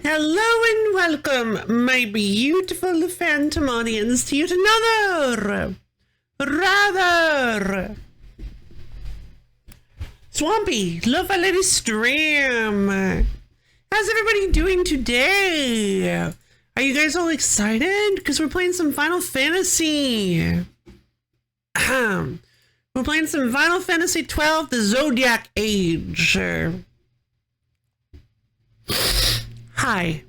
Hello and welcome, my beautiful phantom audience, to yet another, rather swampy, lovely stream. How's everybody doing today? Are you guys all excited? Because we're playing some Final Fantasy. We're playing some Final Fantasy XII, the Zodiac Age. Hi.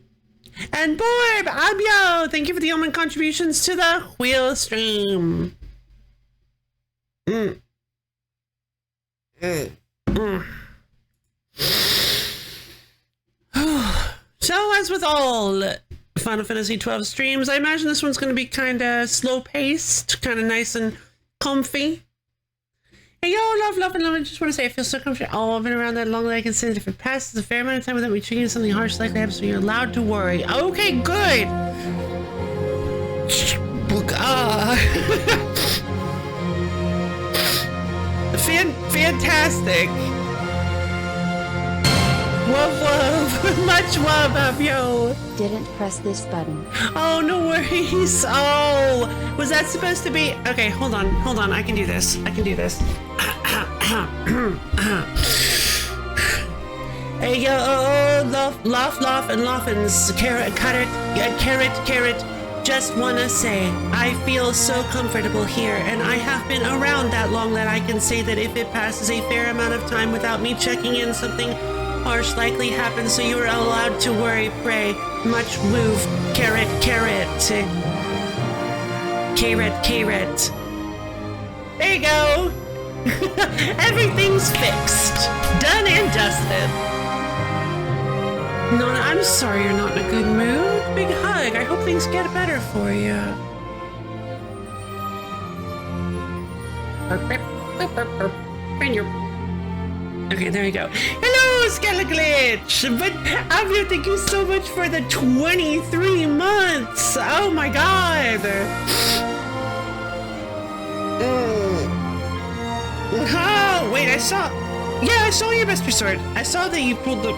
And Borb, Abio, thank you for the Omen contributions to the wheel stream. So, as with all Final Fantasy XII streams, I imagine this one's going to be kind of slow-paced, kind of nice and comfy. Hey, yo, love. I just want to say I feel so comfortable. Oh, I've been around that long that I can say that if it passes a fair amount of time without me treating something harsh likely happens, so you're allowed to worry. Okay, good. Fantastic. Woof. Much love, yo. Didn't press this button. Oh, no worries. Oh, was that supposed to be? Okay, hold on. I can do this. Hey, yo, laugh and laughins. Carrot. Just wanna say, I feel so comfortable here, and I have been around that long that I can say that if it passes a fair amount of time without me checking in, something harsh likely happens, so you are allowed to worry, pray. Much move, carrot. There you go. Everything's fixed. Done and dusted. Nona, I'm sorry you're not in a good mood. Big hug. I hope things get better for you. Okay, there you go. Hello, Skeleglitch! But Avio, thank you so much for the 23 months! Oh my god! Oh, wait, I saw your best sword. I saw that you pulled the...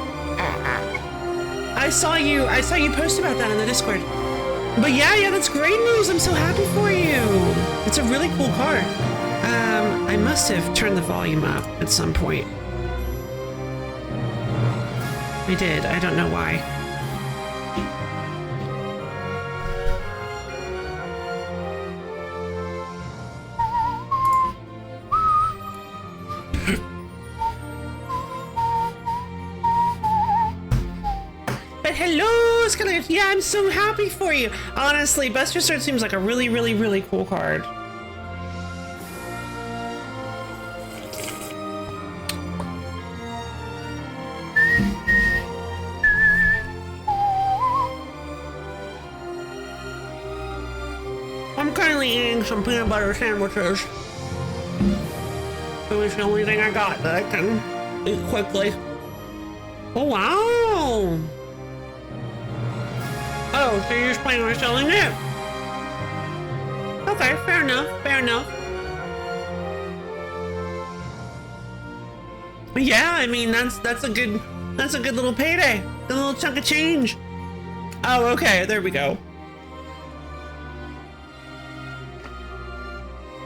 I saw you post about that on the Discord. But yeah, that's great news. I'm so happy for you. It's a really cool card. I must have turned the volume up at some point. I did. I don't know why. But hello, Skelet. Yeah, I'm so happy for you. Honestly, Buster Sword seems like a really cool card. I'm currently eating some peanut butter sandwiches. It was the only thing I got that I can eat quickly. Oh, wow. Oh, so you're just planning on selling it? Okay, fair enough. Yeah, I mean, that's a good little payday. A little chunk of change. Oh, okay, there we go.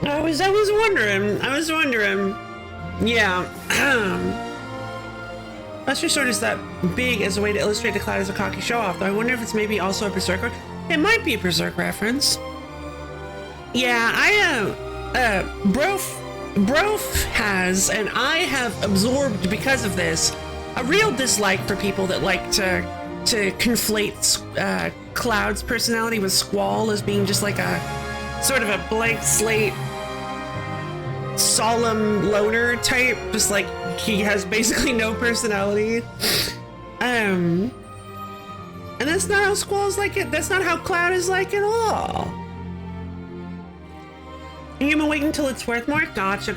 I was wondering. Yeah. Buster Sword is that big as a way to illustrate the Cloud as a cocky show-off, though I wonder if it's maybe also a Berserker. It might be a Berserk reference. Yeah, Brof has, and I have absorbed because of this, a real dislike for people that like to conflate Cloud's personality with Squall as being just like a sort of a blank slate, solemn loner type, just like he has basically no personality. And that's not how Squall's like it. That's not how Cloud is like at all. And you've been waiting until it's worth more? Gotcha.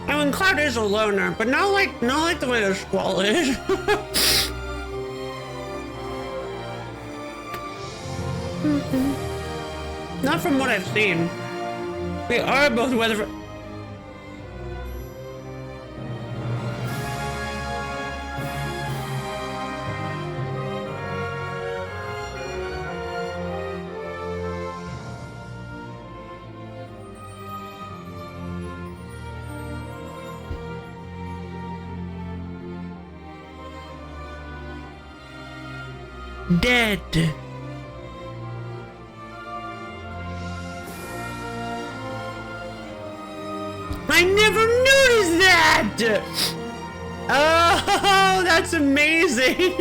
I mean, Cloud is a loner, but not like the way the Squall is. Not from what I've seen. We are both weather. Dead. I never noticed that! Oh, that's amazing!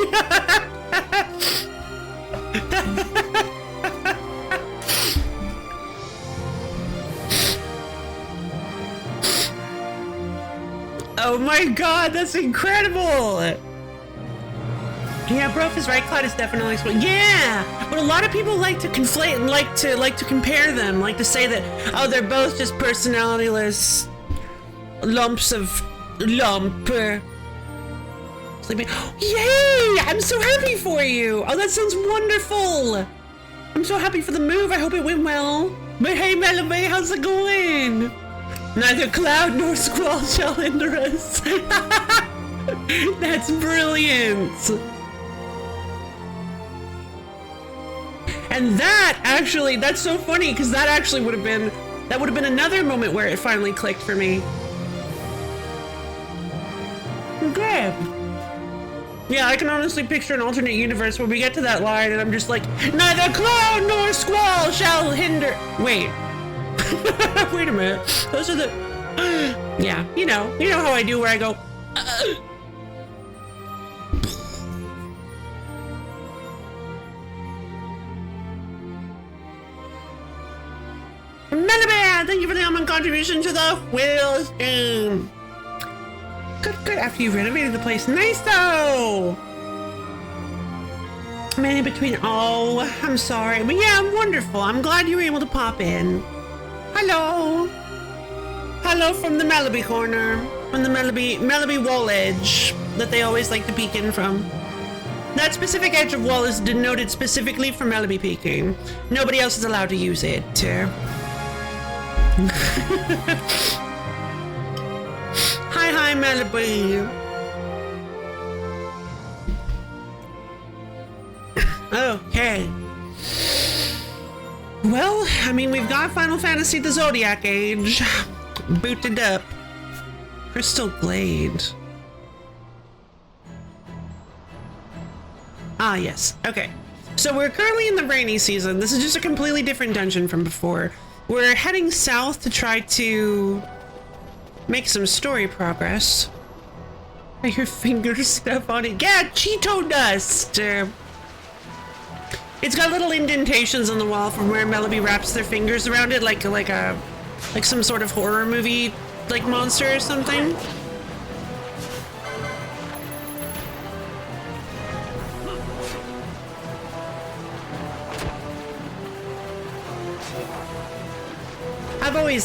Oh my god, that's incredible! Yeah, Brof is right. Cloud is definitely yeah, but a lot of people like to conflate and like to compare them, like to say that they're both just personalityless lumps of sleeping. Yay! I'm so happy for you. Oh, that sounds wonderful. I'm so happy for the move. I hope it went well. But hey, Melody, how's it going? Neither Cloud nor Squall shall hinder us. That's brilliant. And that actually, that's so funny because that actually would have been another moment where it finally clicked for me. Okay. Yeah, I can honestly picture an alternate universe where we get to that line and I'm just like, neither Cloud nor Squall shall hinder. Wait. Wait a minute. Those are the. Yeah, you know how I do where I go. Melody, thank you for the almond contribution to the Wheel stream. Good. After you renovated the place, nice though. Man, in between. Oh, I'm sorry, but yeah, I'm wonderful. I'm glad you were able to pop in. Hello. Hello from the Melody corner, from the Melody wall edge that they always like to peek in from. That specific edge of wall is denoted specifically for Melody peeking. Nobody else is allowed to use it. Hi, Melody. Okay. Well, I mean, we've got Final Fantasy the Zodiac Age booted up. Crystal Glade. Ah, yes. Okay. So we're currently in the rainy season. This is just a completely different dungeon from before. We're heading south to try to make some story progress. Your finger stuff on it. Yeah, Cheeto dust. It's got little indentations on the wall from where Melody wraps their fingers around it, like some sort of horror movie, like monster or something.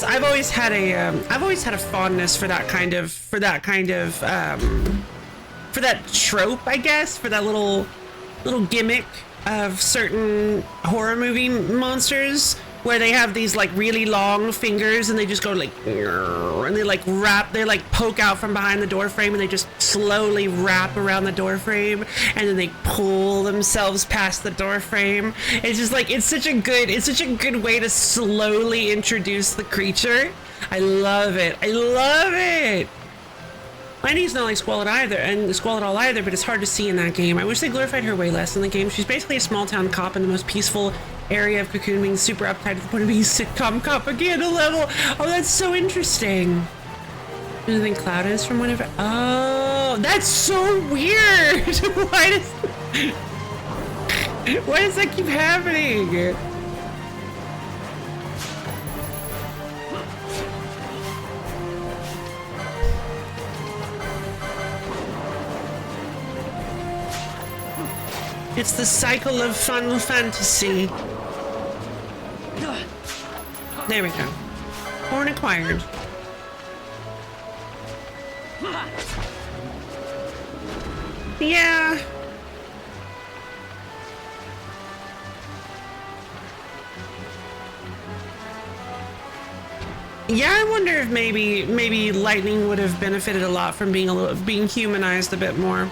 I've always had a fondness for that trope, I guess, for that little gimmick of certain horror movie monsters where they have these like really long fingers and they just go like, and they like poke out from behind the door frame and they just slowly wrap around the door frame and then they pull themselves past the door frame. It's just like, it's such a good way to slowly introduce the creature. I love it. Lainey's not like Squall at all either, but it's hard to see in that game. I wish they glorified her way less in the game. She's basically a small town cop in the most peaceful area of Cocoon, being super uptight to the point of being sitcom propaganda level. Oh, that's so interesting. Who do you think Cloud is from whatever? Oh, that's so weird. Why does that keep happening? It's the cycle of Final Fantasy. There we go. Horn acquired. Yeah. Yeah, I wonder if maybe lightning would have benefited a lot from being humanized a bit more.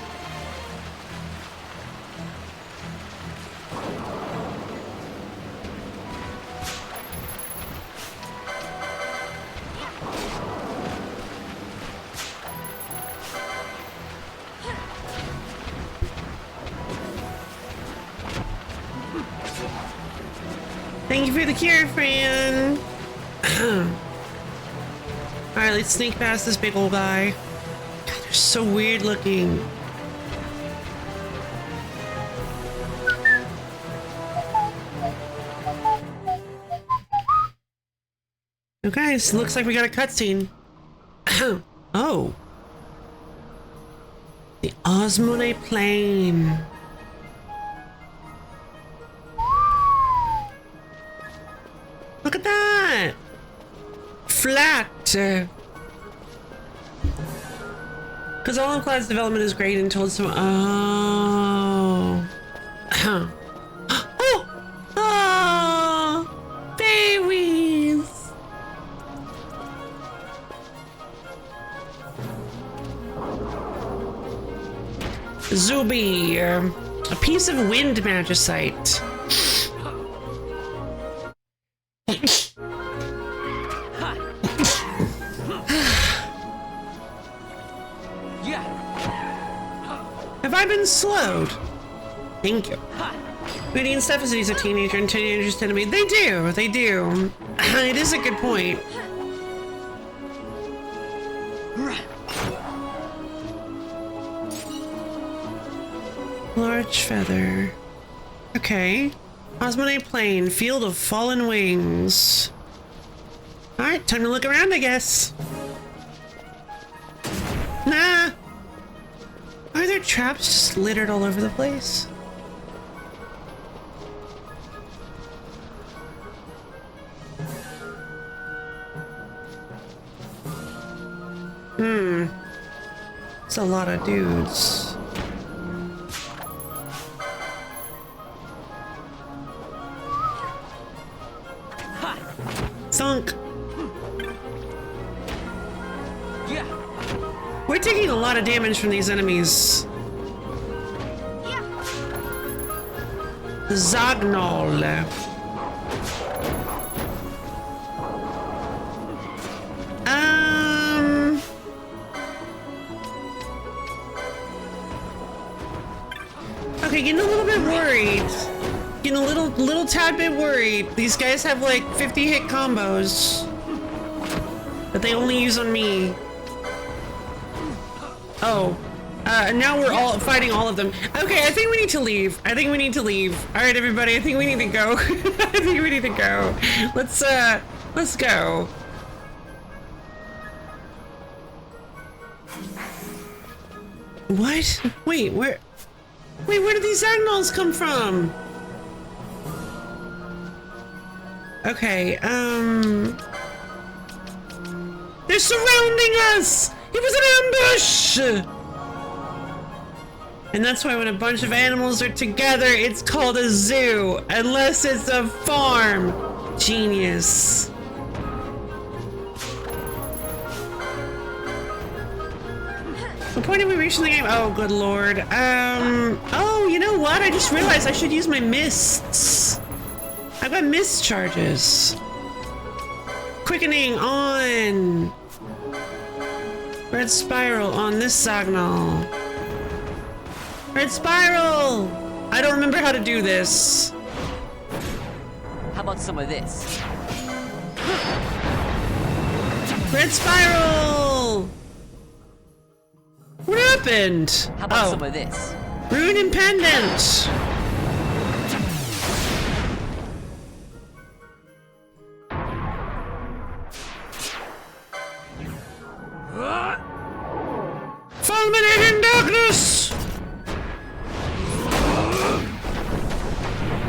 Thank you for the cure, Fran. All right, let's sneak past this big old guy. God, they're so weird looking. Okay, so looks like we got a cutscene. Oh. The Osmone Plain. Look at that! Flat! Because all of Cloud's development is great until it's... Oh. Oh! Oh! Babies! Zuby. A piece of wind magicite. Have I been slowed? Thank you. Moody and Stephanie's a teenager and teenagers tend to be. They do. They do. It is a good point. Large feather. Okay. Osmone Plain, Field of Fallen Wings. Alright, time to look around, I guess. Nah. Are there traps just littered all over the place? It's a lot of dudes. Thunk. We're taking a lot of damage from these enemies. Zagnol. Okay, getting a little bit worried. Getting a little tad bit worried. These guys have like 50 hit combos that they only use on me. Oh, now we're all fighting all of them. Okay, I think we need to leave. I think we need to leave. All right, everybody, I think we need to go. I think we need to go. Let's go. What? Wait, where did these Agnols come from? Okay, they're surrounding us! It was an ambush! And that's why when a bunch of animals are together, it's called a zoo, unless it's a farm. Genius. What point have we reached in the game? Oh, good lord. Oh, you know what? I just realized I should use my mists. I've got mist charges. Quickening on. Red spiral on this Sagnol. Red spiral! I don't remember how to do this. How about some of this? Red spiral! What happened? How about some of this? Rune and pendant! Fulminating darkness!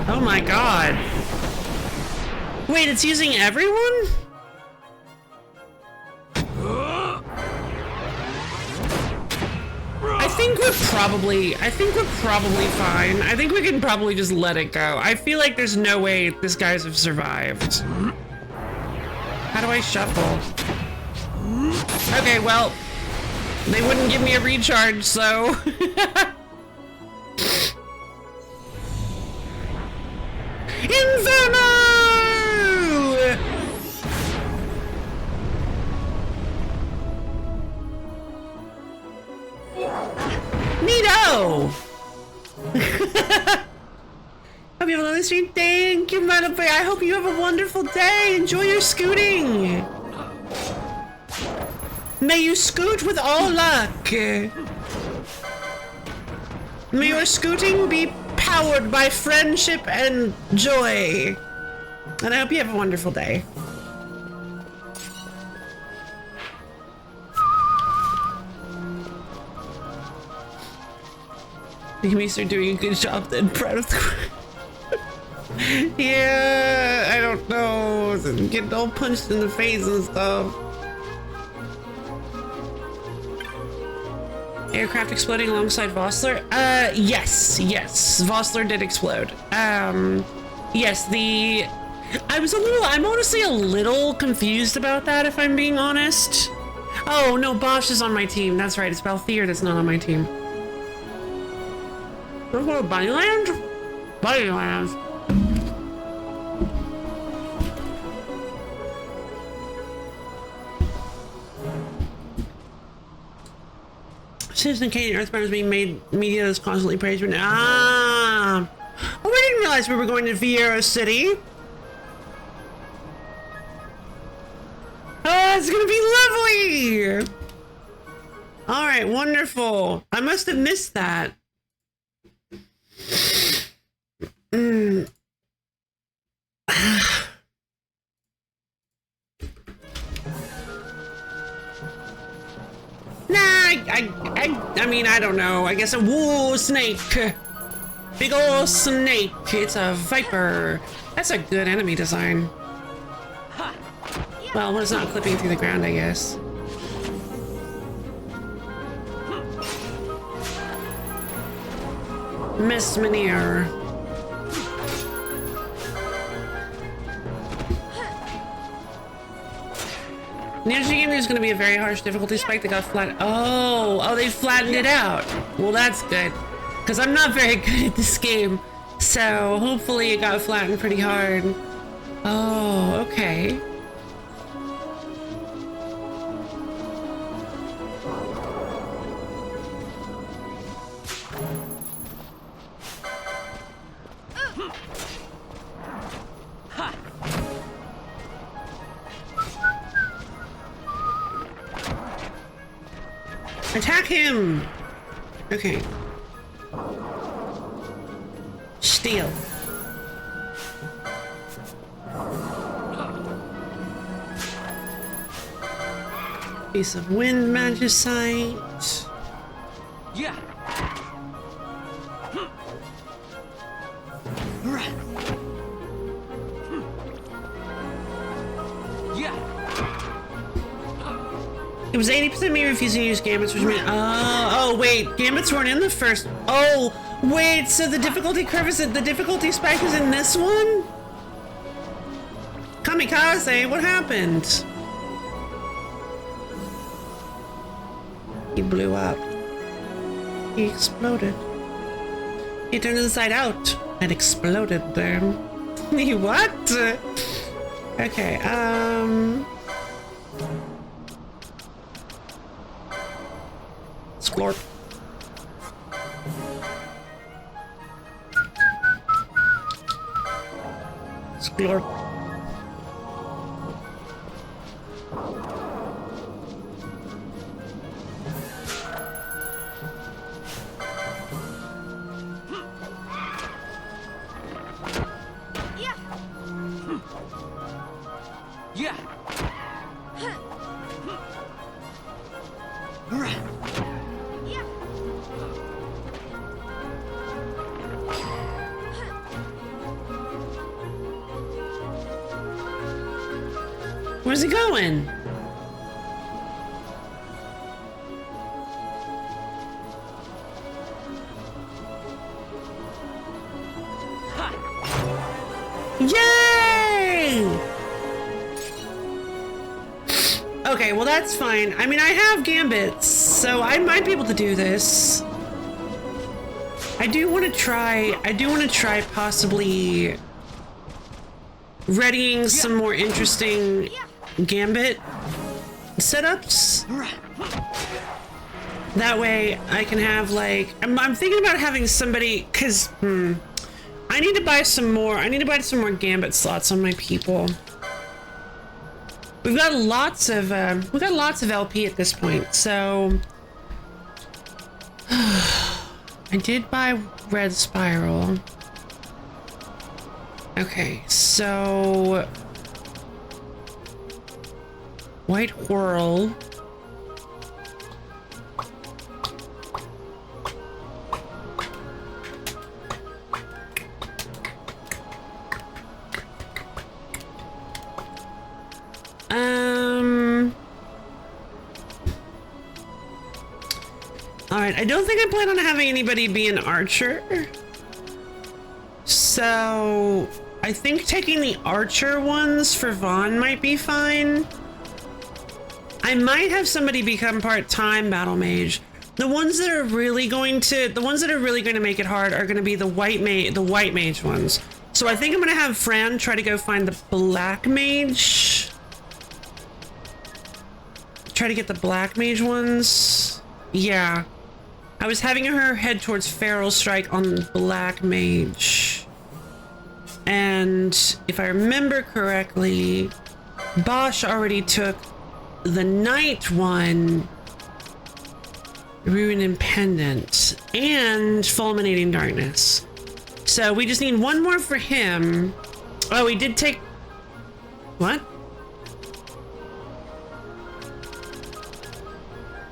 Oh my god. Wait, it's using everyone? I think we're probably fine. I think we can probably just let it go. I feel like there's no way this guys have survived. How do I shuffle? Okay, well, they wouldn't give me a recharge, so. Inferno! Neato! Hope you have a lovely stream. Thank you, Madam Bear. I hope you have a wonderful day. Enjoy your scooting. May you scoot with all luck. May your scooting be powered by friendship and joy. And I hope you have a wonderful day. You may start doing a good job then, proud of the yeah, I don't know. Getting all punched in the face and stuff. Aircraft exploding alongside Vossler? Yes. Vossler did explode. Yes, I'm honestly a little confused about that, if I'm being honest. Oh, no, Bosch is on my team. That's right, it's Balthier that's not on my team. Bunnyland? Bunnyland. Citizen Canadian Earthbound is being made media that's constantly praised right now. Ah! Oh, I didn't realize we were going to Vieira City. Oh, it's gonna be lovely! Alright, wonderful. I must have missed that. I mean, I don't know. I guess a woo snake. Big ol' snake. It's a viper. That's a good enemy design. Well, when it's not clipping through the ground, I guess. Miss Menier. Ninja Game, there's going to be a very harsh difficulty spike that got flat. Oh, they flattened it out. Well, that's good. Because I'm not very good at this game. So hopefully it got flattened pretty hard. Oh, okay. Attack him! Okay. Steal. Piece of wind magicite. Yeah. It was 80% me refusing to use gambits, which means oh wait, gambits weren't in the first. Oh wait, so the difficulty curve is the difficulty spike is in this one? Kamikaze, what happened? He blew up. He exploded. He turned inside out and exploded then. He what? Okay, Splorp. Splorp. Where's he going? Yay! Okay, well that's fine. I mean, I have gambits, so I might be able to do this. I do want to try possibly readying some more interesting gambit setups. That way I can have like, I'm thinking about having somebody, cause I need to buy some more gambit slots on my people. We've got lots of LP at this point, so I did buy red spiral. Okay, so white whirl. Alright, I don't think I plan on having anybody be an archer. So I think taking the archer ones for Vaughn might be fine. I might have somebody become part-time battle mage. The ones that are really going to make it hard are going to be the white mage ones. So I think I'm going to have Fran try to go find the black mage. Try to get the black mage ones. Yeah. I was having her head towards Feral Strike on Black Mage. And if I remember correctly, Bosch already took the Night one, Ruin and Pendant, and Fulminating Darkness. So we just need one more for him. Oh, we did take... What?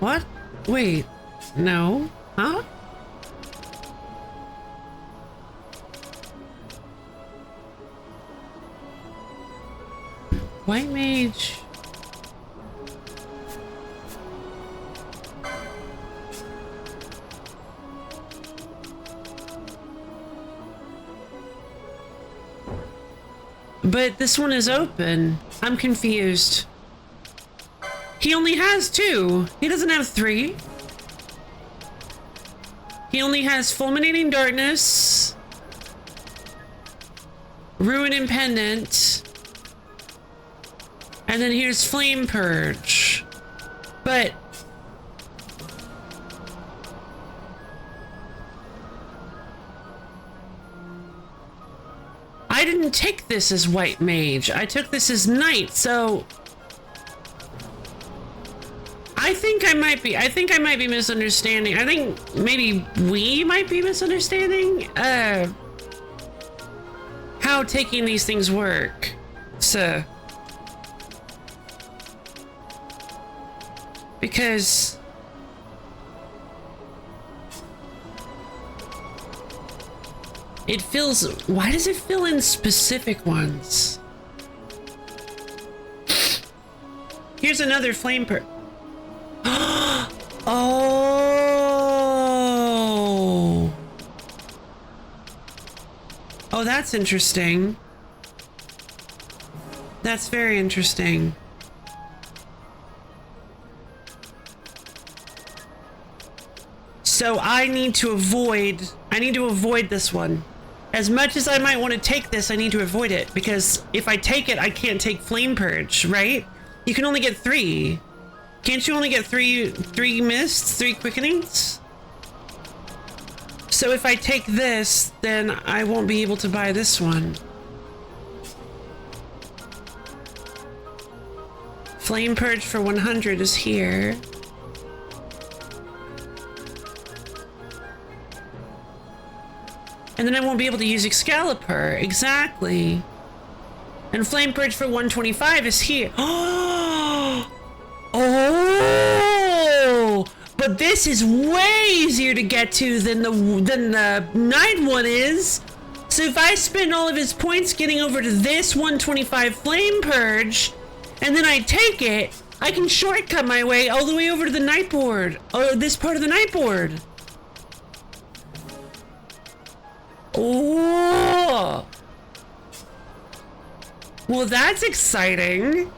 What? Wait. No. Huh? White mage. But this one is open. I'm confused. He only has 2. He doesn't have 3. He only has Fulminating Darkness, Ruin and Pendant, and then here's Flame Purge. But I didn't take this as White Mage. I took this as Knight, so I think I might be misunderstanding. I think maybe we might be misunderstanding how taking these things work. So because it fills, why does it fill in specific ones? Here's another flame per. Oh. Oh, that's interesting. That's very interesting. So I need to avoid this one. As much as I might want to take this, I need to avoid it, because if I take it, I can't take Flame Purge, right? You can only get 3. Can't you only get 3 mists, 3 quickenings? So if I take this, then I won't be able to buy this one. Flame Purge for 100 is here. And then I won't be able to use Excalibur. Exactly. And Flame Purge for 125 is here. Oh! But this is way easier to get to than the night one is. So if I spend all of his points getting over to this 125 Flame Purge, and then I take it, I can shortcut my way all the way over to the night board. Or this part of the night board. Oh! Well, that's exciting.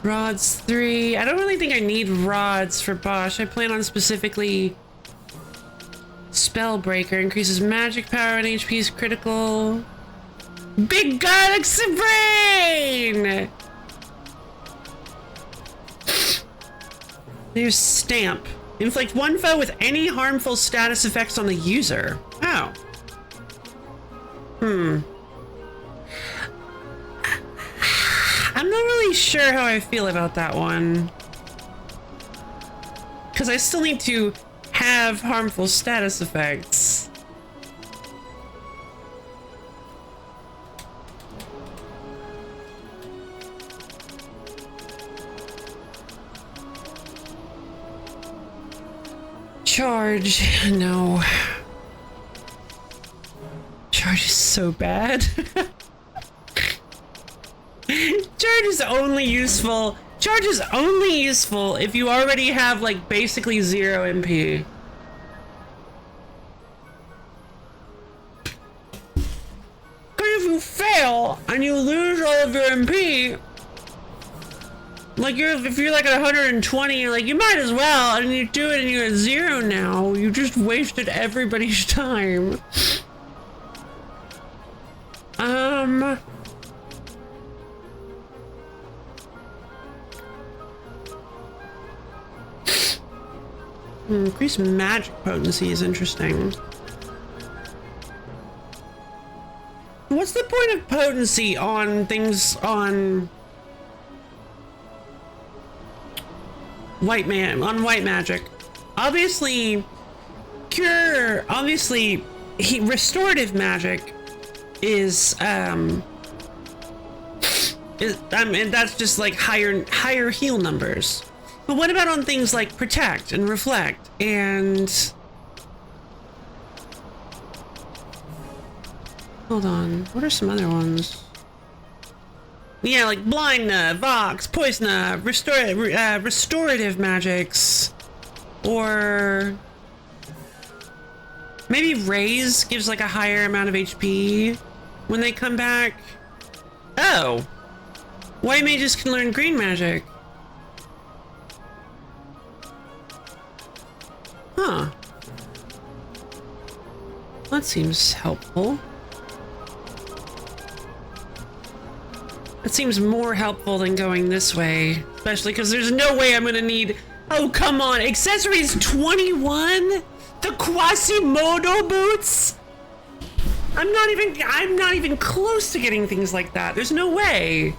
Rods 3. I don't really think I need rods for Bosch. I plan on specifically Spellbreaker. Increases magic power and HP's critical. Big Galaxy Brain! There's Stamp. Inflict one foe with any harmful status effects on the user. Oh. I'm not really sure how I feel about that one. Because I still need to have harmful status effects. Charge. No. Charge is so bad. Charge is only useful. Charge is only useful if you already have like basically 0 MP. Because if you fail and you lose all of your MP, like if you're like at 120, you're like, you might as well, and you do it and you're at 0 now. You just wasted everybody's time. Increased magic potency is interesting. What's the point of potency on things on white magic? Obviously, restorative magic is and that's just like higher heal numbers. But what about on things like protect and reflect and hold on, what are some other ones? Yeah, like blind, vox, poison, restorative magics, or maybe raise gives like a higher amount of HP when they come back. Oh, white mages can learn green magic. Huh. That seems helpful. It seems more helpful than going this way, especially because there's no way I'm gonna need. Oh, come on. Accessories 21? The Quasimodo boots? I'm not even close to getting things like that. There's no way.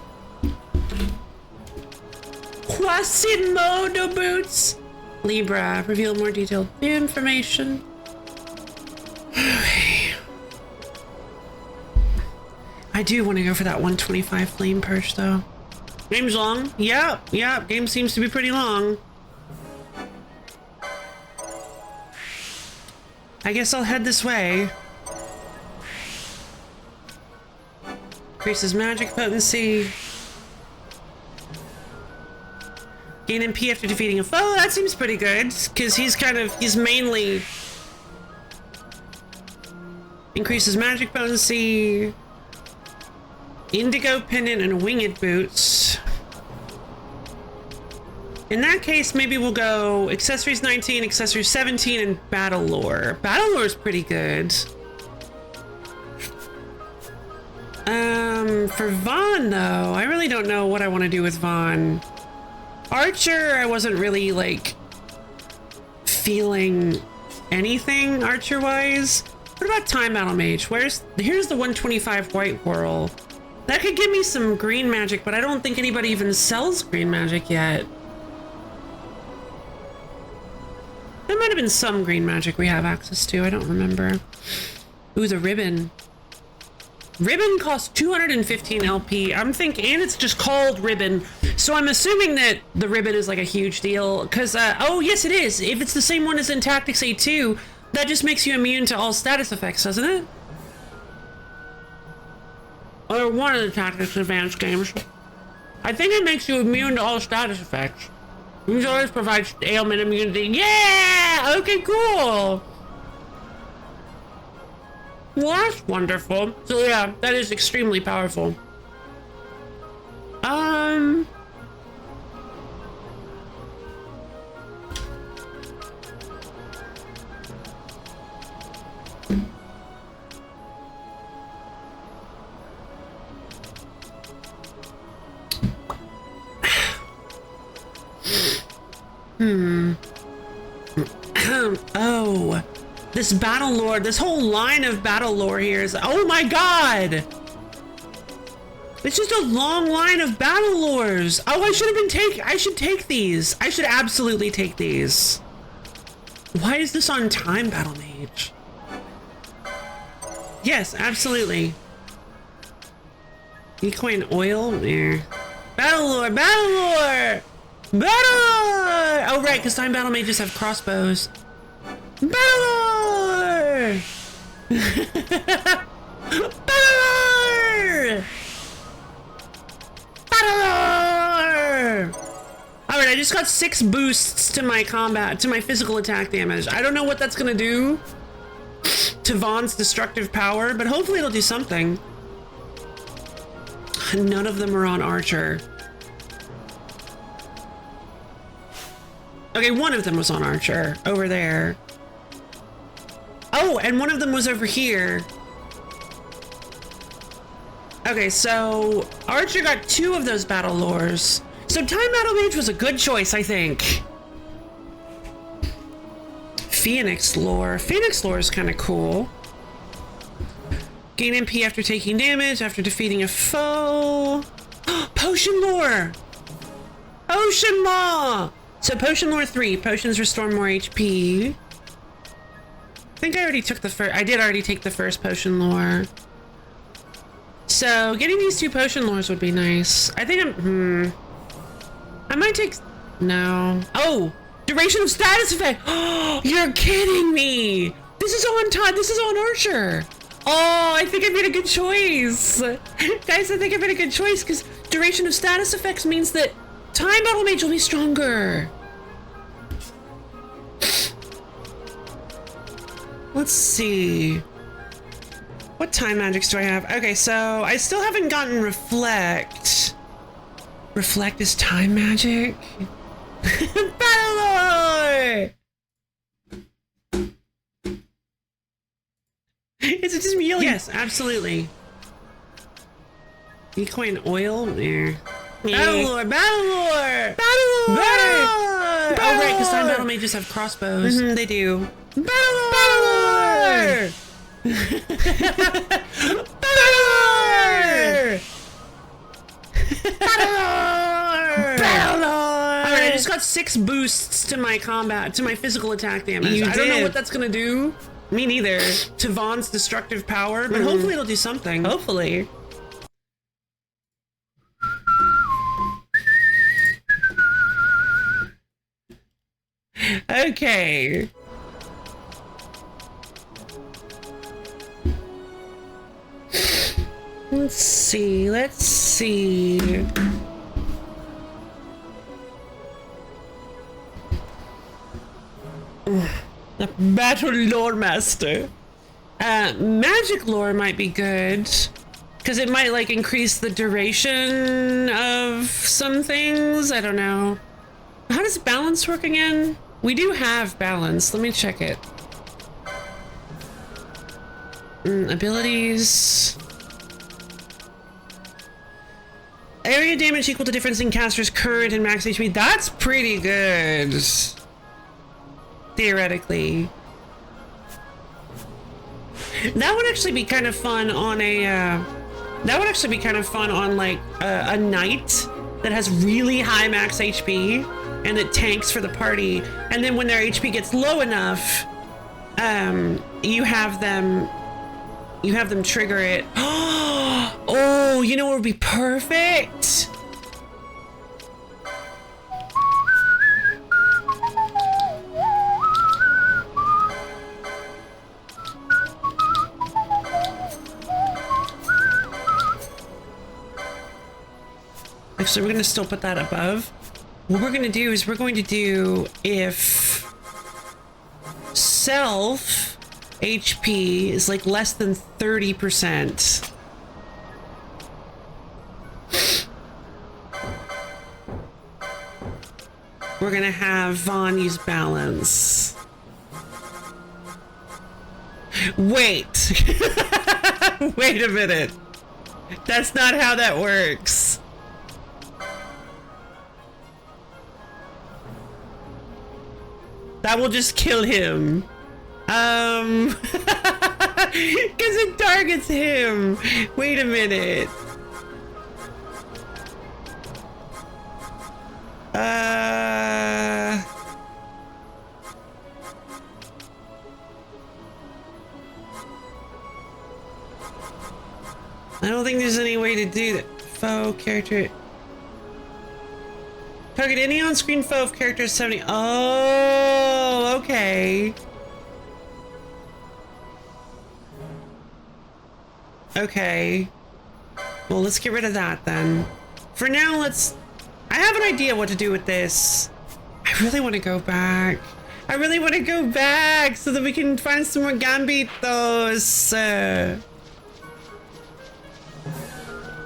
Quasimodo boots? Libra, reveal more detailed information. Okay. I do want to go for that 125 flame perch though. Game's long. Yep. Game seems to be pretty long. I guess I'll head this way. Increases magic potency. Gain MP after defeating a foe. That seems pretty good, because he's mainly increases magic potency. Indigo pendant and winged boots. In that case, maybe we'll go accessories 19, accessories 17, and battle lore. Battle lore is pretty good. For Vaughn though, I really don't know what I want to do with Vaughn. Archer, I wasn't really like feeling anything archer-wise. What about Time Battle Mage? Here's the 125 white whirl. That could give me some green magic, but I don't think anybody even sells green magic yet. There might have been some green magic we have access to, I don't remember. Ooh, the ribbon. Ribbon costs 215 LP. I'm thinking, and it's just called ribbon. So I'm assuming that the ribbon is like a huge deal. Because, oh yes it is. If it's the same one as in Tactics A2, that just makes you immune to all status effects, doesn't it? Or one of the Tactics Advanced games. I think it makes you immune to all status effects. These always provides ailment immunity. Yeah! Okay, cool! Well, that's wonderful. So yeah, that is extremely powerful. Oh, this battle lore, this whole line of battle lore here is, oh my god! It's just a long line of battle lores. Oh, I should take these. I should absolutely take these. Why is this on time, Battle Mage? Yes, absolutely. Ecoin oil? There. Battle lore, battle lore! Battle lore! Oh, right, because time battle mages have crossbows. Battle lore! Battle lore! Battle lore! Alright, I just got 6 boosts to my combat, to my physical attack damage. I don't know what that's gonna do to Vaughn's destructive power, but hopefully it'll do something. None of them are on Archer. Okay, one of them was on Archer, over there. Oh, and one of them was over here. Okay, so Archer got 2 of those battle lores. So Time Battle Mage was a good choice, I think. Phoenix lore. Phoenix lore is kind of cool. Gain MP after taking damage, after defeating a foe. Potion lore! Potion lore! So Potion lore 3. Potions restore more HP. I think I already took the first. I did already take the first potion lore. So getting these 2 potion lores would be nice. I think I might take. No. Oh! Duration of status effect! Oh, you're kidding me! This is on time. This is on Archer. Oh, I think I made a good choice. Guys, I think I made a good choice because duration of status effects means that Time Battle Mage will be stronger. Let's see. What time magics do I have? Okay, so I still haven't gotten Reflect. Reflect is time magic? Battle lore! Is it just me yelling? Yes, absolutely. Ecoin oil? There. Battle lore! Battle lore! Battle lore! Battle lore! Oh, right, because time battle mages have crossbows. They do. Battle lore! Battle lore! Battle lore! Battle lore! Battle lore! Alright, I just got 6 boosts to my combat, to my physical attack damage. I don't know what that's gonna do. Me neither. To Vaughn's destructive power, but hopefully it'll do something. Hopefully. Okay. Let's see. Let's see. The Battle Lore Master. Magic lore might be good. Because it might, like, increase the duration of some things. I don't know. How does balance work again? We do have balance. Let me check it. Abilities. Area damage equal to difference in caster's current and max HP. That's pretty good. Theoretically. That would actually be kind of fun on a, that would actually be kind of fun on, like, a knight that has really high max HP and that tanks for the party. And then when their HP gets low enough, you have them trigger it. Oh, you know what would be perfect? Actually, we're gonna still put that above. What we're gonna do is we're going to do if self HP is like less than 30%. We're gonna have Vaughn use balance. Wait. Wait a minute. That's not how that works. That will just kill him. Because it targets him. Wait a minute. I don't think there's any way to do that. Foe character. Target any on-screen foe of character 70. Oh, okay. Okay. Well, let's get rid of that then. For now, let's... I have an idea what to do with this. I really want to go back. I really want to go back so that we can find some more gambitos.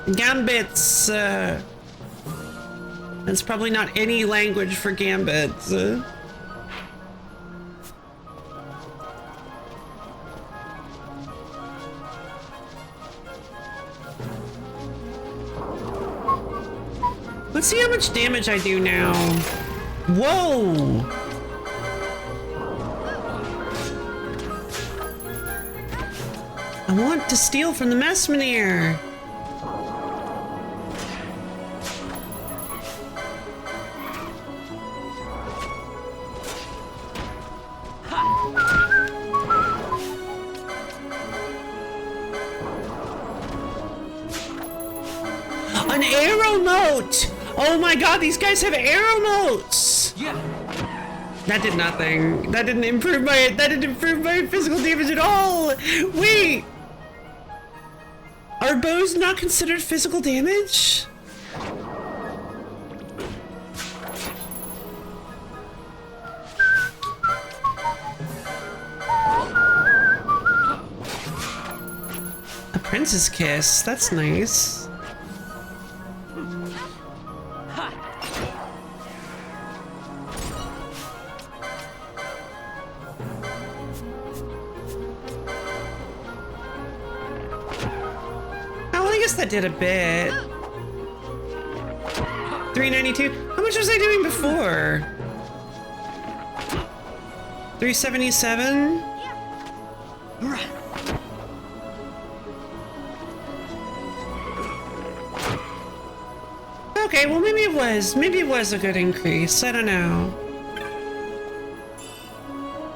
Gambits. That's probably not any language for gambits. Let's see how much damage I do now. Whoa! I want to steal from the Messmanier. An arrow moat! Oh my god, these guys have arrow moats! Yeah. That did nothing. That didn't improve my physical damage at all! Wait! Are bows not considered physical damage? A Prince's Kiss, that's nice. That did a bit. 392. How much was I doing before? 377. Okay, well maybe it was a good increase. I don't know.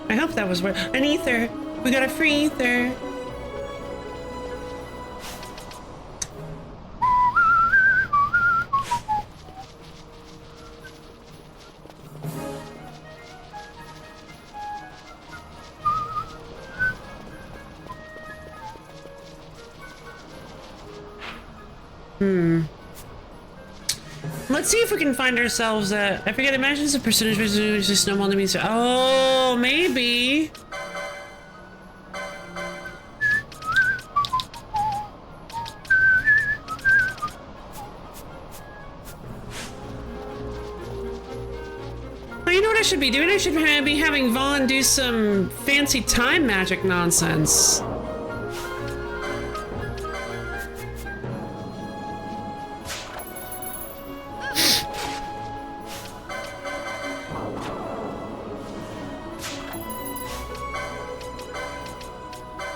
I hope that was worth an ether. We got a free ether. Let's see if we can find ourselves I forget, imagine it's a percentage of snowball enemies. Oh, maybe. Well, you know what I should be doing? I should be having Vaughn do some fancy time magic nonsense.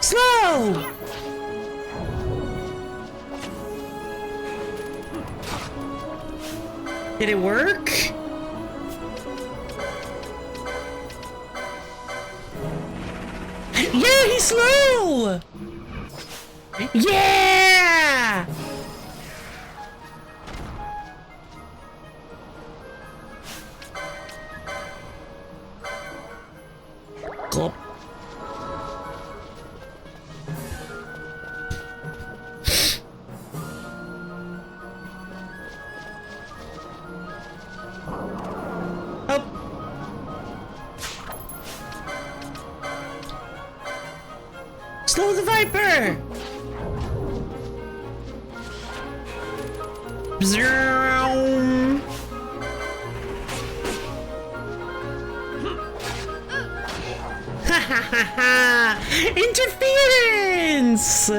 Slow! Did it work? Yeah, he's slow! Yeah! Gulp. Slow the Viper! Zero. Ha ha ha ha! Interference!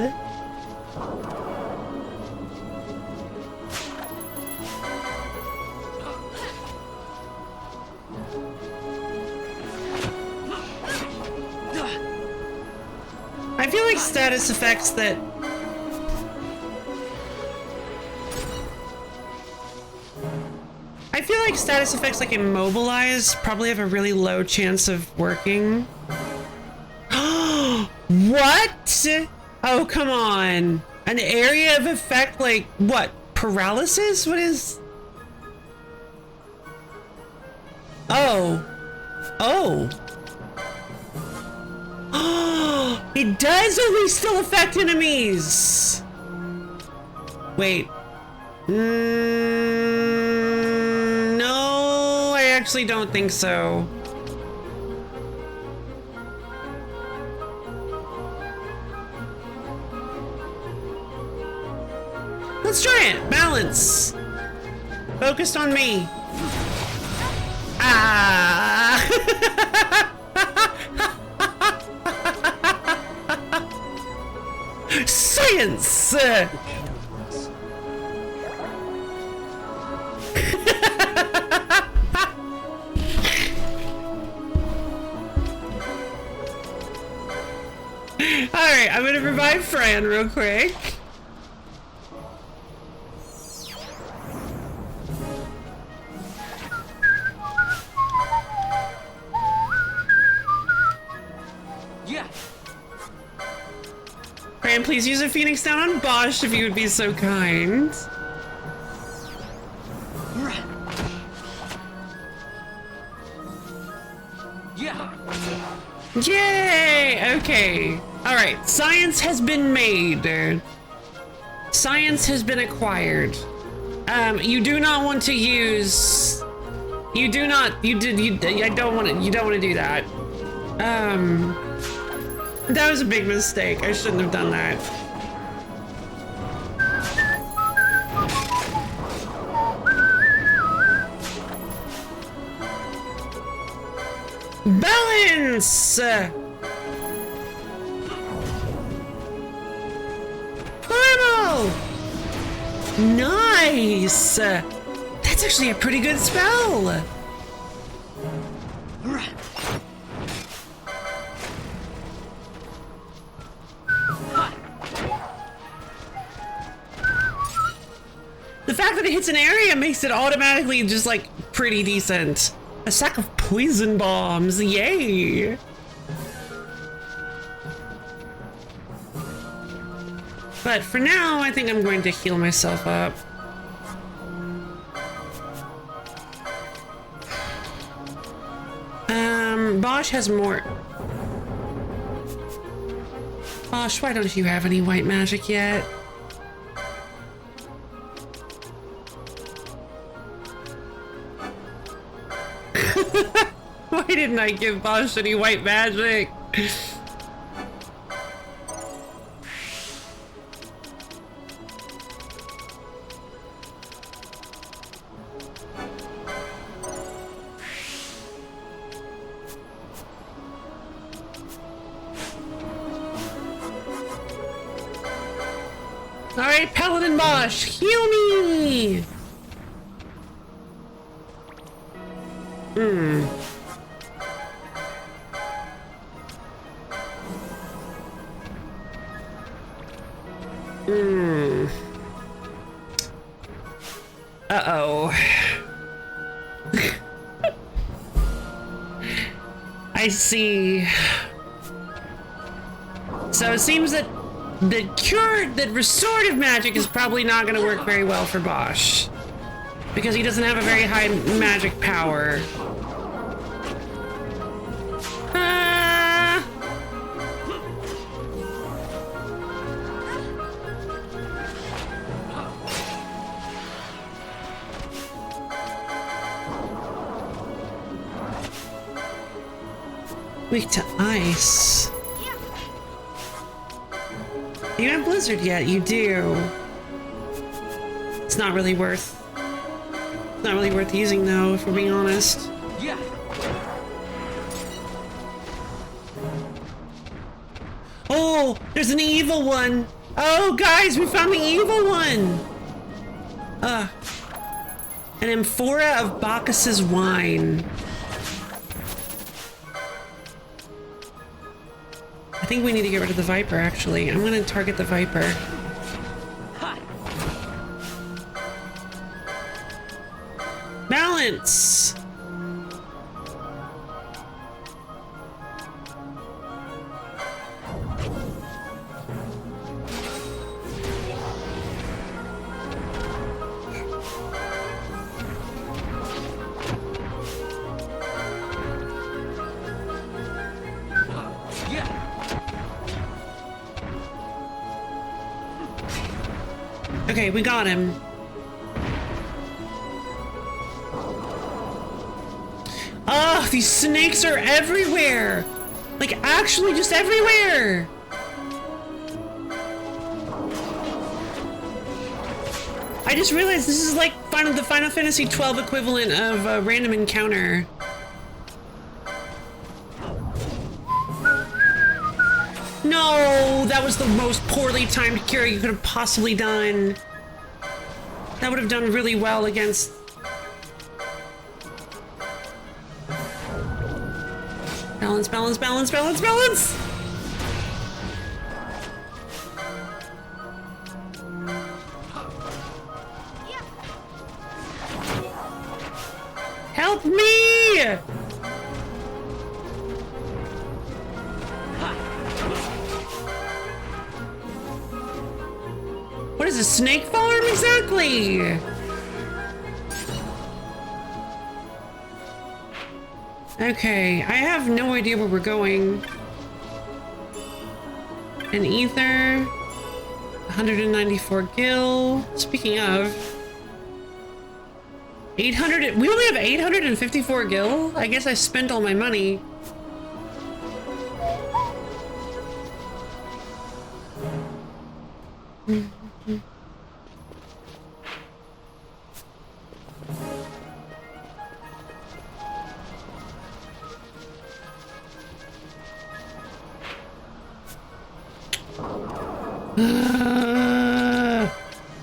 feel like status effects that... I feel like status effects like immobilize probably have a really low chance of working. What? Oh, come on. An area of effect like what? Paralysis? What is... Oh. Oh. It does only still affect enemies. Wait. No, I actually don't think so. Let's try it. Balance. Focused on me. Ah. Science. Alright, I'm gonna revive Fran real quick. Yeah. Fran, please use a Phoenix down on Bosch if you would be so kind. Yeah. Yay! Okay. Alright, science has been made. Science has been acquired. You do not want to use... You do not... I don't want to... You don't want to do that. That was a big mistake. I shouldn't have done that. Balance! Normal! Nice! That's actually a pretty good spell! The fact that it hits an area makes it automatically just like pretty decent. A sack of poison bombs, yay! But for now, I think I'm going to heal myself up. Bosch has more. Bosch, why don't you have any white magic yet? Why didn't I give Bosch any white magic? Alright, Paladin Bosch, heal me! Uh-oh. I see. So it seems that that restorative magic is probably not going to work very well for Bosch. Because he doesn't have a very high magic power. Weak to ice. You have Blizzard yet? You do. It's not really worth. Not really worth using though, if we're being honest. Yeah. Oh, there's an evil one. Oh, guys, we found the evil one. An amphora of Bacchus's wine. I think we need to get rid of the Viper, actually. I'm gonna target the Viper. Balance! Okay, we got him. Oh, these snakes are everywhere! Like, actually just everywhere! I just realized this is like the Final Fantasy XII equivalent of a random encounter. No, that was the most poorly timed cure you could have possibly done. That would have done really well against... Balance, balance, balance, balance, balance! Help me! What is a snake farm exactly? Okay, I have no idea where we're going. An ether, 194 gil. Speaking of, 800. We only have 854 gil. I guess I spent all my money.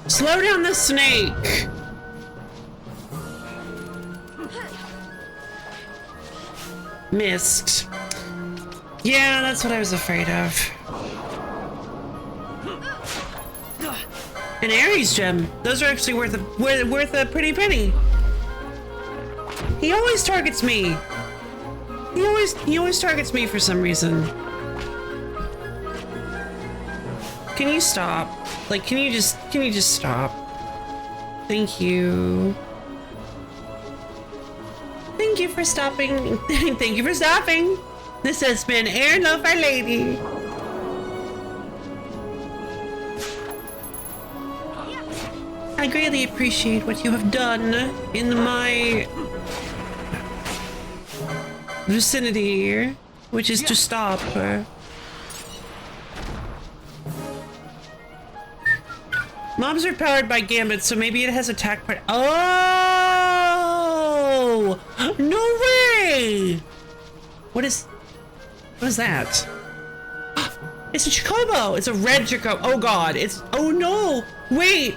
Slow down the snake. Missed. Yeah, that's what I was afraid of. An Ares gem. Those are actually worth a pretty penny. He always targets me. He always targets me for some reason. Can you stop? Like, can you just stop? Thank you. Thank you for stopping. Thank you for stopping. This has been Aaron Love Our Lady. I greatly appreciate what you have done in my vicinity, which is to stop her. Mobs are powered by Gambit, so maybe it has attack part. Oh! No way! What is that? It's a Chocobo! It's a red Chocobo. Oh god, oh no! Wait!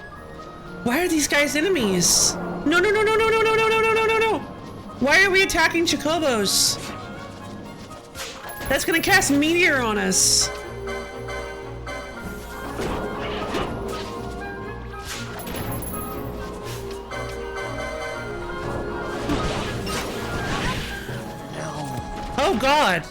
Why are these guys enemies? No, no, no, no, no, no, no, no, no, no, no, no, no! Why are we attacking Chocobos? That's gonna cast Meteor on us. Oh god!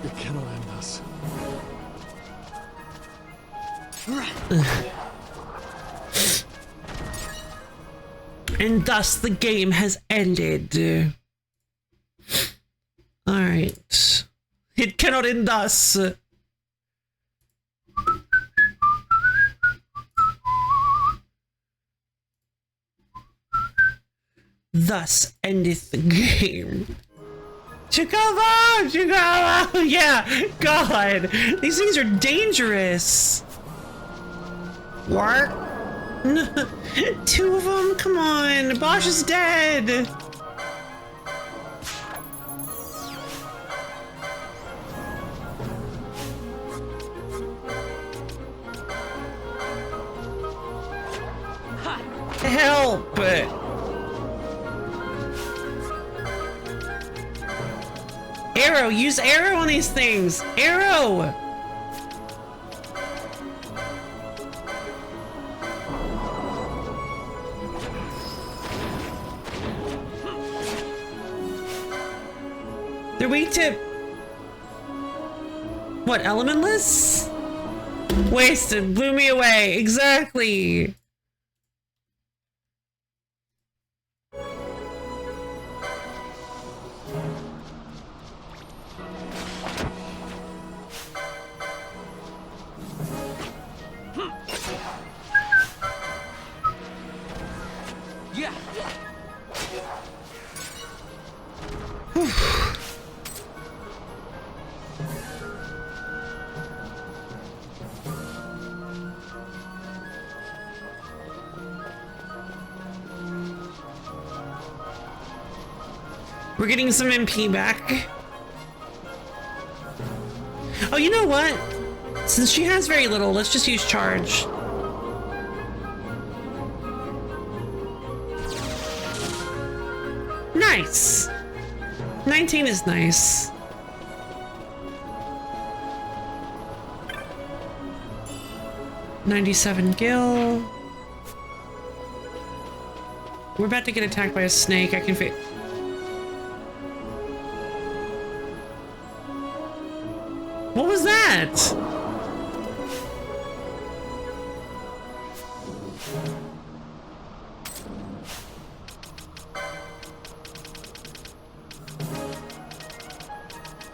You cannot end us. And thus the game has ended. Alright. It cannot end thus. Thus endeth the game. Chocobo! Chocobo! Yeah! God! These things are dangerous! What? Two of them? Come on. Bosch is dead. Help! Arrow! Use arrow on these things! Arrow! They're weak to... What, elementless? Wasted. Blew me away. Exactly. Yeah. We're getting some MP back. Oh, you know what? Since she has very little, let's just use charge. Nice. 19 is nice. $97 gil. We're about to get attacked by a snake. I can fit. What was that?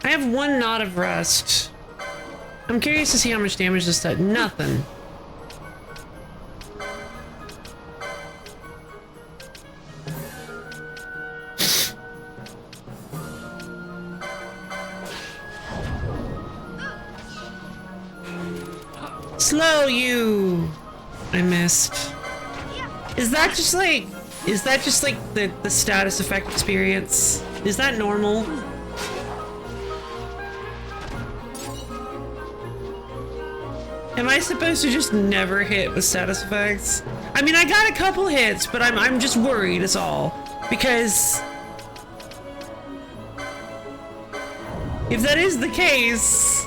I have one knot of rust. I'm curious to see how much damage this does. Nothing. Slow you! I missed. Is that just like the status effect experience? Is that normal? Am I supposed to just never hit with status effects? I mean, I got a couple hits, but I'm just worried is all. Because if that is the case,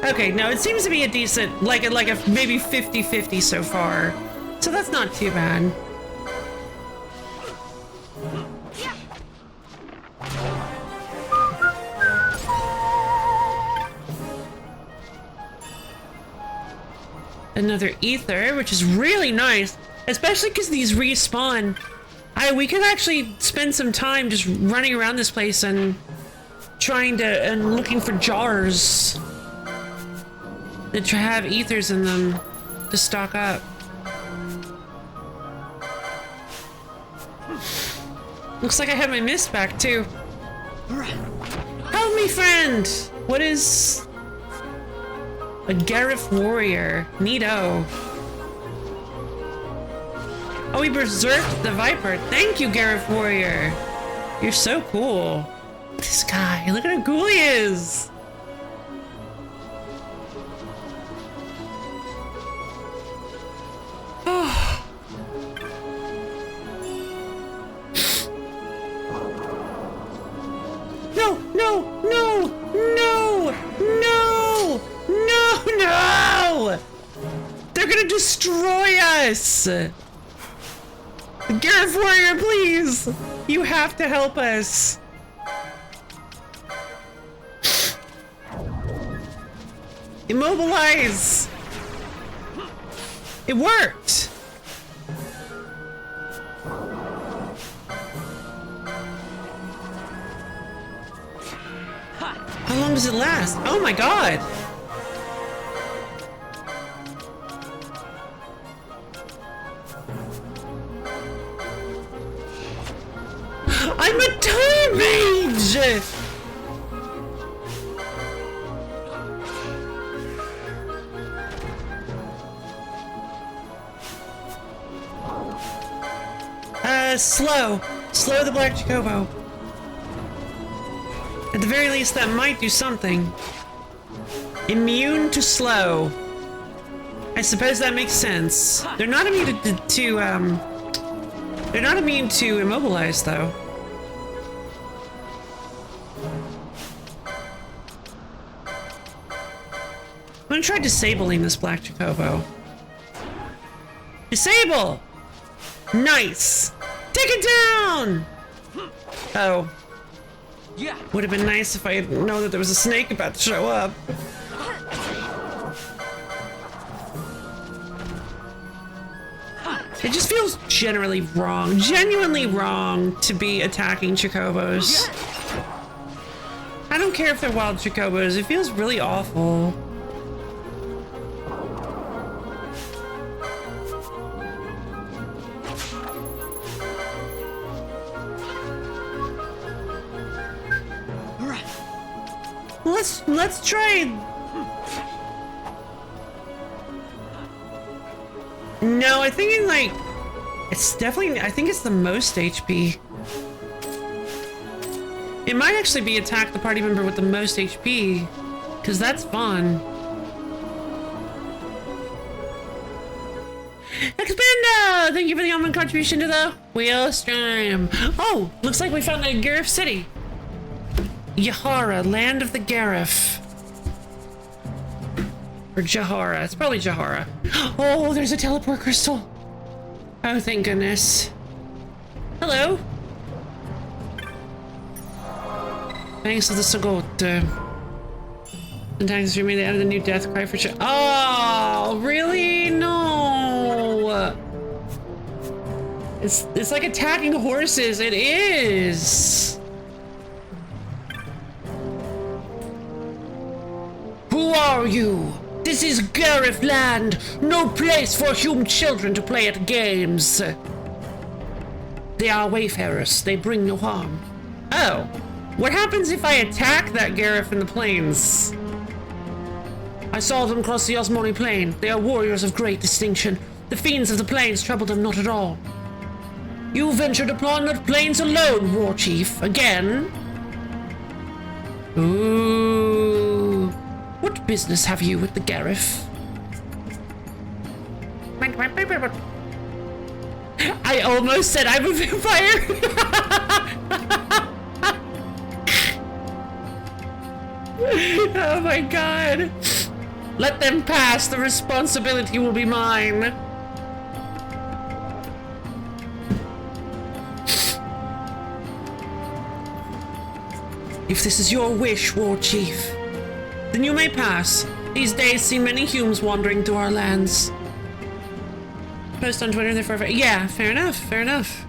okay, no, it seems to be a decent, like a maybe 50-50 so far. So that's not too bad. Another ether, which is really nice, especially because these respawn. We could actually spend some time just running around this place and trying to and looking for jars that have ethers in them to stock up. Looks like I have my mist back too. Help me, friend! What is a Garif warrior? Neato. Oh, we berserked the Viper. Thank you, Garif warrior. You're so cool. This guy, look at how cool he is. No, no, no, no, no, no, no! They're gonna destroy us! Gareth Warrior, please! You have to help us! Immobilize! It worked! How long does it last? Oh my god! I'm a time mage! slow. Slow the black Chocobo. At the very least, that might do something. Immune to slow. I suppose that makes sense. They're not immune they're not immune to immobilize, though. I'm gonna try disabling this black Chocobo. Disable! Nice! Take it down! Oh. Yeah. Would have been nice if I had known that there was a snake about to show up. It just feels generally wrong, genuinely wrong to be attacking Chocobos. I don't care if they're wild Chocobos, it feels really awful. Let's try. No, I think it's definitely, I think it's the most HP. It might actually be attack the party member with the most HP, because that's fun. Expendo! Thank you for the almond contribution to the wheel stream. Oh, looks like we found a Garif city. Yahara, land of the Garif. Or Jahara. It's probably Jahara. Oh, there's a teleport crystal. Oh, thank goodness. Hello. Thanks to the Sagot. Sometimes you made added a new death cry for Oh, really? No. It's like attacking horses. It is. Who are you? This is Garif land, no place for human children to play at games. They are wayfarers, they bring no harm. Oh, what happens if I attack that Garif in the plains? I saw them cross the Osmoni plain. They are warriors of great distinction. The fiends of the plains trouble them not at all. You ventured upon the plains alone, war chief, again? Ooh. What business have you with the Garif? I almost said I'm a vampire. Oh my god. Let them pass. The responsibility will be mine. If this is your wish, War Chief, then you may pass. These days see many humans wandering through our lands. Post on Twitter, they're forever. Yeah, fair enough, fair enough.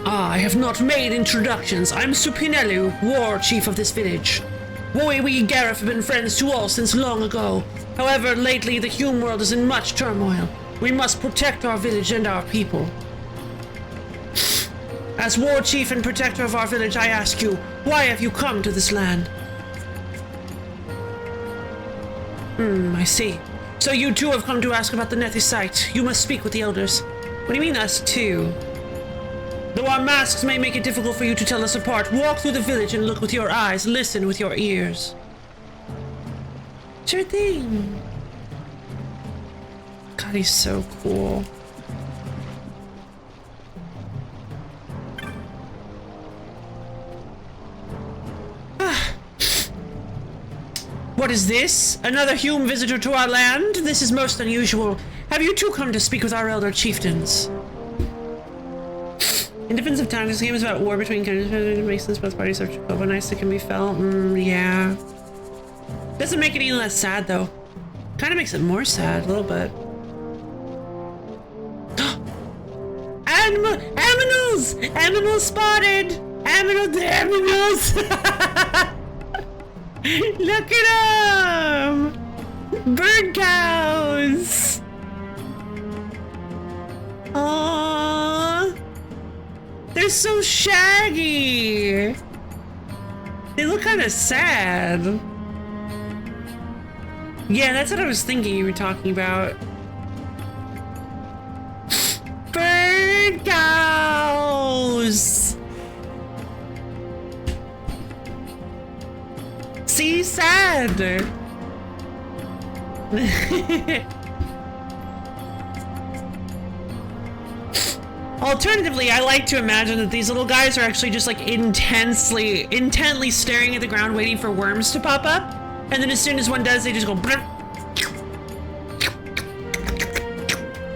I have not made introductions. I'm Supinelu, war chief of this village. We Garif have been friends to all since long ago. However, lately the human world is in much turmoil. We must protect our village and our people. As war chief and protector of our village, I ask you, why have you come to this land? I see. So you too have come to ask about the Nethi site. You must speak with the elders. What do you mean, us too? Though our masks may make it difficult for you to tell us apart, walk through the village and look with your eyes, listen with your ears. Sure thing. God, he's so cool. What is this? Another human visitor to our land? This is most unusual. Have you too come to speak with our elder chieftains? In defense of time, this game is about war between countries. It makes sense both parties are Chocobo nice. It can be felt. Yeah. Doesn't make it any less sad, though. Kind of makes it more sad, a little bit. Aminals! Aminals spotted! Aminals! Look at them! Bird cows! Aww! They're so shaggy! They look kind of sad. Yeah, that's what I was thinking you were talking about. sad. Alternatively, I like to imagine that these little guys are actually just like intently staring at the ground waiting for worms to pop up. And then as soon as one does, they just go blip,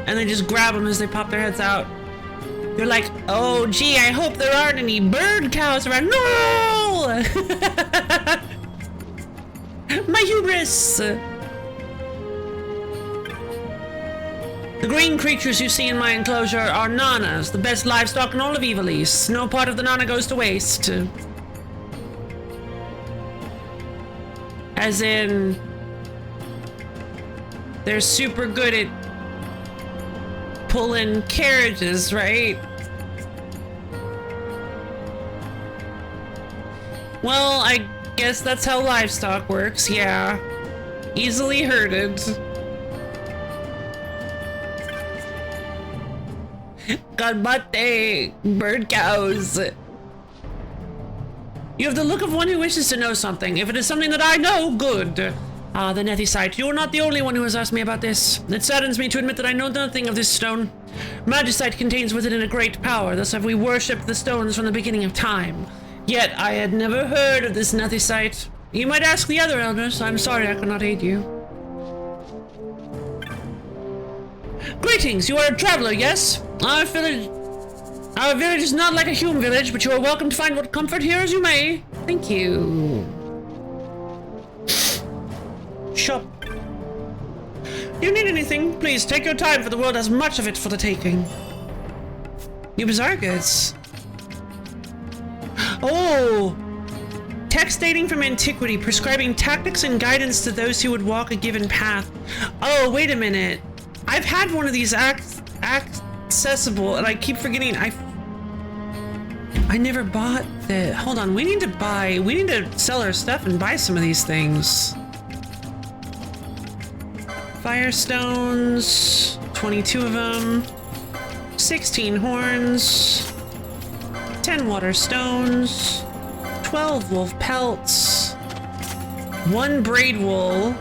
and they just grab them as they pop their heads out. They're like, oh gee, I hope there aren't any bird cows around. No! My hubris! The green creatures you see in my enclosure are nanas, the best livestock in all of Evilise. No part of the nana goes to waste. As in, they're super good at pulling carriages, right? Well, I guess that's how livestock works, yeah. Easily herded. Galbate, bird cows. You have the look of one who wishes to know something. If it is something that I know, good. Ah, the Nethysite. You are not the only one who has asked me about this. It saddens me to admit that I know nothing of this stone. Magicite contains within it a great power, thus have we worshipped the stones from the beginning of time. Yet I had never heard of this Nethysite. You might ask the other elders. I'm sorry I cannot aid you. Greetings, you are a traveler, yes? Our village is not like a human village, but you are welcome to find what comfort here as you may. Thank you. Shop. You need anything? Please take your time, for the world has much of it for the taking. You bizarre goods. Oh! Text dating from antiquity, prescribing tactics and guidance to those who would walk a given path. Oh, wait a minute. I've had one of these accessible, and I keep forgetting. I never bought the. Hold on, we need to sell our stuff and buy some of these things. Firestones, 22 of them, 16 horns, 10 water stones, 12 wolf pelts, 1 braid wool,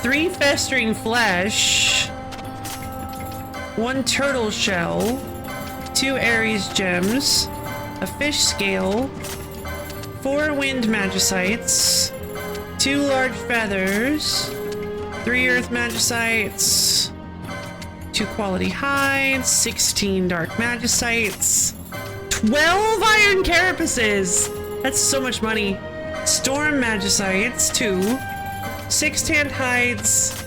3 festering flesh, 1 turtle shell, 2 Aries gems, a fish scale, 4 wind magicites, 2 large feathers, 3 earth magicites, 2 quality hides, 16 dark magicites, 12 iron carapaces! That's so much money. Storm magicites, 2, 6 tanned hides,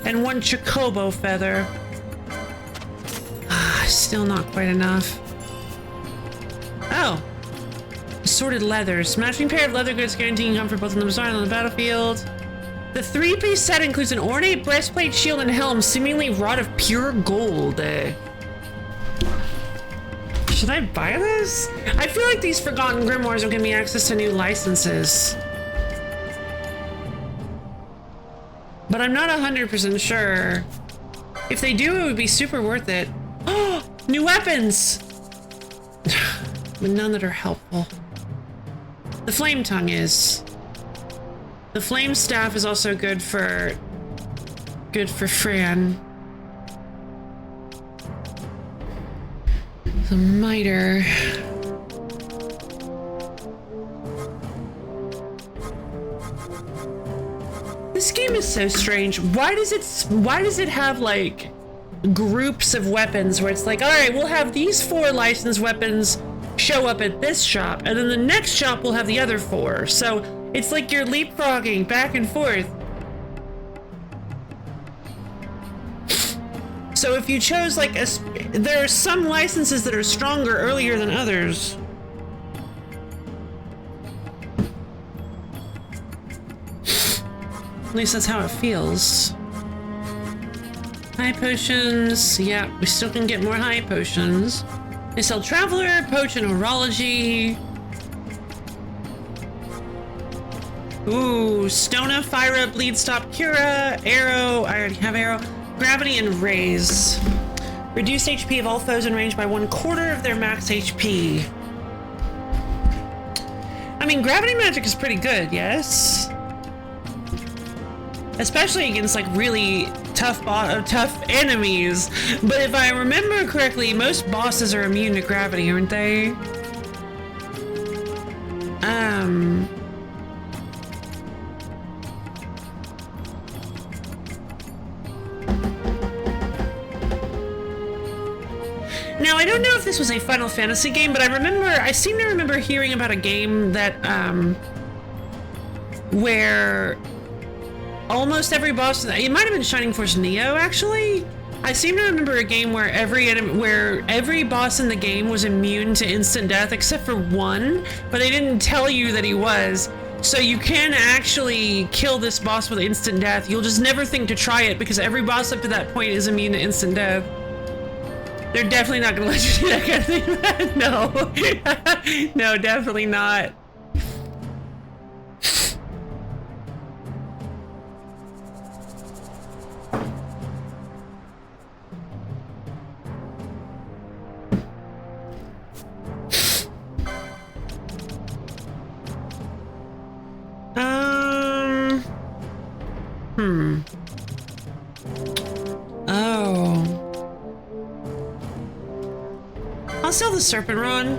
and 1 chocobo feather. Still not quite enough. Oh. Assorted leathers. Matching pair of leather goods guaranteeing comfort both in the bazaar and on the battlefield. The 3-piece set includes an ornate breastplate, shield, and helm, seemingly wrought of pure gold. Should I buy this? I feel like these Forgotten Grimoires will give me access to new licenses. But I'm not 100% sure. If they do, it would be super worth it. Oh, new weapons! But none that are helpful. The flame tongue is. The flame staff is also good for Fran. The miter. This game is so strange. Why does it have like groups of weapons where it's like, all right, we'll have these 4 licensed weapons show up at this shop, and then the next shop will have the other 4. So it's like you're leapfrogging back and forth. So if you chose like there are some licenses that are stronger earlier than others. At least that's how it feels. High potions. Yeah, we still can get more high potions. They sell Traveler, Potion Horology. Ooh, Stona, Fyra, Bleed Stop, Cura, Arrow. I already have Arrow. Gravity and Raise. Reduce HP of all foes in range by 1/4 of their max HP. I mean, gravity magic is pretty good, yes? especially against like really tough enemies. But if I remember correctly, most bosses are immune to gravity, aren't they? Now, I don't know if this was a Final Fantasy game, but I seem to remember hearing about a game that, where almost every boss, it might have been Shining Force Neo, actually. I seem to remember a game where every boss in the game was immune to instant death except for one, but they didn't tell you that he was. So you can actually kill this boss with instant death. You'll just never think to try it because every boss up to that point is immune to instant death. They're definitely not gonna let you do that kind of thing. No. No, definitely not. Oh. I'll sell the Serpent Run.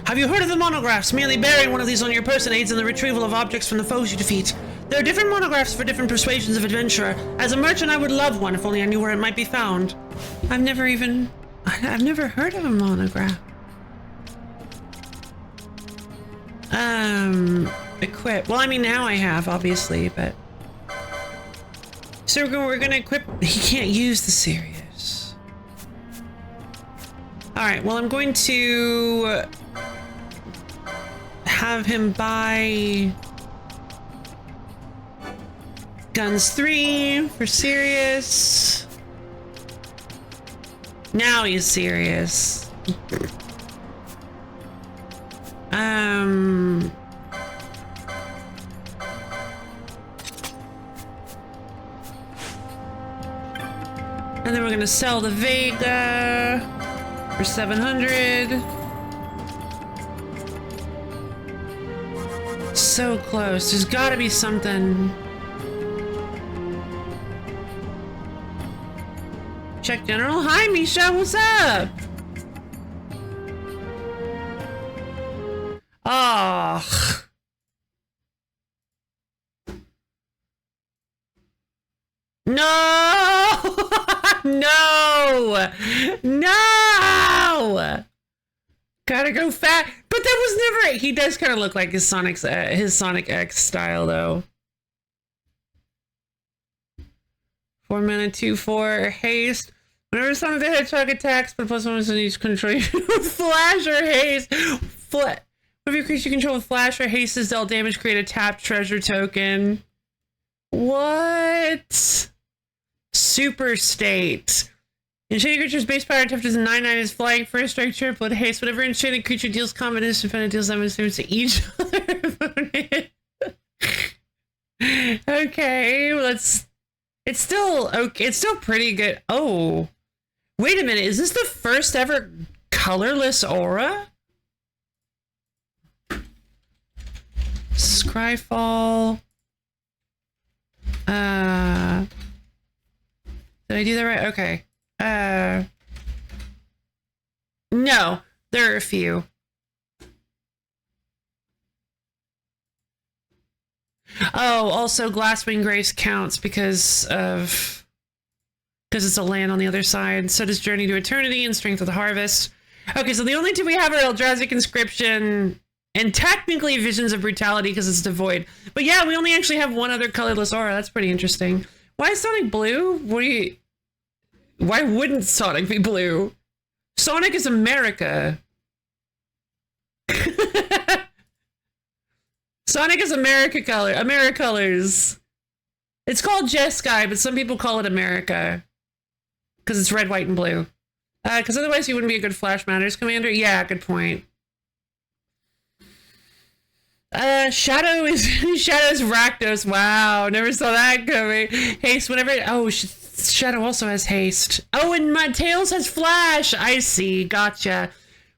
Have you heard of the monographs? Merely bearing one of these on your person aids in the retrieval of objects from the foes you defeat. There are different monographs for different persuasions of adventurer. As a merchant, I would love one if only I knew where it might be found. I've never heard of a monograph. Equip. Well, I mean, now I have, obviously, but... So we're gonna equip... He can't use the Sirius. Alright, well, I'm going to... have him buy... Guns 3 for Sirius. Now he's serious. And then we're gonna sell the Vega for 700. So close. There's gotta be something. Check General. Hi, Misha. What's up? Oh. No! No! No! Gotta go fast. But that was never... He does kind of look like his Sonic X style, though. 4 mana, 2/4 haste. Whenever Sonic the Hedgehog attacks, but plus 1 on each control flash or haste. One of your creatures you control with flash or haste is dealt damage, create a tapped treasure token. What? Super state. Enchanted creature's base power toughness is 9/9 is flying, first strike, triplet, haste. Whenever enchanted creature deals combat defense, deals damage to each other opponent. Okay, let's... It's still okay. It's still pretty good. Oh, wait a minute. Is this the first ever colorless aura? Scryfall. Did I do that right? Okay. No, there are a few. Oh, also Glasswing Grace counts because it's a land on the other side. So does Journey to Eternity and Strength of the Harvest. Okay, so the only two we have are Eldrazi Inscription and technically Visions of Brutality because it's devoid. But yeah, we only actually have one other colorless aura. That's pretty interesting. Why is Sonic blue? Why wouldn't Sonic be blue? Sonic is America. Sonic is Americolors. It's called Jeskai, but some people call it America. Because it's red, white, and blue. Because otherwise you wouldn't be a good Flash Matters commander. Yeah, good point. Shadow's Rakdos. Wow, never saw that coming. Haste, whenever... Oh, Shadow also has haste. Oh, and my Tails has flash. I see, gotcha.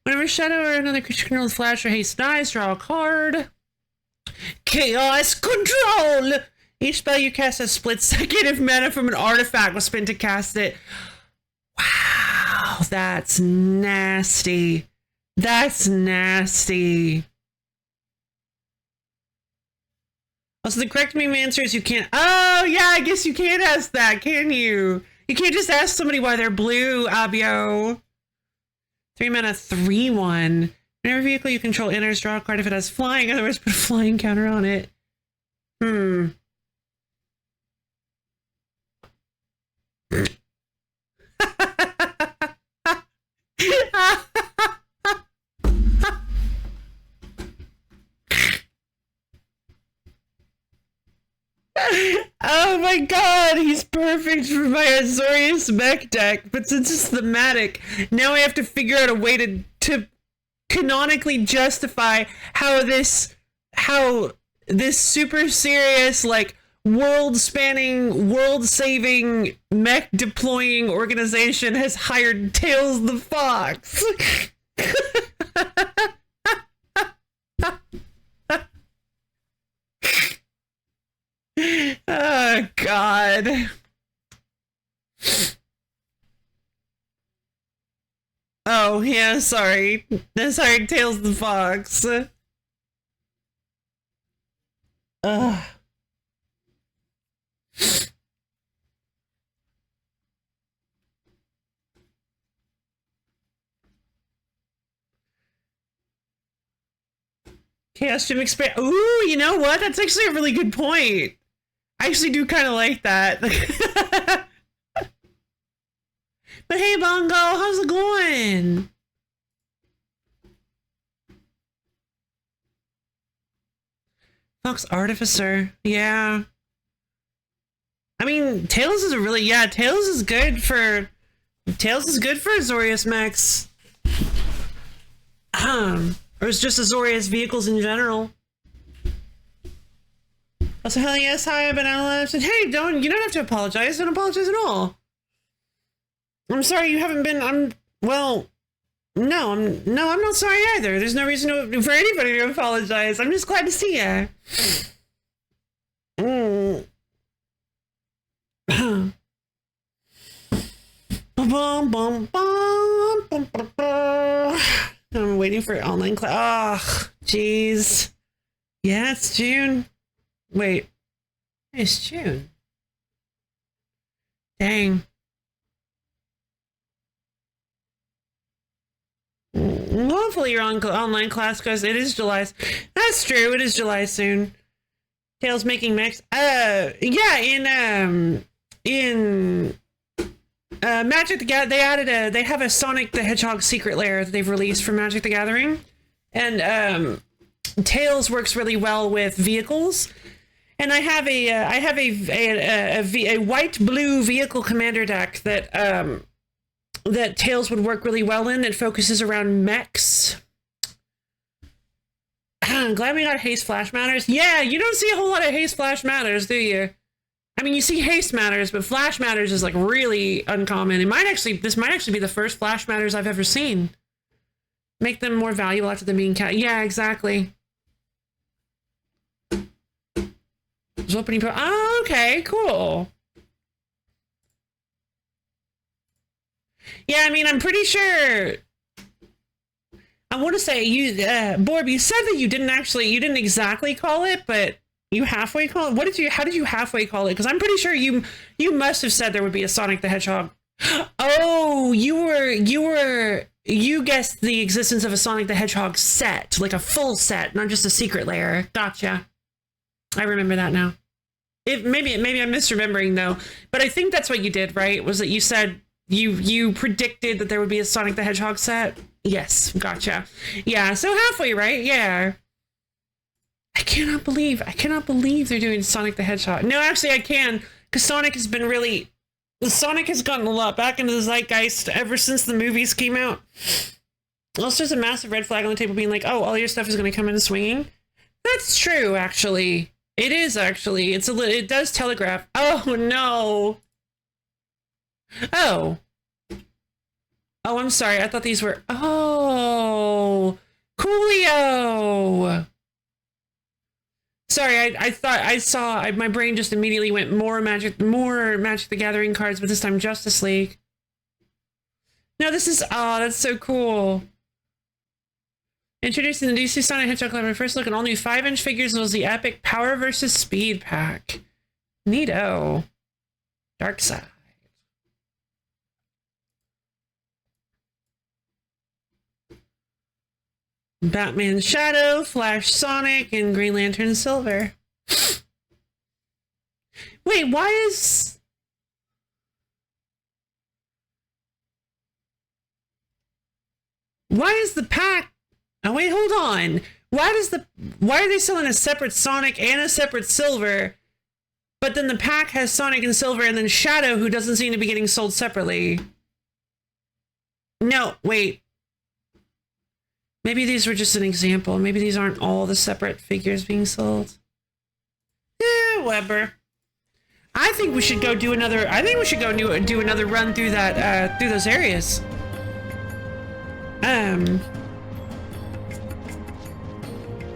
Whenever Shadow or another creature controls flash or haste dies, draw a card. Chaos control! Each spell you cast has split second if mana from an artifact was spent to cast it. Wow, that's nasty. That's nasty. Also, the correct meme answer is you can't. Oh, yeah, I guess you can't ask that, can you? You can't just ask somebody why they're blue, Abio. 3 mana, 3/1. Whenever vehicle you control enters, draw a card if it has flying, otherwise put a flying counter on it. Oh my god, he's perfect for my Azorius mech deck, but since it's thematic, now I have to figure out a way to canonically justify how this super serious, like, world-spanning, world-saving, mech-deploying organization has hired Tails the Fox. Oh, God. Oh, yeah, sorry. Sorry, Tails the Fox. Ugh. Chaos Gym expand. Ooh, you know what? That's actually a really good point. I actually do kind of like that. But hey, Bongo, how's it going? Fox Artificer, yeah. I mean, Tails is Tails is good for Azorius mechs. Or it's just Azorius vehicles in general. Also, hell yes, hi, I've been out. Hey, you don't have to apologize. Don't apologize at all. I'm sorry you haven't been. No, I'm not sorry either. There's no reason for anybody to apologize. I'm just glad to see you. I'm waiting for online class. Oh, jeez. Yeah, it's June. Wait. It's June. Dang. Hopefully your online class goes. It is July. That's true. It is July soon. Tails making mechs. Yeah, in Magic the Gathering, they have a Sonic the Hedgehog secret lair that they've released for Magic the Gathering, and Tails works really well with vehicles. And I have a white blue vehicle commander deck that Tails would work really well in. It focuses around mechs. I'm glad we got Haste Flash Matters. Yeah, you don't see a whole lot of Haste Flash Matters, do you? I mean, you see Haste Matters, but Flash Matters is like really uncommon. This might actually be the first Flash Matters I've ever seen. Make them more valuable after them being cat. Yeah, exactly. Opening. Oh, okay, cool. Yeah, I mean, I'm pretty sure. I want to say Borb, you said that you didn't exactly call it, but you halfway call it. How did you halfway call it? Because I'm pretty sure you must have said there would be a Sonic the Hedgehog. Oh, you guessed the existence of a Sonic the Hedgehog set, like a full set, not just a secret layer. Gotcha. I remember that now. Maybe I'm misremembering though, but I think that's what you did, right? Was that you said you predicted that there would be a Sonic the Hedgehog set? Yes, gotcha. Yeah, so halfway, right? Yeah. I cannot believe they're doing Sonic the Hedgehog. No, actually I can, because Sonic has gotten a lot back into the zeitgeist ever since the movies came out. Also, there's a massive red flag on the table being like, oh, all your stuff is going to come in swinging. That's true, actually. It is, actually. It does telegraph. Oh, no. Oh. Oh, I'm sorry. I thought these were... Oh. Coolio. Sorry, I thought I saw, my brain just immediately went more Magic the Gathering cards, but this time Justice League. No, this is, oh, that's so cool. Introducing the DC Sonic Hedgehog Collector. First look at all new 5-inch figures was the epic Power versus Speed pack. Neato. Dark Side. Batman Shadow, Flash Sonic, and Green Lantern Silver. Wait, why is... Why is the pack... Oh, wait, hold on. Why are they selling a separate Sonic and a separate Silver, but then the pack has Sonic and Silver and then Shadow, who doesn't seem to be getting sold separately? No, wait. Maybe these were just an example. Maybe these aren't all the separate figures being sold. Weber. I think we should go do another. I think we should go do another run through that through those areas.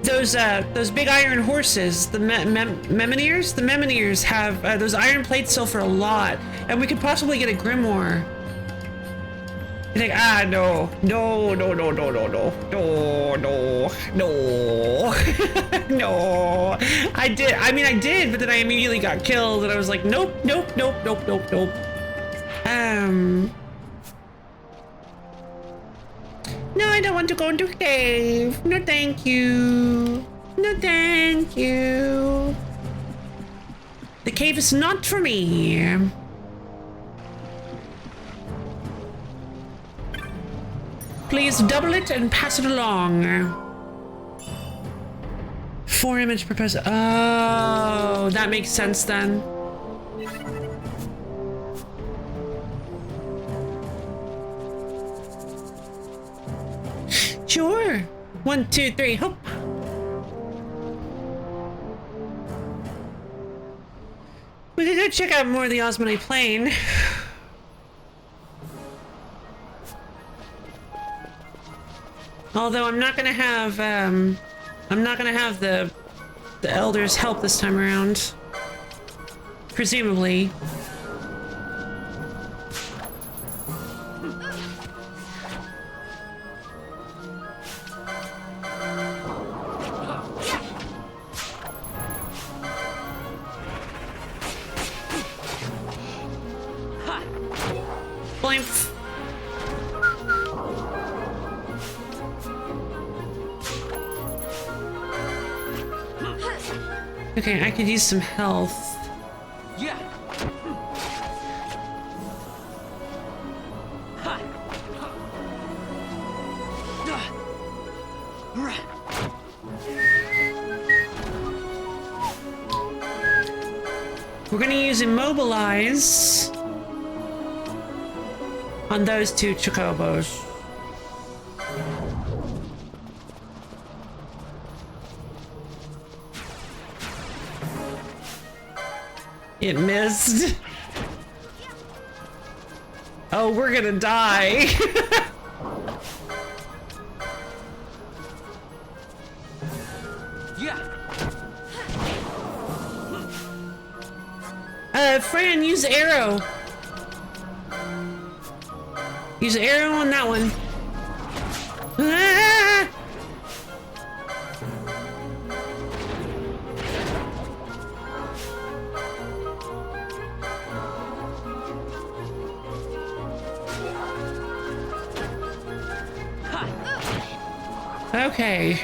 Those big iron horses, the Memineers. The Memineers have those iron plates sell for a lot, and we could possibly get a Grimoire. You think, no, I did, but then I immediately got killed, and I was like, nope. No, I don't want to go into a cave. No, thank you. No, thank you. The cave is not for me. Please double it and pass it along. 4 image proposal. Oh, that makes sense then. Sure. 1, 2, 3, hope. We could go check out more of the Osmondite Plain. Although I'm not gonna have the elders help this time around. Presumably. Blimp. Okay, I could use some health. Yeah. We're gonna use Immobilize on those 2 Chocobos. It missed. Oh, we're gonna die. Yeah. Fran, use arrow. Use arrow on that one. Ah! Okay.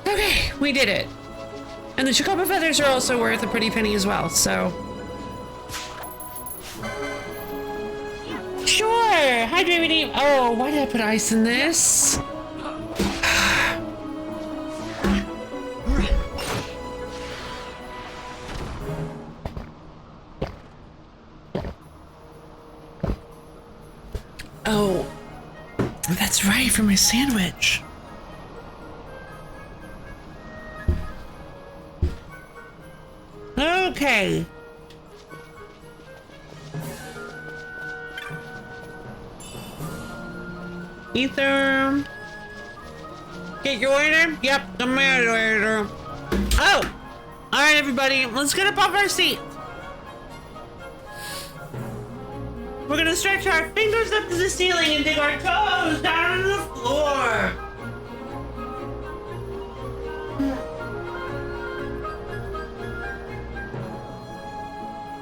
Okay, we did it. And the Chocobo feathers are also worth a pretty penny as well, so. Sure! Hydrate redeem. Oh, why did I put ice in this? Oh, that's right, for my sandwich. Okay. Ether. Get your order? Yep, the my order. Oh! Alright, everybody, let's get up off our seat. We're gonna stretch our fingers up to the ceiling and dig our toes down to the floor.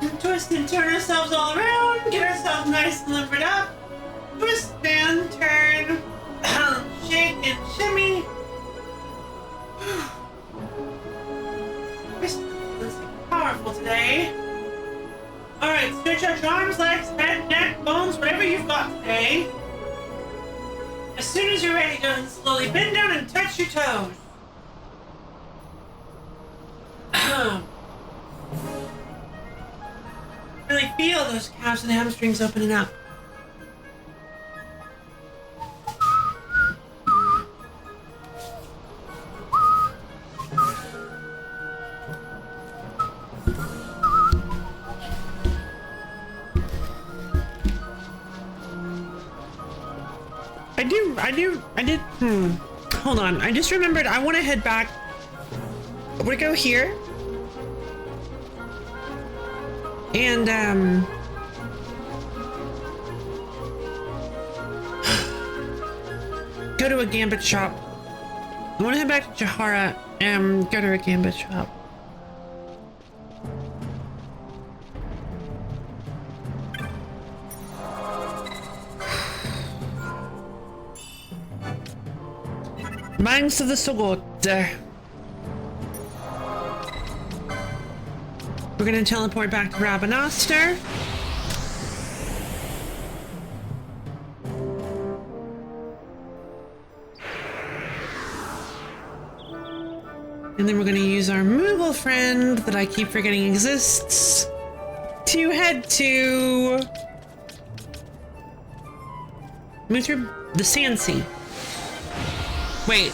And twist and turn ourselves all around, get ourselves nice and limbered up. Twist and turn, shake and shimmy. This is powerful today. Alright, stretch out your arms, legs, head, neck, bones, whatever you've got today. As soon as you're ready, go and slowly bend down and touch your toes. Really feel those calves and hamstrings opening up. I did, hold on. I just remembered I want to head back. We go here. And, go to a gambit shop. I want to head back to Jahara and go to a gambit shop. Banks of the Sogot. We're gonna teleport back to Rabanastre. And then we're gonna use our Moogle friend that I keep forgetting exists to head to move through the Sand Sea. Wait.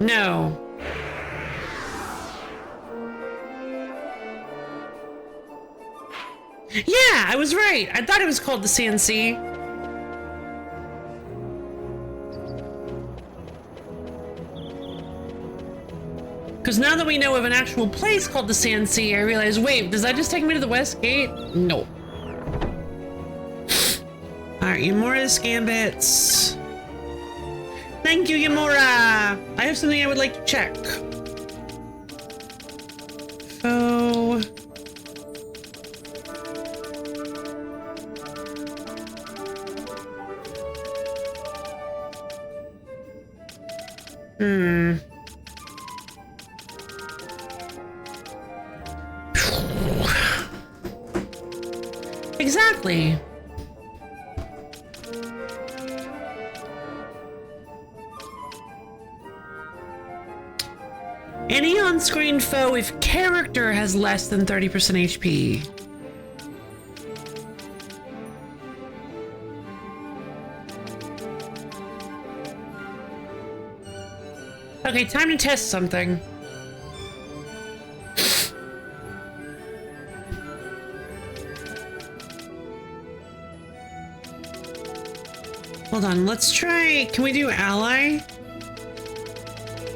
No. Yeah, I was right. I thought it was called the Sand Sea. Because now that we know of an actual place called the Sand Sea, I realize, wait, does that just take me to the West Gate? No. Alright, Ymora's Gambits. Thank you, Ymora! I have something I would like to check. So... Exactly. Any on-screen foe if character has less than 30% HP. Okay, time to test something. Hold on, let's try... Can we do ally?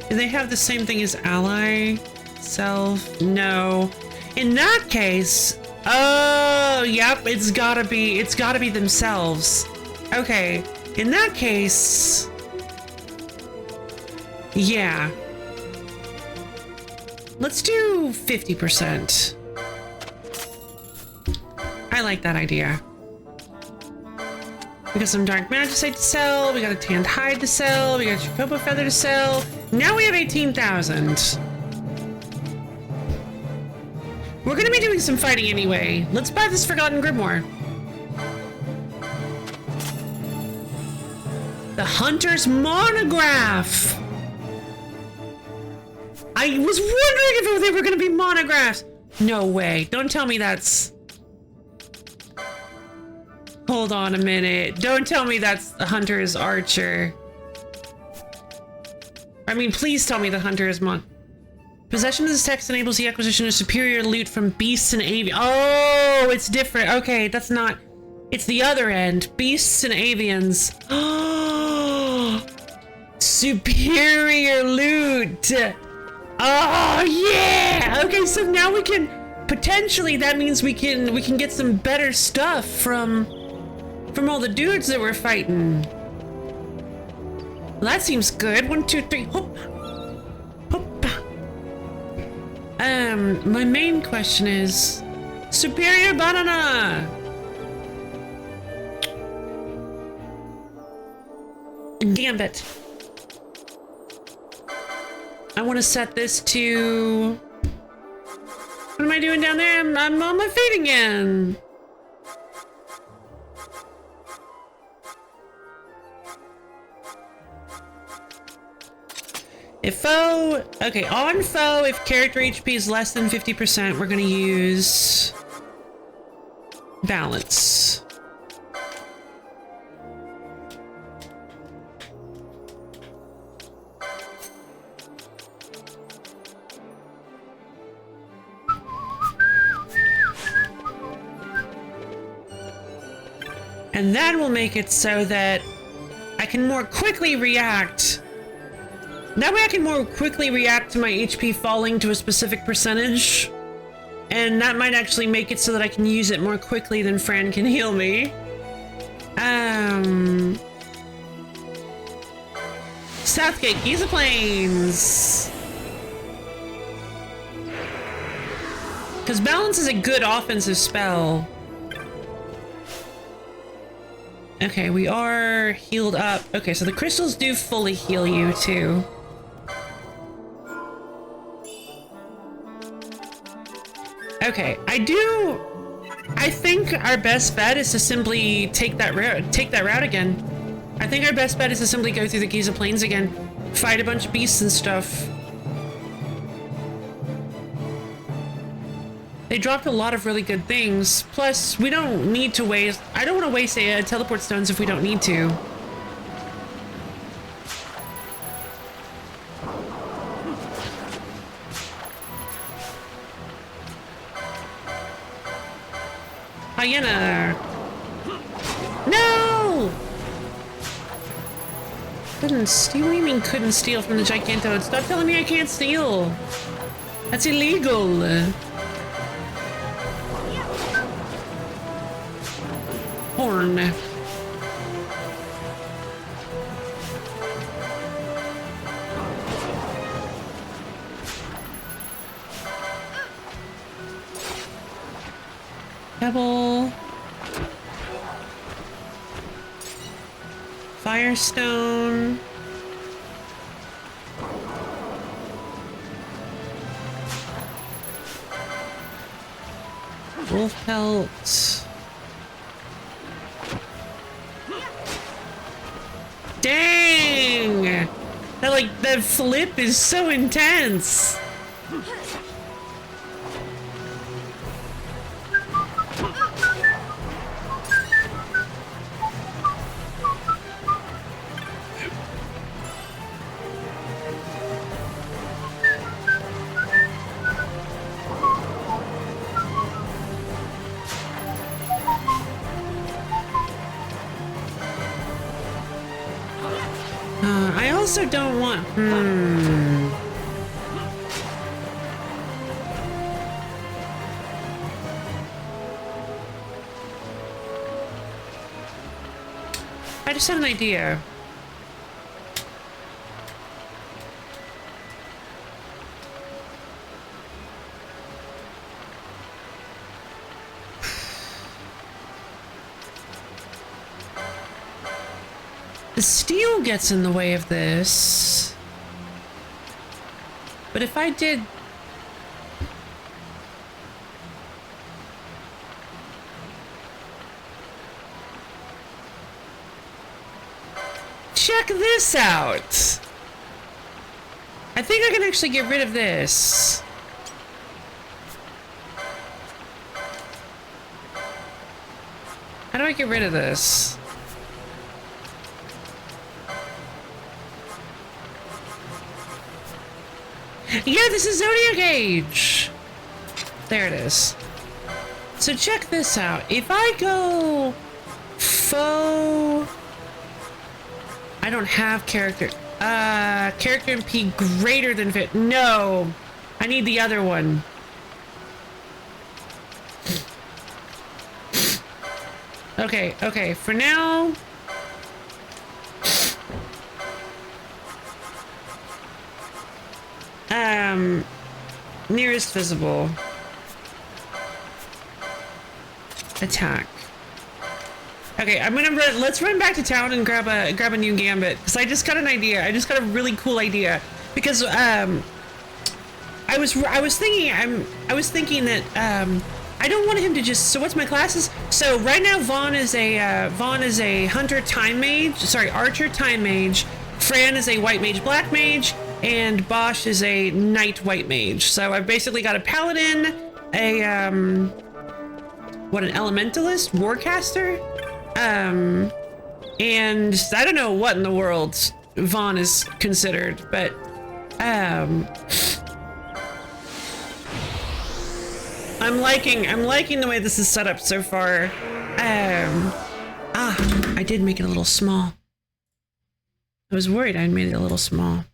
Do they have the same thing as ally? Self? No. In that case... Oh, yep, it's gotta be themselves. Okay, in that case... Yeah. Let's do 50%. I like that idea. We got some dark magicite to sell, we got a tanned hide to sell, we got a Chocobo feather to sell. Now we have 18,000. We're gonna be doing some fighting anyway. Let's buy this Forgotten Grimoire. The Hunter's Monograph! I was wondering if they were gonna be monographs. No way. Don't tell me that's... Hold on a minute. Don't tell me that's the Hunter's Archer. I mean, please tell me the Hunter is Possession of this text enables the acquisition of superior loot from beasts and avians. Oh, it's different. Okay, that's not... It's the other end. Beasts and avians. Oh, Superior loot. Oh yeah. Okay, so now we can potentially, that means we can get some better stuff from all the dudes that we're fighting. Well, that seems good. 1, 2, 3. Hop. Hop. My main question is superior banana. Gambit. I want to set this to... What am I doing down there? I'm on my feet again. If foe... Okay, on foe, if character HP is less than 50%, we're going to use... balance. And that will make it so that I can more quickly react. That way I can more quickly react to my HP falling to a specific percentage. And that might actually make it so that I can use it more quickly than Fran can heal me. Southgate, Giza Plains. Because balance is a good offensive spell. Okay, we are healed up. Okay, so the crystals do fully heal you too. Okay, I think our best bet is to simply take that route again. I think our best bet is to simply go through the Giza Plains again. Fight a bunch of beasts and stuff. They dropped a lot of really good things. Plus, we don't need to waste... I don't want to waste teleport stones if we don't need to. Hyena! No! Couldn't steal? What do you mean couldn't steal from the Gigantoad? Stop telling me I can't steal! That's illegal! Horn. Pebble. Firestone. Wolf pelt. Dang! That flip is so intense! I also don't want... I just had an idea. The steel gets in the way of this. But if I did... Check this out! I think I can actually get rid of this. How do I get rid of this? Yeah, this is Zodiac Age! There it is. So check this out. If I go... Faux... I don't have character... Character MP greater than fit. No, I need the other one. Okay, okay, for now. Nearest visible. Attack. Okay, let's run back to town and grab a new gambit, because I just got an idea. I just got a really cool idea. Because I was thinking that I don't want him to just, so what's my classes? So right now Vaughn is a hunter time mage, sorry, archer time mage. Fran is a white mage black mage, and Bosch is a knight white mage. So I've basically got a paladin, an elementalist, warcaster, and I don't know what in the world Vaughn is considered, but I'm liking the way this is set up so far. I did make it a little small. I was worried I made it a little small.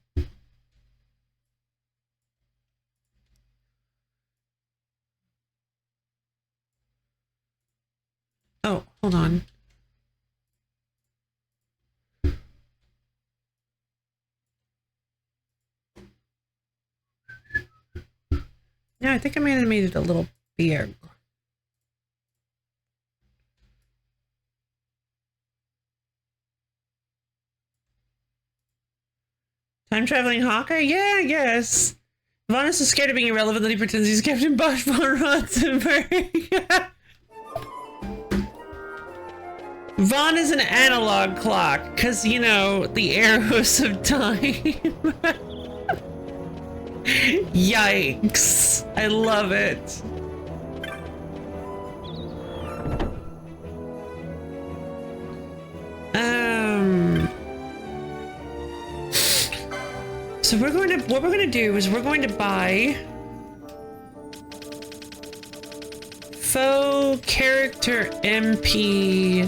Oh, hold on. Yeah, I think I might have made it a little big. Time traveling Hawkeye? Yeah, I guess. Vaughn is so scared of being irrelevant that he pretends he's Captain Bosch von Rotzenberg. Vaughn is an analog clock, because, you know, the arrows of time. Yikes. I love it. So what we're going to do is we're going to buy faux character MP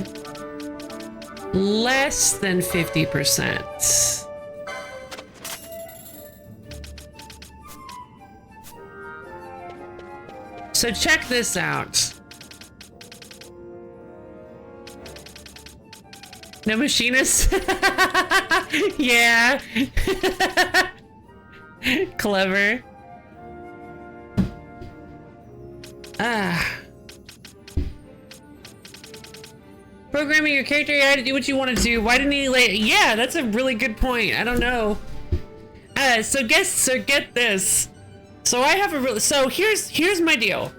less than 50%. So check this out. No machinist? Yeah. Clever. Programming your character, you had to do what you want to do. Why didn't he yeah, that's a really good point. I don't know. So get this. So I have so here's my deal.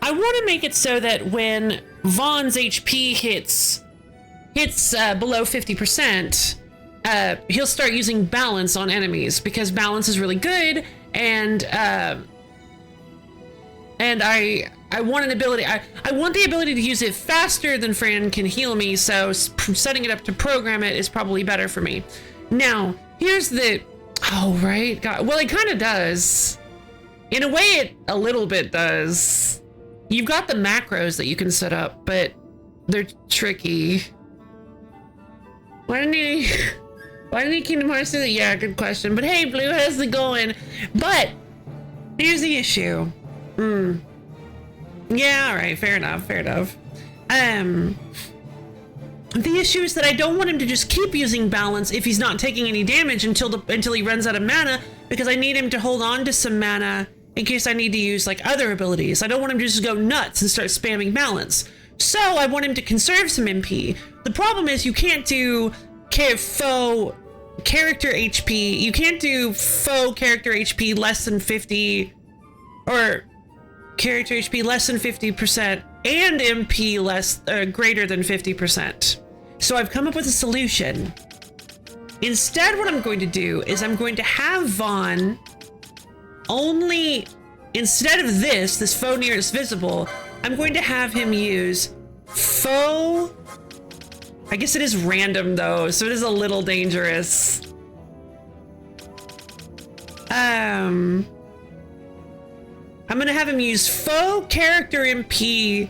I want to make it so that when Vaughn's HP hits below 50%, he'll start using balance on enemies, because balance is really good, and I want an ability. I want the ability to use it faster than Fran can heal me, so setting it up to program it is probably better for me. Now, here's the... Oh, right. God. Well, it kind of does. In a way, it a little bit does. You've got the macros that you can set up, but they're tricky. Why didn't he Kingdom Hearts do that? Yeah, good question. But hey, Blue, how's it going? But here's the issue. Yeah, all right, fair enough. The issue is that I don't want him to just keep using balance if he's not taking any damage until he runs out of mana, because I need him to hold on to some mana in case I need to use like other abilities. I don't want him to just go nuts and start spamming balance. So I want him to conserve some MP. The problem is you can't do faux character HP. You can't do faux character HP less than 50, or character HP less than 50% and MP greater than 50%. So I've come up with a solution. Instead, what I'm going to do is I'm going to have Vaughn only, instead of this faux nearest visible, I'm going to have him use faux... I guess it is random though, so it is a little dangerous. I'm gonna have him use faux character MP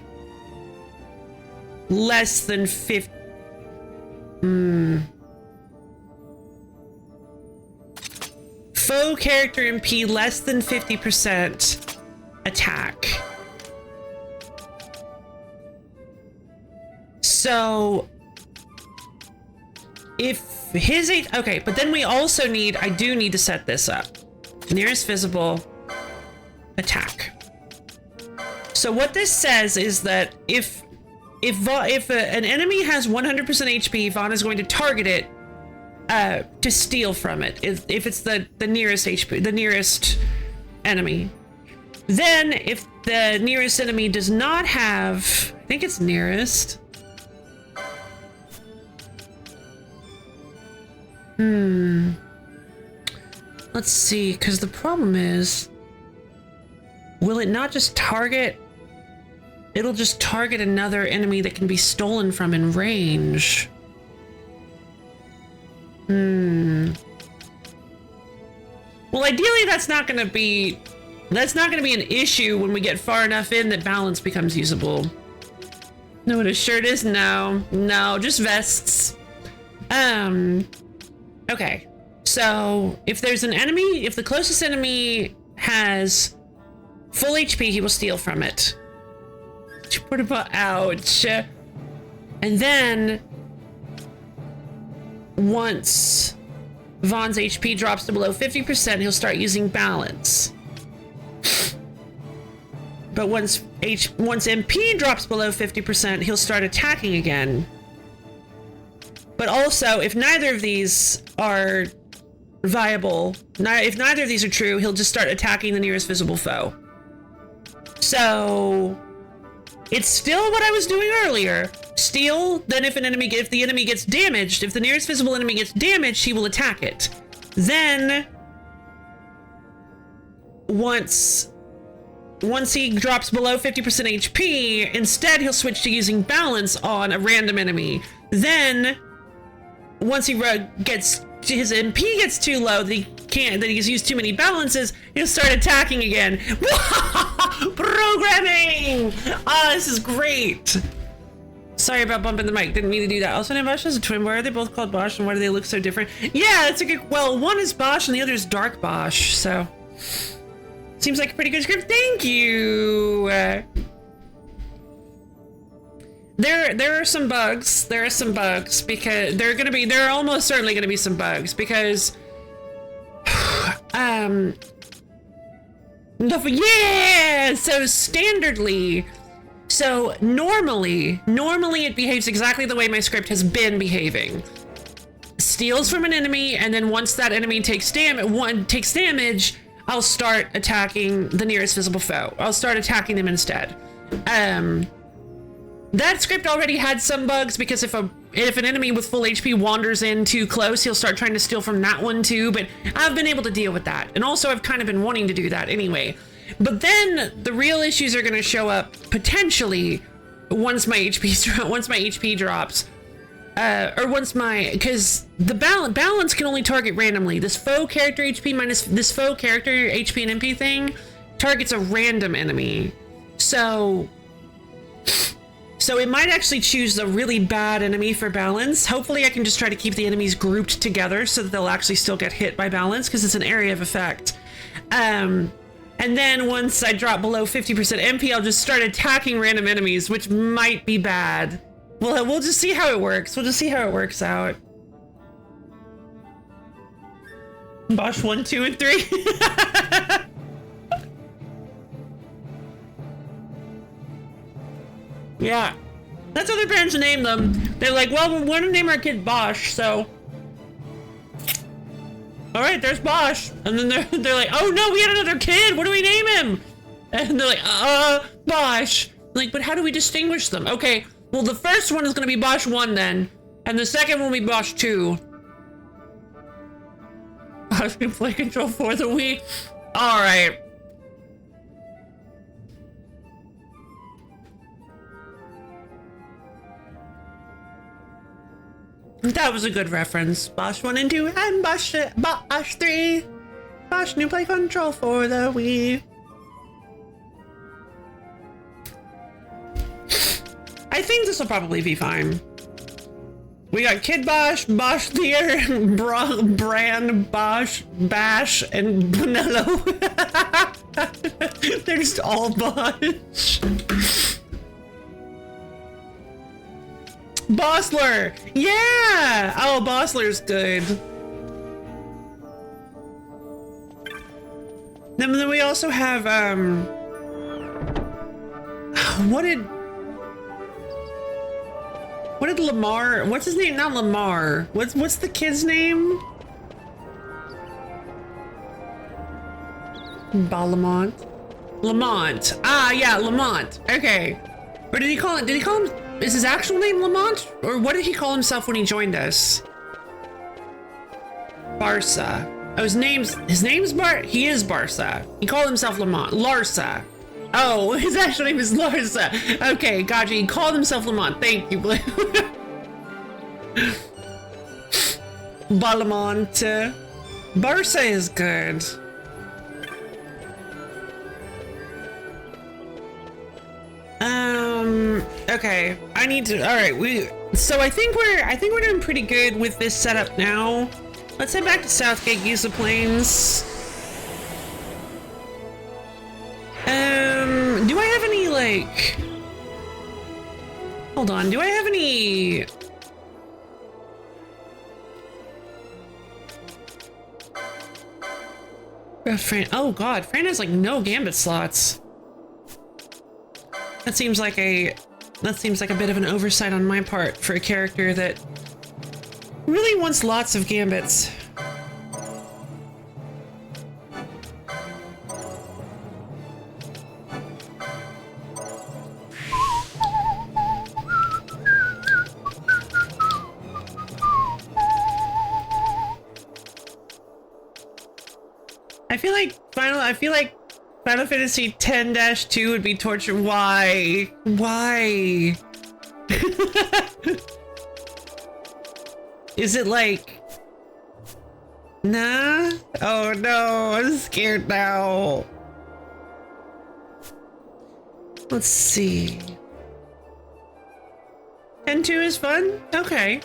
less than 50. Foe character MP less than 50% attack. So if his okay, but then we also need, I do need to set this up. Nearest visible attack. So what this says is that if an enemy has 100% HP, Vaughn is going to target it to steal from it. If it's the nearest HP, the nearest enemy. Then if the nearest enemy does not have, I think it's nearest. Let's see, because the problem is, will it not just target? It'll just target another enemy that can be stolen from in range. Well, ideally, that's not going to be an issue when we get far enough in that balance becomes usable. Know what a shirt is? No, just vests. Okay. So if there's an enemy, if the closest enemy has full HP, he will steal from it. Ouch. And then once Vaughn's HP drops to below 50%, he'll start using balance. But once MP drops below 50%, he'll start attacking again. But also, if neither of these are viable, if neither of these are true, he'll just start attacking the nearest visible foe. So it's still what I was doing earlier. Steal, then if the enemy gets damaged, if the nearest visible enemy gets damaged, he will attack it. Then once he drops below 50% HP, instead he'll switch to using balance on a random enemy. Then once he gets his MP gets too low that he's used too many balances, he'll start attacking again. Programming! This is great. Sorry about bumping the mic. Didn't mean to do that. Also, Bosch is a twin. Why are they both called Bosch, and why do they look so different? Yeah, it's a good. Well, one is Bosch and the other is Dark Bosch. So seems like a pretty good script. Thank you. There are some bugs. There are some bugs because there are almost certainly gonna be some bugs because yeah. So normally it behaves exactly the way my script has been behaving. Steals from an enemy, and then once that enemy takes damage, I'll start attacking the nearest visible foe. I'll start attacking them instead. That script already had some bugs because if an enemy with full HP wanders in too close, he'll start trying to steal from that one too, but I've been able to deal with that. And also I've kind of been wanting to do that anyway. But then the real issues are going to show up potentially once my HP drops. Because the balance can only target randomly. This foe character HP minus this foe character HP and MP thing targets a random enemy. So it might actually choose a really bad enemy for balance. Hopefully I can just try to keep the enemies grouped together so that they'll actually still get hit by balance because it's an area of effect. And then once I drop below 50% MP, I'll just start attacking random enemies, which might be bad. We'll just see how it works. We'll just see how it works out. Bosch 1, 2, and 3. Yeah, that's what their parents named them. They're like, well, we want to name our kid Bosch, so. All right, there's Bosch. And then they're like, oh no, we had another kid. What do we name him? And they're like, Bosch. Like, but how do we distinguish them? Okay, well, the first one is going to be Bosch 1 then. And the second one will be Bosch 2. I was going to play Control for the Wii. All right. That was a good reference. Bosch 1 and 2 and Bosch 3. Bosch new play Control for the Wii. I think this will probably be fine. We got Kid Bosch, Bosch Deer, Bran, Bosch, Bash, and Bonello. They're just all Bosch. Bossler! Yeah! Oh, Bossler's good. Then we also have, what did Lamar, what's his name? Not Lamar. What's the kid's name? Balamont? Lamont. Ah, yeah, Lamont. Okay. Or did he call him, is his actual name Lamont? Or what did he call himself when he joined us? Barca. Oh, his name's he is Barca. He called himself Lamont. Larsa. Oh, his actual name is Larsa. Okay, gotcha. He called himself Lamont. Thank you, Blue. Balamont. Barca is good. Okay. I need to. All right. So I think we're doing pretty good with this setup now. Let's head back to Southgate, use the planes. Do I have any, like... Hold on, do I have any... Fran, oh god, Fran has like no gambit slots. That seems like a bit of an oversight on my part for a character that really wants lots of gambits. I feel like Final Fantasy X-2 would be torture. Why? Why? Is it like... Nah? Oh no, I'm scared now. Let's see. X-2 is fun? Okay.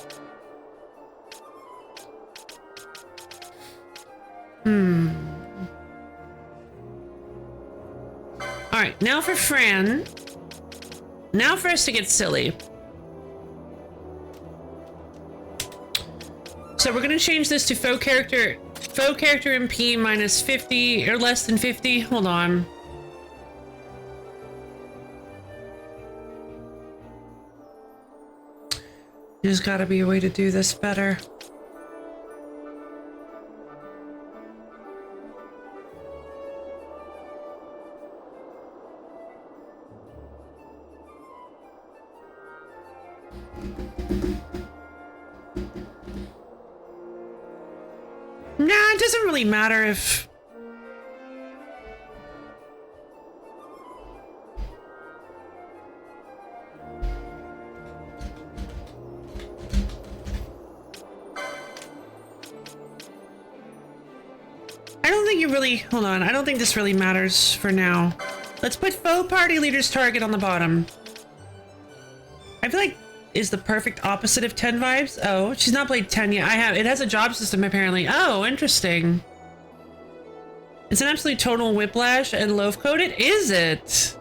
Alright, now for Fran. Now for us to get silly. So we're gonna change this to faux character MP minus 50 or less than 50. Hold on. There's gotta be a way to do this better. Nah, it doesn't really matter if... I don't think you really... Hold on, I don't think this really matters for now. Let's put faux party leader's target on the bottom. I feel like is the perfect opposite of 10 vibes. Oh, she's not played 10 yet. I have. It has a job system apparently. Oh, interesting. It's an absolute total whiplash and loaf coated. Is it?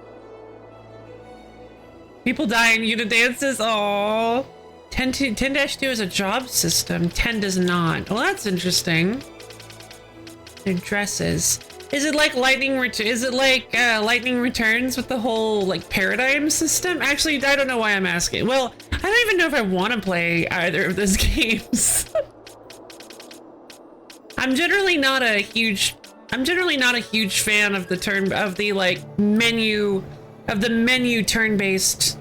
People die in unit dances. Oh, 10-2 is a job system. 10 does not. Well, that's interesting. Their dresses. Is it like lightning returns with the whole like paradigm system? Actually, I don't know why I'm asking. Well, I don't even know if I want to play either of those games. I'm generally not a huge fan of the menu turn-based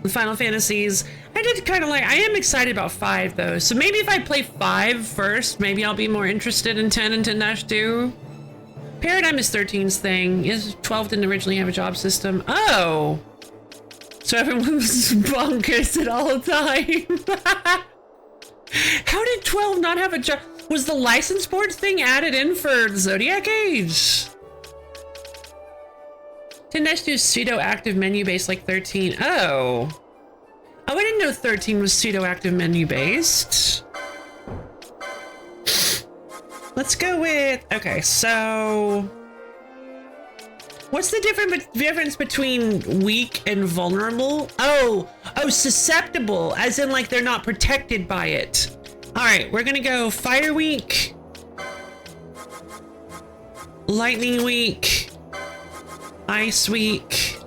Final Fantasies. I am excited about 5 though. So maybe if I play 5 first, maybe I'll be more interested in 10 and 10-2. Paradigm is 13's thing. 12 didn't originally have a job system. Oh! So everyone was bonkers at all time. How did 12 not have a job? Was the license board thing added in for the Zodiac Age? 10-2 is pseudo-active menu based like 13. Oh. Oh, I didn't know 13 was pseudo-active menu based. Let's go with, okay, so what's the difference between weak and vulnerable? Oh, susceptible, as in like they're not protected by it. All right, we're gonna go fire weak, lightning weak, ice weak.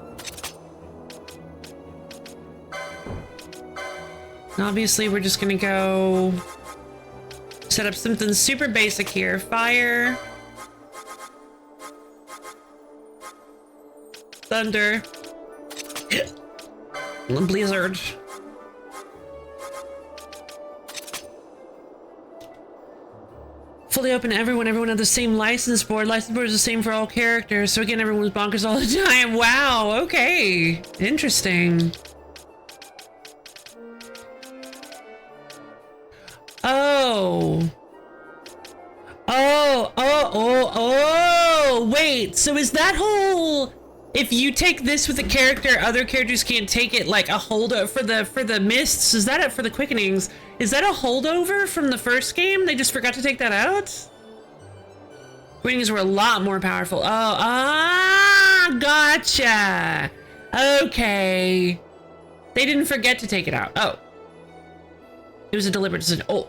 And obviously we're just gonna go set up something super basic here. Fire, thunder, blizzard. Fully open to everyone. Everyone had the same license board. License board is the same for all characters. So again, everyone was bonkers all the time. Wow. Okay. Interesting. Wait, so is that whole, if you take this with a character, other characters can't take it, like a holdover for the mists? Is that it for the quickenings? Is that a holdover from the first game? They just forgot to take that out? Quickenings were a lot more powerful. Gotcha. Okay. They didn't forget to take it out. Oh. It was a deliberate decision. Oh.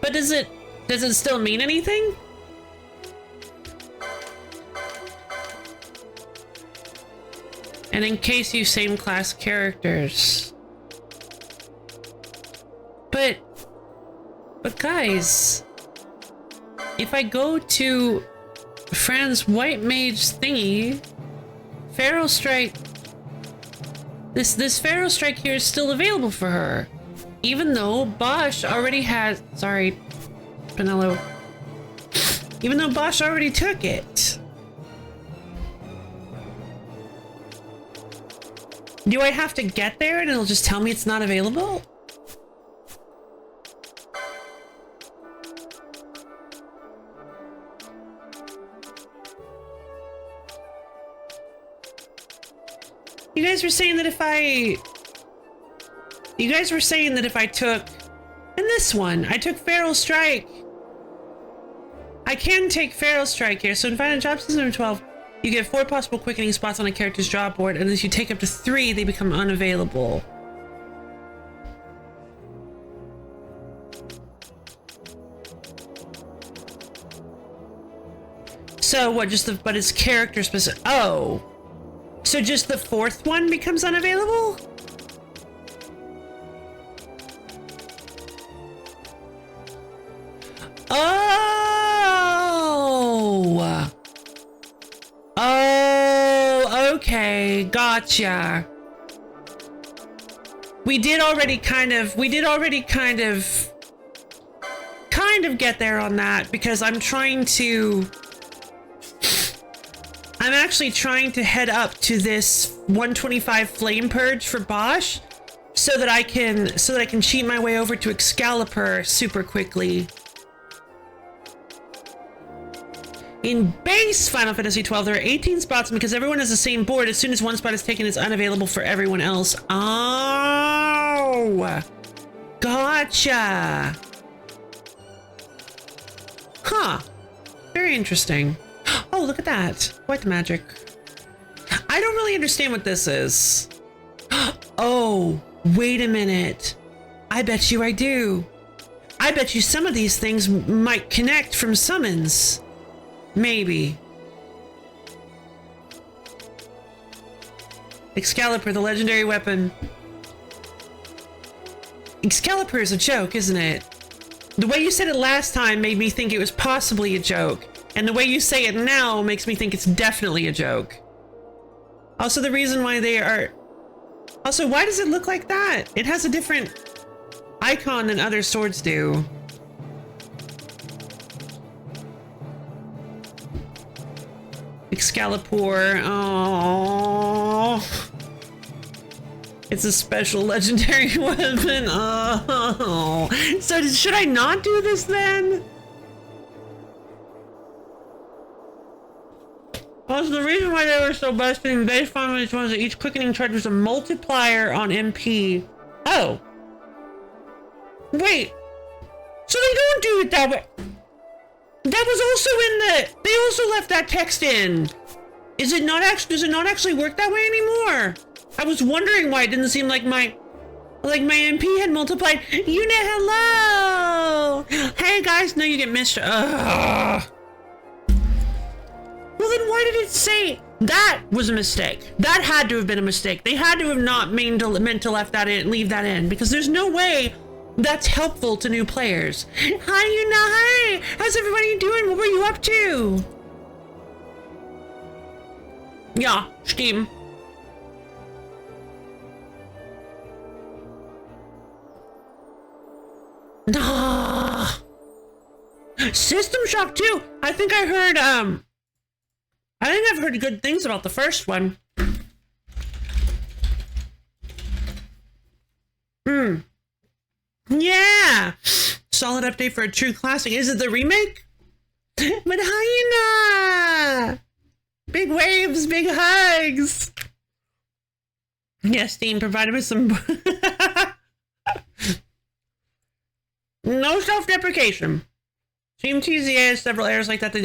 But does it still mean anything? And in case you same class characters. But guys, if I go to Fran's white mage thingy, Pharaoh Strike, this Pharaoh Strike here is still available for her. Even though Bosch already has, sorry, Pinello. Even though Bosch already took it. Do I have to get there and it'll just tell me it's not available? You guys were saying that if I took, in this one, I took Feral Strike. I can take Feral Strike here. So in Final Job System 12, you get 4 possible quickening spots on a character's job board, and as you take up to 3, they become unavailable. So what, but it's character specific. Oh. So just the 4th one becomes unavailable? Oh, okay, gotcha. We did already kind of get there on that, because I'm actually trying to head up to this 125 flame purge for Bosch so that I can cheat my way over to Excalibur super quickly. In base Final Fantasy XII, there are 18 spots, and because everyone has the same board, as soon as one spot is taken, it's unavailable for everyone else. Oh! Gotcha! Huh. Very interesting. Oh, look at that. Quite the magic. I don't really understand what this is. Oh, wait a minute. I bet you I do. I bet you some of these things might connect from summons. Maybe. Excalibur, the legendary weapon. Excalibur is a joke, isn't it? The way you said it last time made me think it was possibly a joke. And the way you say it now makes me think it's definitely a joke. Also, the reason why they are... Also, why does it look like that? It has a different icon than other swords do. Excalibur. Oh, it's a special legendary weapon. Oh, so should I not do this then? Also, the reason why they were so busted base farmers was that each quickening charge was a multiplier on MP. Oh. Wait. So they don't do it that way. That was also in the... They also left that text in. Is it not actually... Does it not actually work that way anymore? I was wondering why it didn't seem like my... Like my MP had multiplied. You know, hello! Hey guys, no, you get missed. Ugh. Well, then why did it say that was a mistake? That had to have been a mistake. They had to have not meant to leave that in, because there's no way that's helpful to new players. Hi, Hey, how's everybody doing? What were you up to? Yeah, Steam. Ah, System Shock 2. I think I've heard good things about the first one. Yeah. Solid update for a true classic. Is it the remake? But hyena! Big waves, big hugs. Yes, Steam provided with some... No self-deprecation. Team TZA has several errors like that.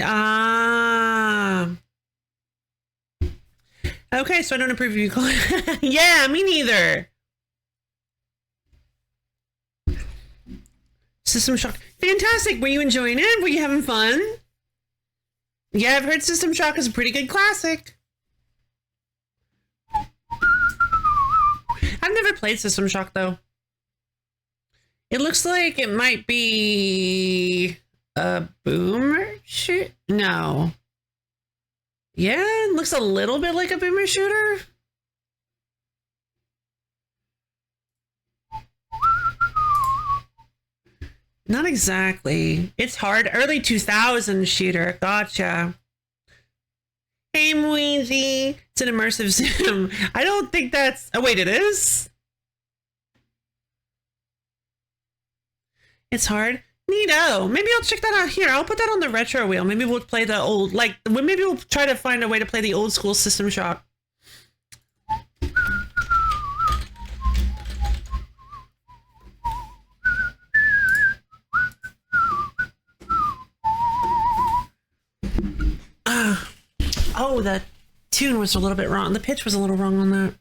Okay, so I don't approve of you. Yeah, me neither. System Shock. Fantastic. Were you enjoying it? Were you having fun? Yeah, I've heard System Shock is a pretty good classic. I've never played System Shock, though. It looks like it might be a boomer shoot. No. Yeah, it looks a little bit like a boomer shooter. Not exactly. It's hard. Early 2000s shooter. Gotcha. Hey, Muizi. It's an immersive sim. I don't think that's... Oh, wait, it is? It's hard. Neato. Maybe I'll check that out here. I'll put that on the retro wheel. Maybe we'll play the old, like, maybe we'll try to find a way to play the old school System Shock. Oh, the tune was a little bit wrong. The pitch was a little wrong on that.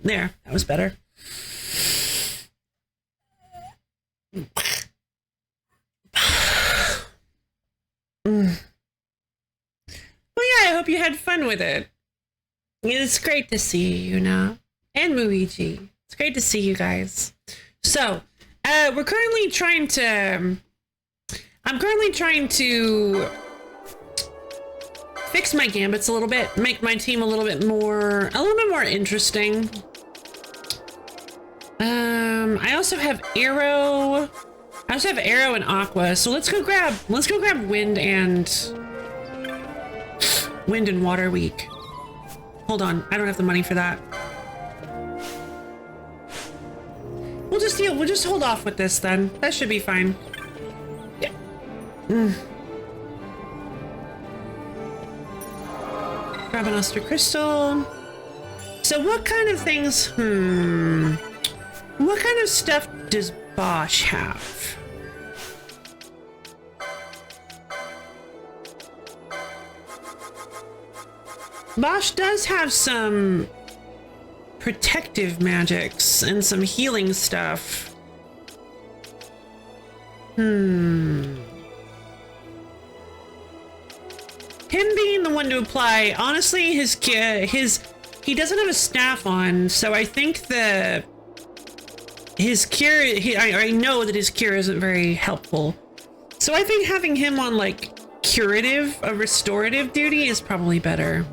There, that was better. Well, yeah, I hope you had fun with it. It's great to see you now. And Muiji. It's great to see you guys. So, we're currently trying to... I'm currently trying to fix my gambits a little bit, make my team a little bit more interesting. I also have Arrow. I also have Arrow and Aqua. So let's go grab Wind and Water Week. Hold on, I don't have the money for that. We'll just hold off with this then. That should be fine. Grab an Oster Crystal. So what kind of things, what kind of stuff does Bosch have? Bosch does have some protective magics and some healing stuff. Him being the one to apply, honestly, he doesn't have a staff on, so I think his cure, I know that his cure isn't very helpful. So I think having him on like a restorative duty is probably better.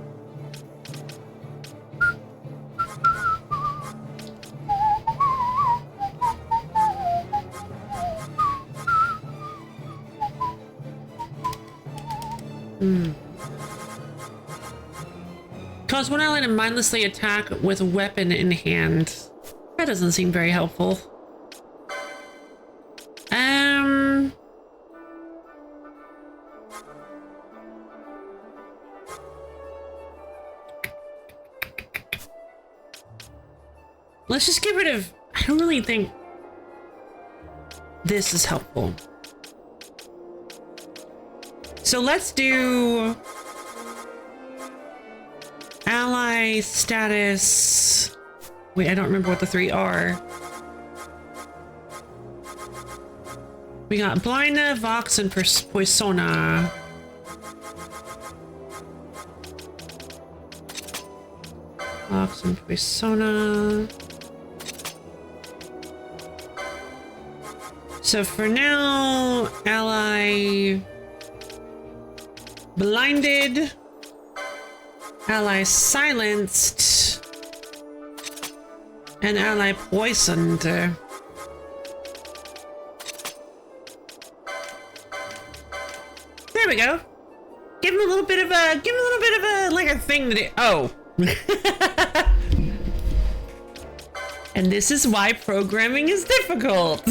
Cause one ally to mindlessly attack with a weapon in hand. That doesn't seem very helpful. Let's just get rid of... I don't really think this is helpful. So let's do ally status. Wait, I don't remember what the three are. We got Blinda, Vox, and Poisona. Vox and Poisona. So for now, ally blinded, ally silenced, and ally poisoned. There we go. Give him a little bit of a, like a thing to do. Oh. And this is why programming is difficult.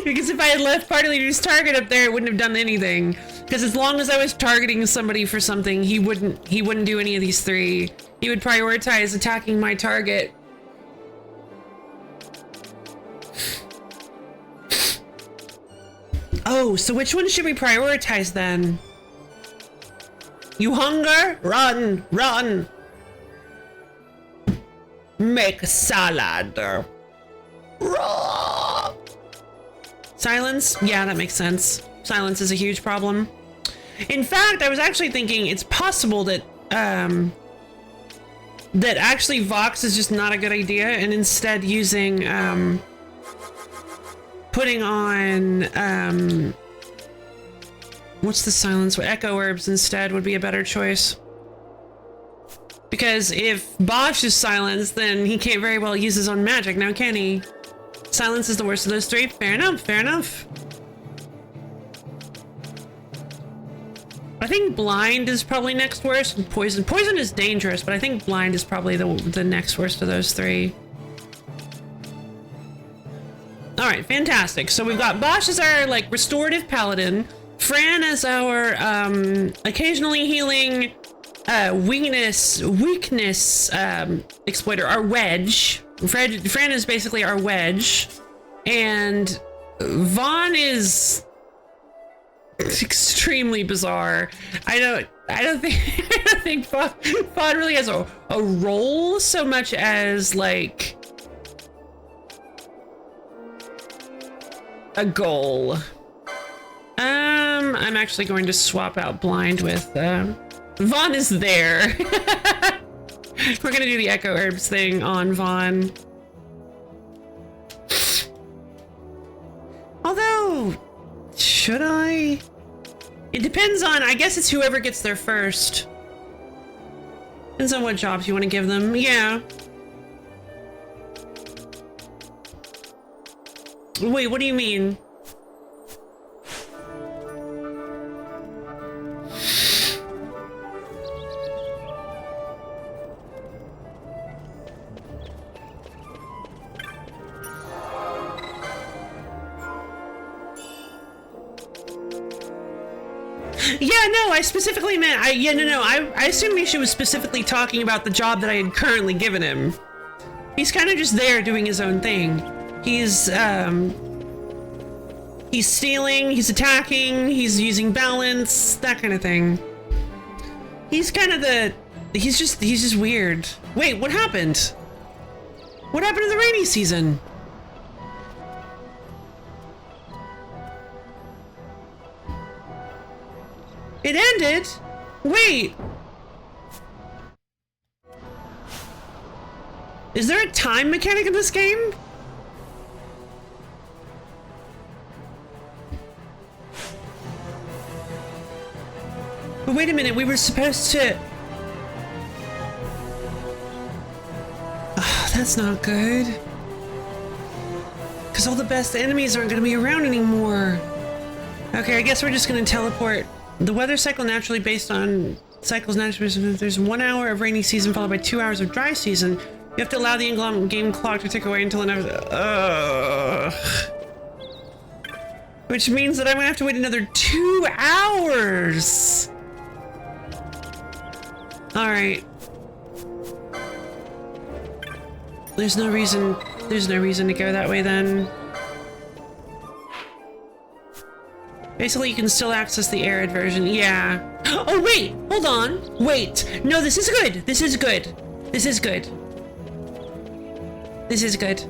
Because if I had left party leader's target up there, it wouldn't have done anything. Because as long as I was targeting somebody for something, he wouldn't do any of these three. He would prioritize attacking my target. Oh, so which one should we prioritize then? You hunger? Run, run. Make salad. Raw. Silence? Yeah, that makes sense. Silence is a huge problem. In fact, I was actually thinking it's possible that that actually Vox is just not a good idea, and instead using putting on what's the silence? Echo herbs instead would be a better choice. Because if Bosch is silenced, then he can't very well use his own magic now, can he? Silence is the worst of those three. Fair enough, fair enough. I think blind is probably next worst, and poison. Poison is dangerous, but I think blind is probably the next worst of those three. All right, fantastic. So we've got Bosch as our like restorative paladin, Fran as our occasionally healing weakness exploiter, our wedge. Fran is basically our wedge, and Vaughn is extremely bizarre. I don't think Vaughn really has a role so much as like a goal. I'm actually going to swap out blind with Vaughn is there. We're gonna do the echo herbs thing on Vaughn. Although, should I? It depends on, I guess it's whoever gets there first. Depends on what jobs you want to give them. Yeah. Wait, what do you mean? Yeah, no, I specifically meant, I assumed Misha was specifically talking about the job that I had currently given him. He's kind of just there doing his own thing. He's stealing, he's attacking, he's using balance, that kind of thing. He's kind of he's just weird. Wait, what happened? What happened to the rainy season? It ended? Wait. Is there a time mechanic in this game? But wait a minute, we were supposed to... Oh, that's not good. Because all the best enemies aren't going to be around anymore. Okay, I guess we're just going to teleport. The weather cycle naturally based on cycles naturally. There's 1 hour of rainy season followed by 2 hours of dry season. You have to allow the in-game clock to tick away until another. Which means that I'm gonna have to wait another 2 hours. All right. There's no reason to go that way then. Basically, you can still access the arid version. Yeah. Oh, wait! Hold on! Wait! No, this is good! This is good! This is good. This is good.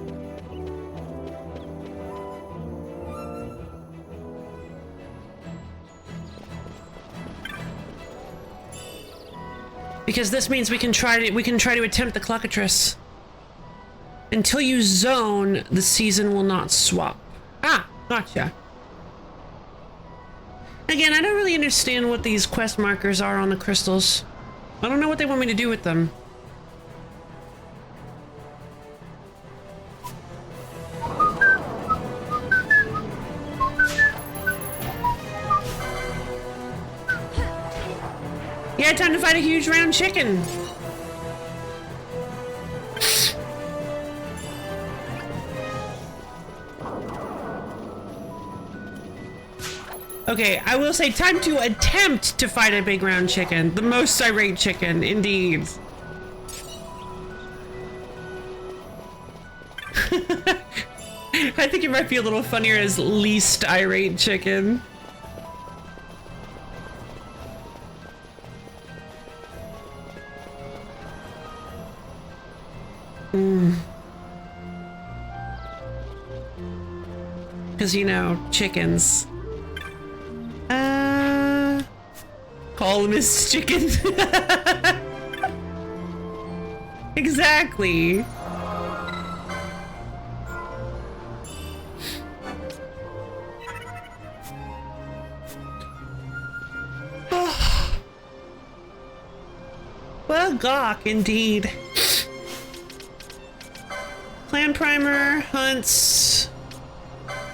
Because this means we can try to attempt the Cluckatrice. Until you zone, the season will not swap. Ah, gotcha. Again, I don't really understand what these quest markers are on the crystals. I don't know what they want me to do with them. Yeah, time to fight a huge round chicken. Okay, I will say time to attempt to fight a big round chicken. The most irate chicken, indeed. I think it might be a little funnier as least irate chicken. Because, you know, chickens. Call Miss Chicken. Exactly. Well, gawk, indeed. Clan Primer, hunts.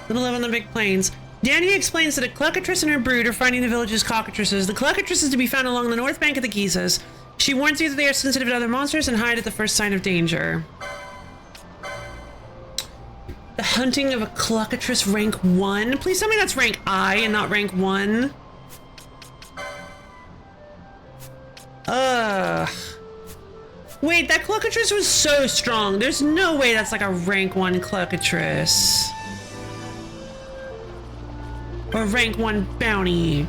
Little live on the big plains. Danny explains that a Cluckatrice and her brood are finding the village's cockatrices. The Cluckatrice is to be found along the north bank of the Geysers. She warns you that they are sensitive to other monsters and hide at the first sign of danger. The hunting of a Cluckatrice rank 1? Please tell me that's rank I and not rank 1. Ugh. Wait, that Cluckatrice was so strong. There's no way that's like a rank 1 Cluckatrice. Or rank 1 bounty.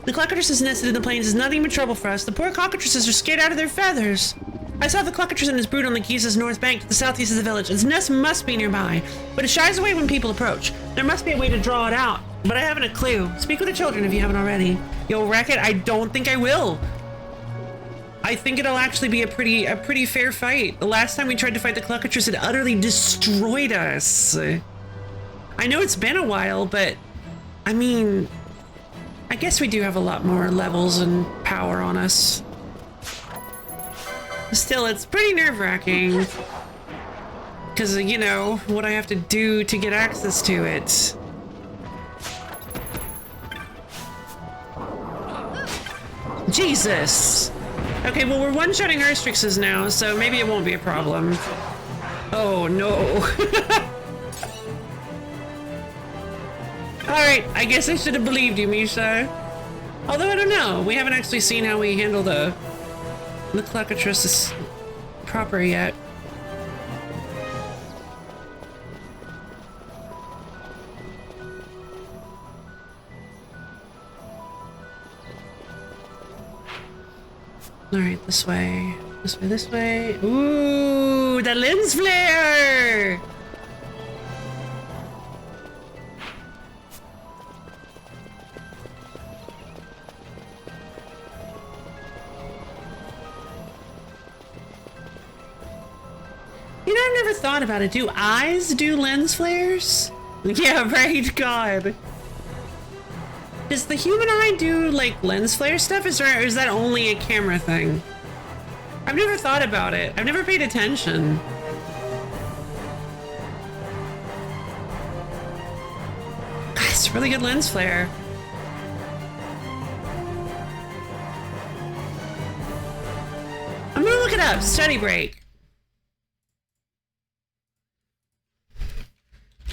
The Cluckatrices nested in the plains is nothing but trouble for us. The poor cockatrices are scared out of their feathers. I saw the Cluckatrice and his brood on the Geysers north bank to the southeast of the village. Its nest must be nearby, but it shies away when people approach. There must be a way to draw it out, but I haven't a clue. Speak with the children if you haven't already. You'll wreck it? I don't think I will. I think it'll actually be a pretty fair fight. The last time we tried to fight the Cluckatrice, it utterly destroyed us. I know it's been a while, but I mean, I guess we do have a lot more levels and power on us. Still, it's pretty nerve-wracking. Because, you know, what I have to do to get access to it. Jesus! Okay, well, we're one-shotting Arstrixes now, so maybe it won't be a problem. Oh, no. Alright, I guess I should have believed you, Misha. Although, I don't know. We haven't actually seen how we handle the Cluckatrice proper yet. Alright, this way. This way, this way. Ooh, the lens flare! You know, I've never thought about it. Do eyes do lens flares? Yeah, right, God. Does the human eye do, like, lens flare stuff? Is that only a camera thing? I've never thought about it. I've never paid attention. God, it's a really good lens flare. I'm gonna look it up. Study break.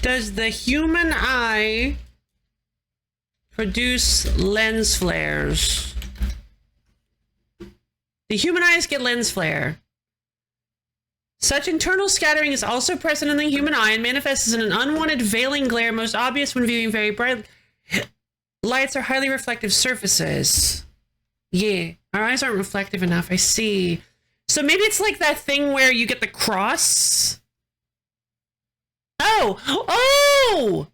Does the human eye produce lens flares? The human eyes get lens flare. Such internal scattering is also present in the human eye and manifests as an unwanted veiling glare, most obvious when viewing very bright lights or highly reflective surfaces. Yeah, our eyes aren't reflective enough. I see. So maybe it's like that thing where you get the cross. Oh! Oh!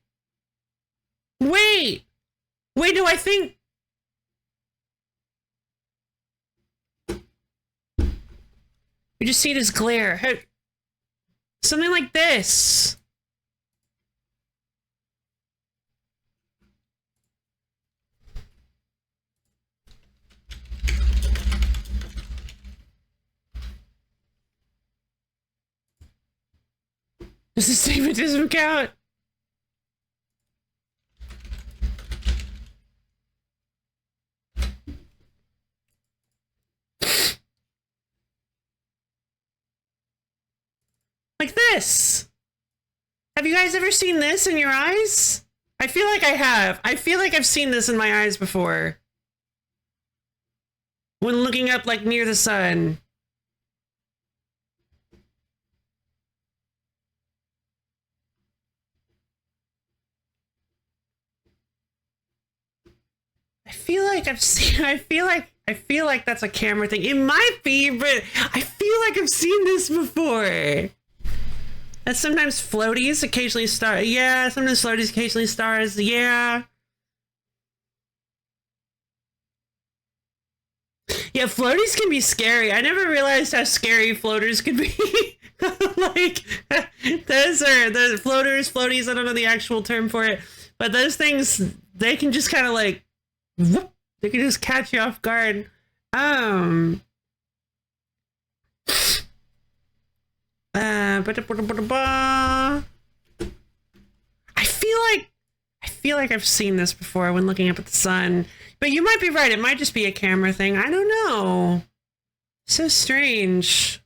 Wait! Wait, do I think... You just see this glare. Something like this. Does astigmatism count? Like this. Have you guys ever seen this in your eyes? I feel like I have. I feel like I've seen this in my eyes before. When looking up like near the sun. I feel like I've seen, I feel like that's a camera thing. It might be, but I feel like I've seen this before. That's sometimes floaties, occasionally stars. Yeah, sometimes floaties, occasionally stars. Yeah. Yeah, floaties can be scary. I never realized how scary floaters could be. Like, those are the floaties. I don't know the actual term for it, but those things, they can just kind of like, whoop, they can just catch you off guard. I feel like I've seen this before when looking up at the sun, but you might be right. It might just be a camera thing. I don't know. So strange.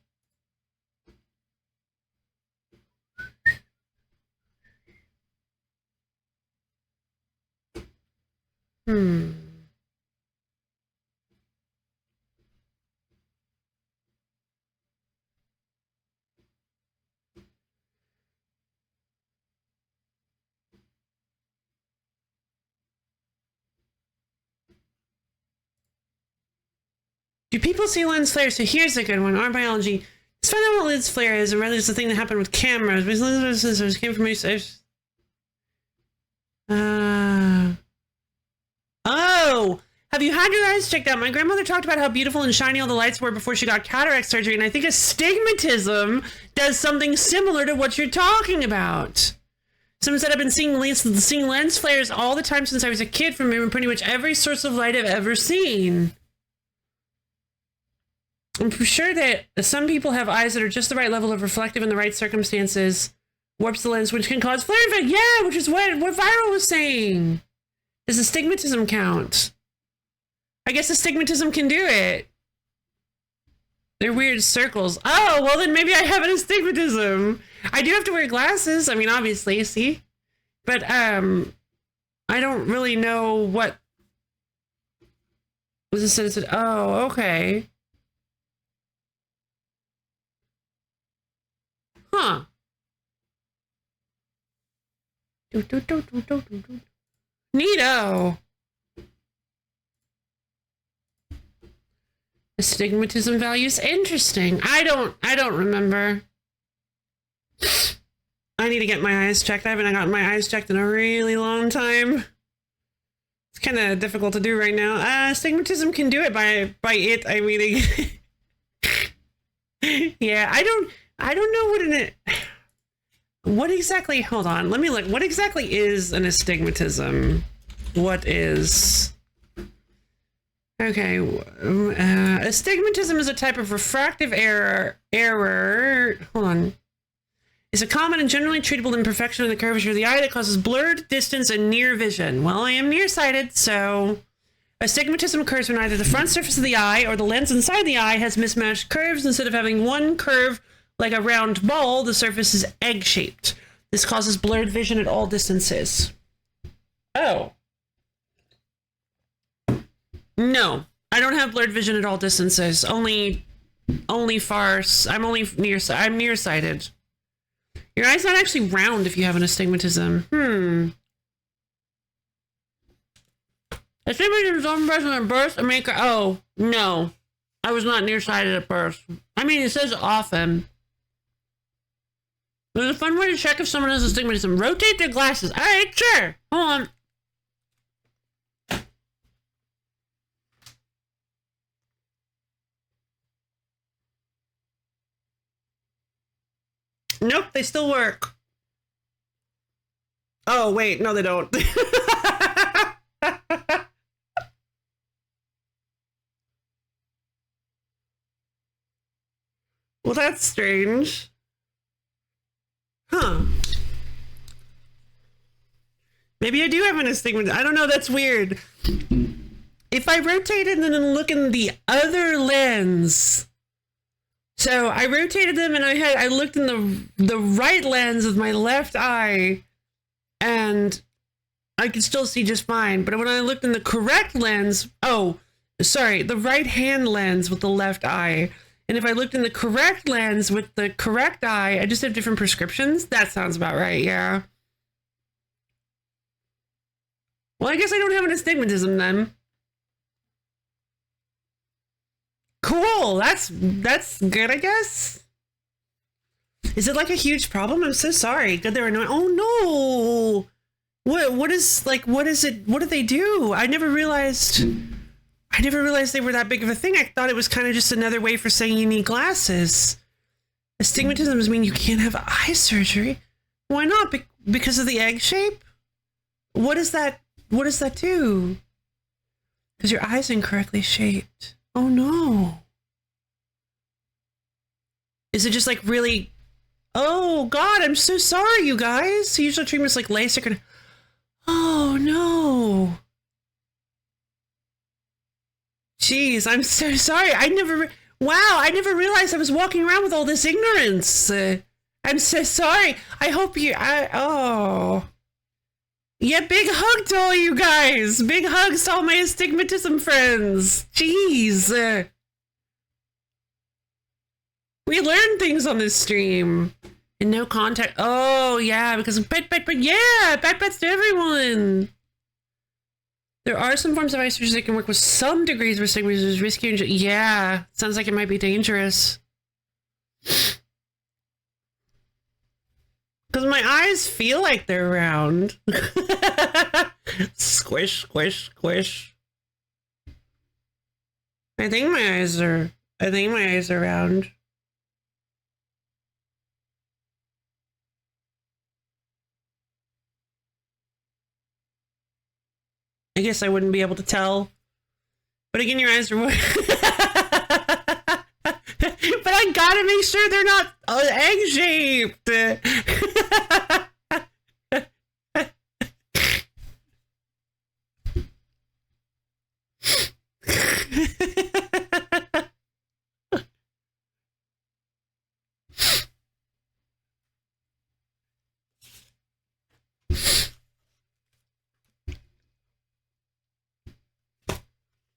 Do people see lens flares? So here's a good one. Our biology. Let's find out what lens flare is and whether it's the thing that happened with cameras. Because lens sensors came from research. Oh! Have you had your eyes checked out? My grandmother talked about how beautiful and shiny all the lights were before she got cataract surgery, and I think astigmatism does something similar to what you're talking about. Someone said I've been seeing lens flares all the time since I was a kid from pretty much every source of light I've ever seen. I'm sure that some people have eyes that are just the right level of reflective in the right circumstances. Warps the lens, which can cause flare effect. Yeah, which is what Viral was saying. Does astigmatism count? I guess astigmatism can do it. They're weird circles. Oh, well then maybe I have an astigmatism. I do have to wear glasses. I mean, obviously, see? But, I don't really know what... Was this said? Oh, okay. Huh. Neato. Astigmatism values. Interesting. I don't remember. I need to get my eyes checked. I haven't gotten my eyes checked in a really long time. It's kind of difficult to do right now. Astigmatism can do it by it. I mean, yeah, I don't know what exactly, hold on, let me look. What exactly is an astigmatism? What is... Okay, astigmatism is a type of refractive error, hold on. It's a common and generally treatable imperfection in the curvature of the eye that causes blurred distance and near vision. Well, I am nearsighted, so astigmatism occurs when either the front surface of the eye or the lens inside the eye has mismatched curves. Instead of having one curve like a round ball, the surface is egg-shaped. This causes blurred vision at all distances. Oh. No, I don't have blurred vision at all distances. Only only farce. I'm nearsighted. Your eye's not actually round if you have an astigmatism. Astigmatism is often present at birth and make. Oh, no. I was not nearsighted at birth. I mean, it says often. There's a fun way to check if someone has astigmatism. Rotate their glasses. Alright, sure. Hold on. Nope, they still work. Oh, wait. No, they don't. Well, that's strange. Huh. Maybe I do have an astigmatism. I don't know. That's weird. If I rotated and then look in the other lens. So I rotated them and I looked in the right lens of my left eye and I could still see just fine. But when I looked in the correct lens, the right hand lens with the left eye. And if I looked in the correct lens with the correct eye, I just have different prescriptions. That sounds about right, yeah. Well, I guess I don't have an astigmatism then. Cool. That's good, I guess. Is it like a huge problem? I'm so sorry. Good, they were annoying. Oh no. What is it? What do they do? I never realized they were that big of a thing. I thought it was kind of just another way for saying you need glasses. Astigmatisms mean you can't have eye surgery. Why not? Because of the egg shape? What does that do? Because your eye's incorrectly shaped. Oh no. Is it just like really... Oh God, I'm so sorry, you guys. Usual treatments like LASIK and... Oh no. Jeez, I'm so sorry. I never realized I was walking around with all this ignorance. I'm so sorry. I hope you... Yeah, big hug to all you guys. Big hugs to all my astigmatism friends. Jeez. We learn things on this stream. And no contact. Oh, yeah, because but yeah, backpats to everyone. There are some forms of eye surgery that can work with some degrees of astigmatism. Is risky. Yeah, sounds like it might be dangerous. Because my eyes feel like they're round. Squish, squish, squish. I think my eyes are round. I guess I wouldn't be able to tell. But again, your eyes are... But I gotta make sure they're not egg-shaped.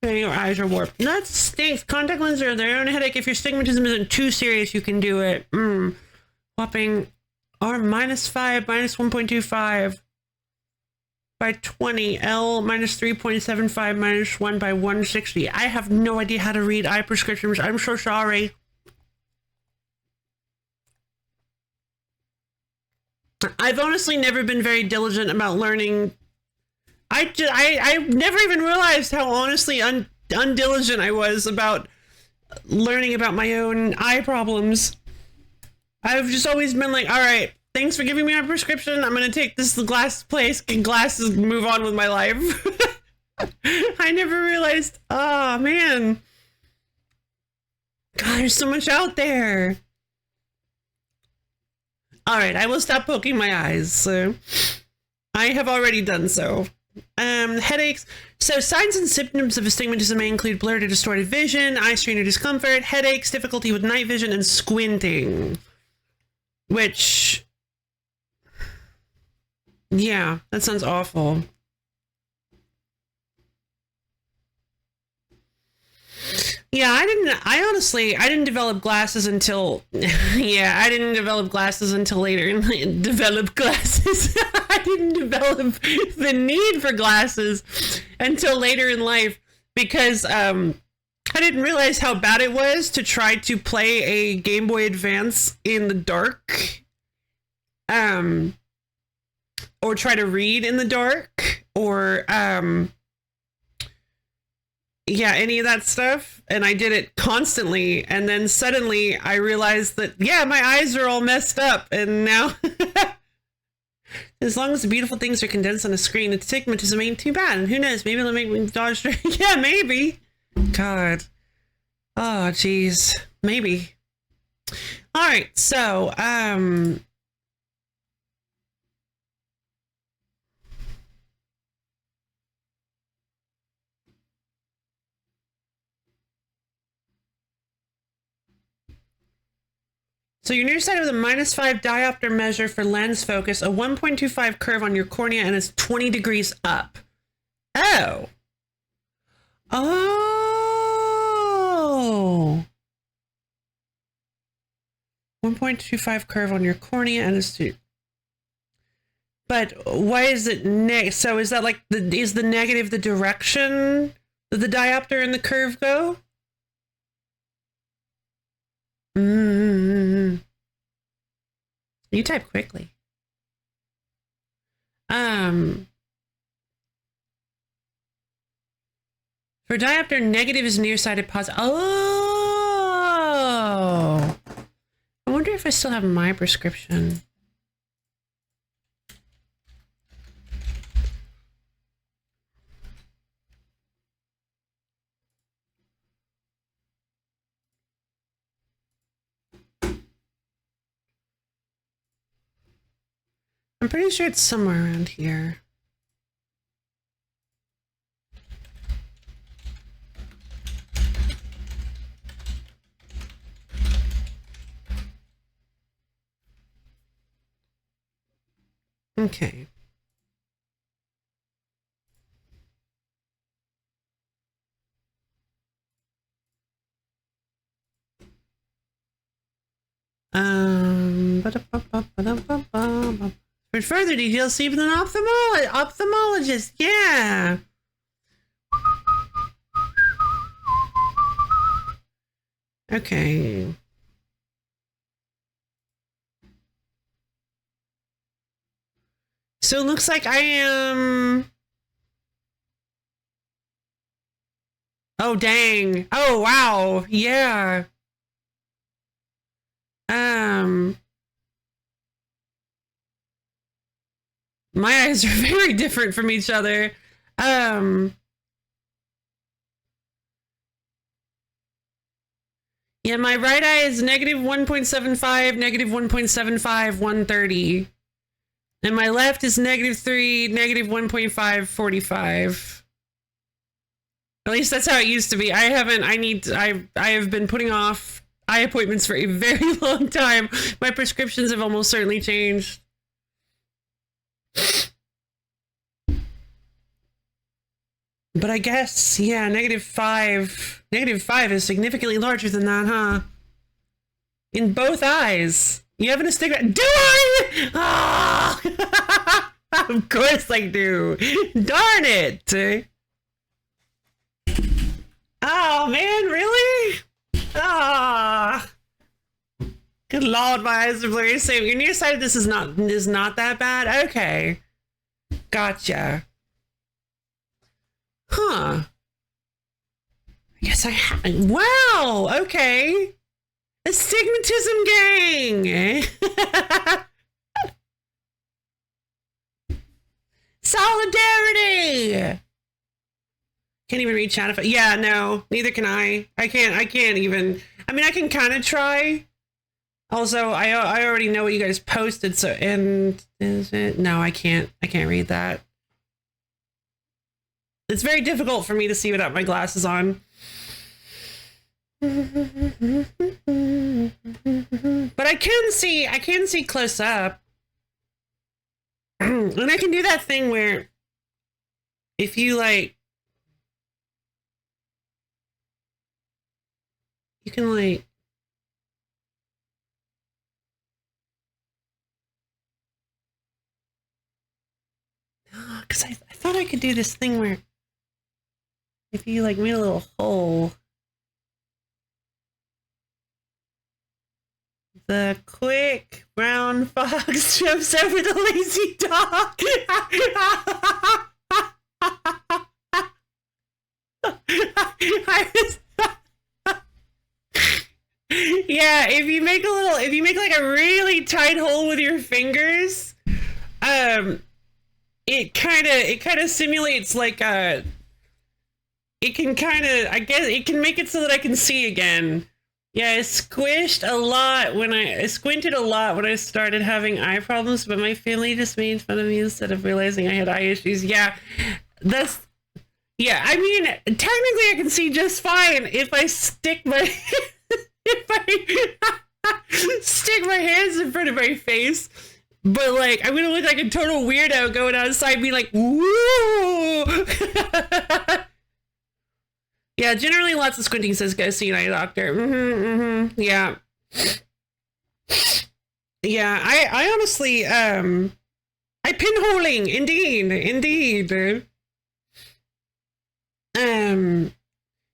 Your eyes are warped. That stinks. Contact lenses are their own headache. If your astigmatism isn't too serious, you can do it. Whopping R -5, -1.25 by 20, L -3.75, -1 by 160. I have no idea how to read eye prescriptions. I'm so sorry. I've honestly never been very diligent about learning. I never even realized how honestly undiligent I was about learning about my own eye problems. I've just always been like, all right, thanks for giving me a prescription. I'm going to take this glass place, get glasses, and move on with my life. I never realized, oh man. God, there's so much out there. All right, I will stop poking my eyes. So I have already done so. Headaches. So signs and symptoms of astigmatism may include blurred or distorted vision, eye strain or discomfort, headaches, difficulty with night vision, and squinting. Which, yeah, that sounds awful. Yeah, I didn't develop glasses until, yeah, I didn't develop glasses until later. Develop glasses. I didn't develop the need for glasses until later in life because I didn't realize how bad it was to try to play a Game Boy Advance in the dark. Or try to read in the dark, or yeah, any of that stuff. And I did it constantly, and then suddenly I realized that, yeah, my eyes are all messed up, and now as long as the beautiful things are condensed on a screen, astigmatism ain't too bad. And who knows, maybe it'll make me dodge. Yeah, maybe. God. Oh, jeez. Maybe. All right, so so your nearsighted with a -5 diopter measure for lens focus, a 1.25 curve on your cornea, and it's 20 degrees up. Oh. Oh. 1.25 curve on your cornea, and it's... But why is it so is that like is the negative the direction that the diopter and the curve go? Mm-hmm. You type quickly. For diopter, negative is nearsighted, positive. Oh, I wonder if I still have my prescription. I'm pretty sure it's somewhere around here. Okay. For further details, see with an ophthalmologist. Yeah. Okay. So it looks like I am... Oh, dang. Oh, wow. Yeah. My eyes are very different from each other. Yeah, my right eye is -1.75, -1.75, 130. And my left is -3, -1.5, 45. At least that's how it used to be. I have been putting off eye appointments for a very long time. My prescriptions have almost certainly changed. But I guess, yeah, -5. -5 is significantly larger than that, huh? In both eyes. You have an astigmatism? Do I? Ah! Of course I do. Darn it. Oh, man, really? Ah. Good Lord, my eyes are blurry. So your nearsighted, this is not that bad? Okay. Gotcha. Huh. I guess I have. Wow, okay. Astigmatism gang. Solidarity. Can't even read chat if yeah, no, neither can I. I can't even. I mean, I can kind of try. Also, I already know what you guys posted, so, and is it? No, I can't read that. It's very difficult for me to see without my glasses on. But I can see close up. And I can do that thing where if you like You can like... Because I thought I could do this thing where if you like made a little hole, the quick brown fox jumps over the lazy dog. Yeah, if you make like a really tight hole with your fingers, it kind of simulates like it can kind of, I guess it can make it so that I can see again. Yeah, I squinted a lot when I started having eye problems, but my family just made fun of me instead of realizing I had eye issues. Yeah, I mean, technically I can see just fine if I stick my if I stick my hands in front of my face. But like, I'm gonna look like a total weirdo going outside being like, woo! Yeah, generally lots of squinting says go see an eye doctor. Yeah. Yeah, I honestly, I pinholing, indeed.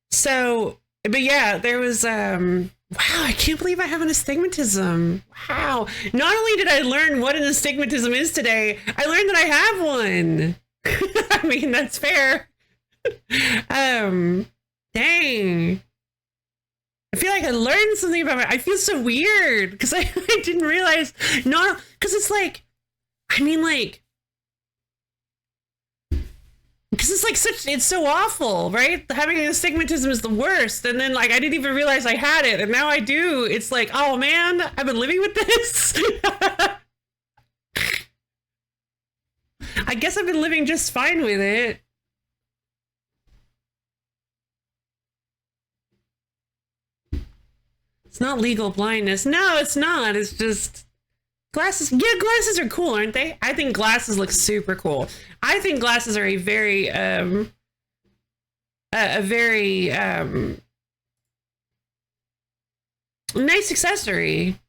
So, but yeah, there was, wow, I can't believe I have an astigmatism. Wow. Not only did I learn what an astigmatism is today, I learned that I have one. I mean, that's fair. Dang. I feel like I learned something about I feel so weird because I didn't realize. No, because it's like, I mean, like, because it's like it's so awful, right? Having an astigmatism is the worst. And then, like, I didn't even realize I had it. And now I do. It's like, oh man, I've been living with this. I guess I've been living just fine with it. It's not legal blindness. No, it's not. It's just glasses. Yeah, glasses are cool, aren't they? I think glasses look super cool. I think glasses are a very, nice accessory.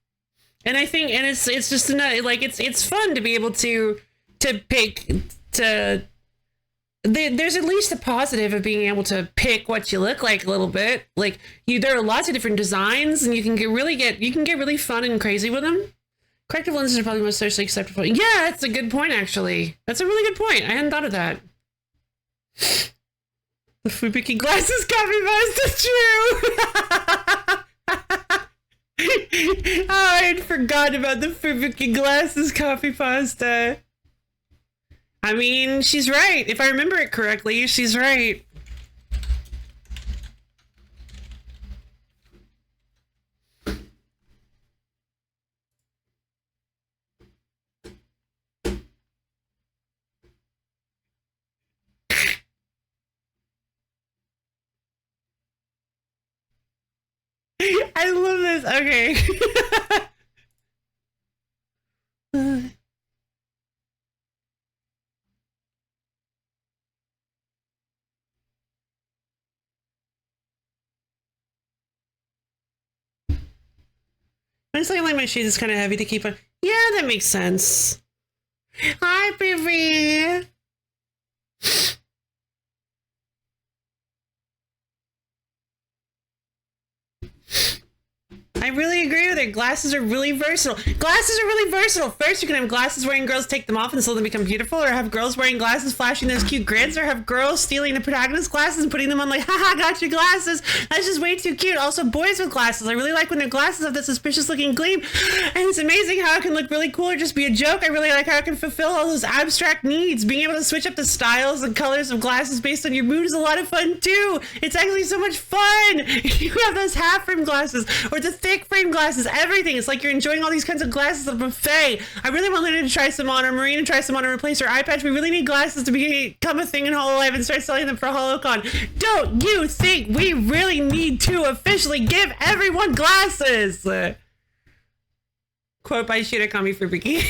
And I think, and it's just like it's fun to be able to pick to. There's at least a positive of being able to pick what you look like a little bit. Like there are lots of different designs, and you can get really fun and crazy with them. Corrective lenses are probably most socially acceptable. Yeah, that's a good point, actually. That's a really good point. I hadn't thought of that. The Fubuki glasses copy paste is true. Oh, I had forgotten about the Fubuki glasses copy pasta. I mean, she's right. If I remember it correctly, she's right. I love this. Okay. Honestly, I like my shoes. It's kind of heavy to keep on. Yeah, that makes sense. Hi, baby. I really agree with it. Glasses are really versatile. Glasses are really versatile. First, you can have glasses wearing girls take them off and so they become beautiful, or have girls wearing glasses flashing those cute grids, or have girls stealing the protagonist's glasses and putting them on like, haha, got your glasses. That's just way too cute. Also, boys with glasses. I really like when their glasses have that suspicious looking gleam. And it's amazing how it can look really cool or just be a joke. I really like how it can fulfill all those abstract needs. Being able to switch up the styles and colors of glasses based on your mood is a lot of fun too. It's actually so much fun. You have those half frame glasses or the thick frame glasses, everything. It's like you're enjoying all these kinds of glasses at a buffet. I really want Luna to try some on, or Marina to try some on, and replace her eye patch. We really need glasses to become a thing in HoloLive and start selling them for HoloCon. Don't you think we really need to officially give everyone glasses? Quote by Shirakami Fubuki.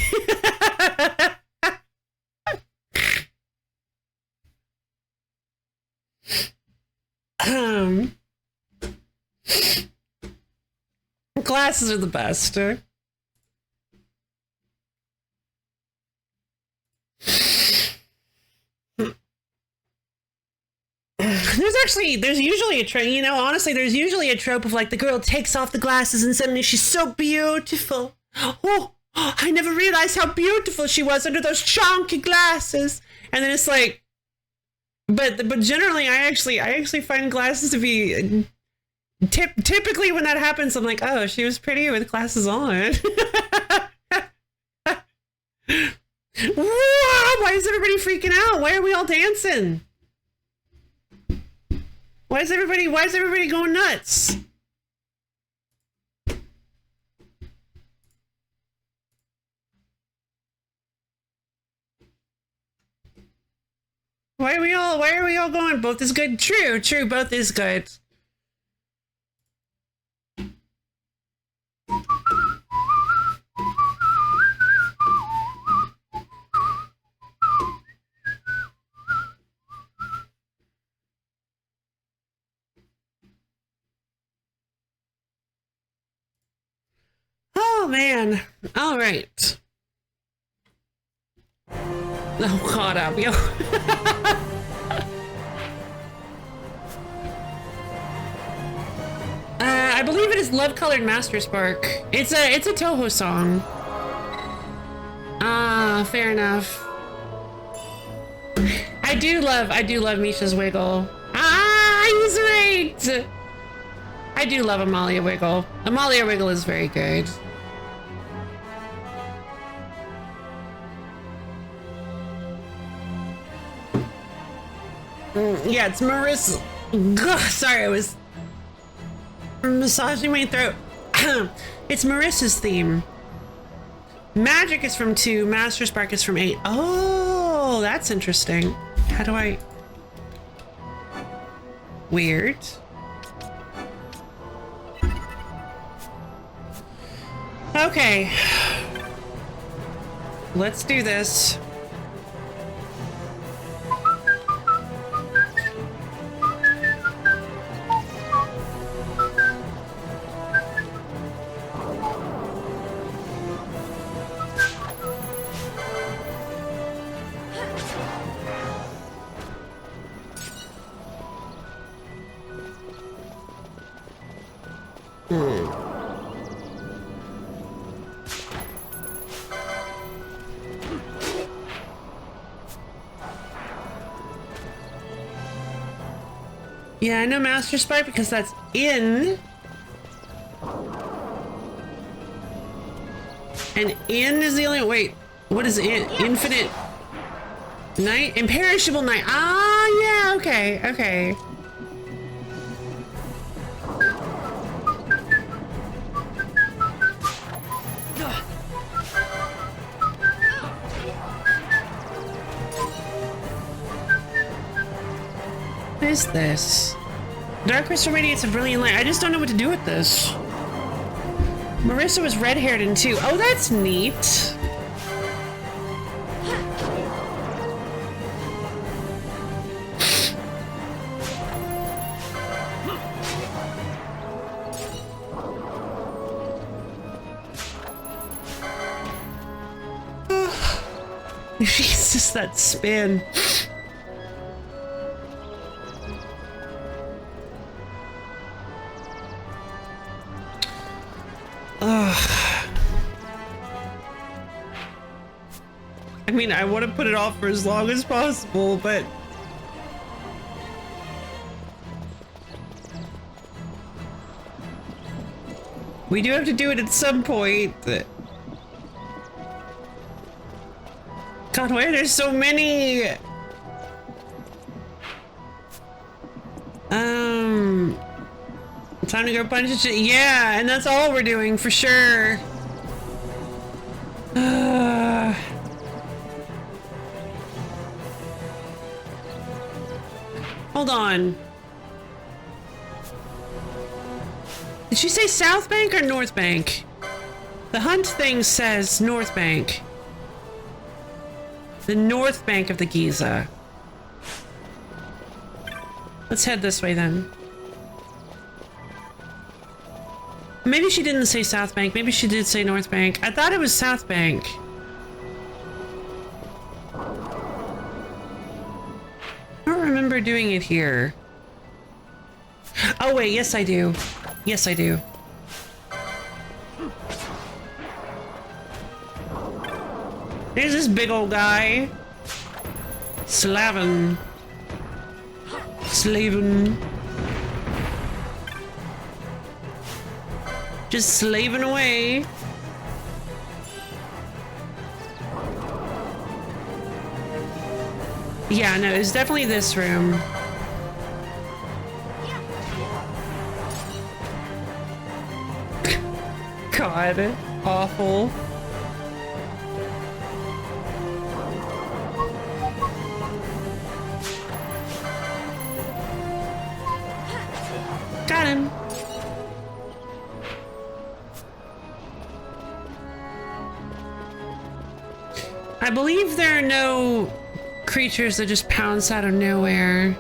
Glasses are the best. There's usually a trope, you know, honestly, there's usually a trope of like the girl takes off the glasses and suddenly she's so beautiful. Oh, I never realized how beautiful she was under those chunky glasses. And then it's like, but generally I actually find glasses to be, typically when that happens, I'm like, oh, she was pretty with glasses on. Whoa, why is everybody freaking out? Why are we all dancing? Why is everybody going nuts? Why are we all going? Both is good. True, both is good. Oh man. All right. Oh god, Abio. I believe it is Love Colored Master Spark. It's a Toho song. Ah, fair enough. I do love Misha's Wiggle. Ah, he's right. I do love Amalia Wiggle. Amalia Wiggle is very good. Yeah, it's Marissa. Ugh, sorry, I was massaging my throat. It's Marissa's theme. Magic is from 2, Master Spark is from 8. Oh, that's interesting. How do I... Weird. Okay. Let's do this. Yeah, I know Master Spark because that's in. And in is the only... Wait, what is in? Infinite Night? Imperishable Night. Ah, yeah, okay, okay. What is this? Dark Crystal radiates a brilliant light. I just don't know what to do with this. Marissa was red-haired in 2. Oh, that's neat. Jesus, that spin. I mean, I want to put it off for as long as possible, but... we do have to do it at some point. God, why are there so many? Time to go punch it. Yeah, and that's all we're doing for sure. Hold on. Did she say South Bank or North Bank? The hunt thing says North Bank. The North Bank of the Giza. Let's head this way then. Maybe she didn't say South Bank. Maybe she did say North Bank. I thought it was South Bank. I don't remember doing it here. Oh wait, yes I do. Yes I do. There's this big old guy. Slavin. Slavin. Just slaving away. Yeah, no, it's definitely this room. God, awful. Got him. I believe there are no creatures that just pounce out of nowhere.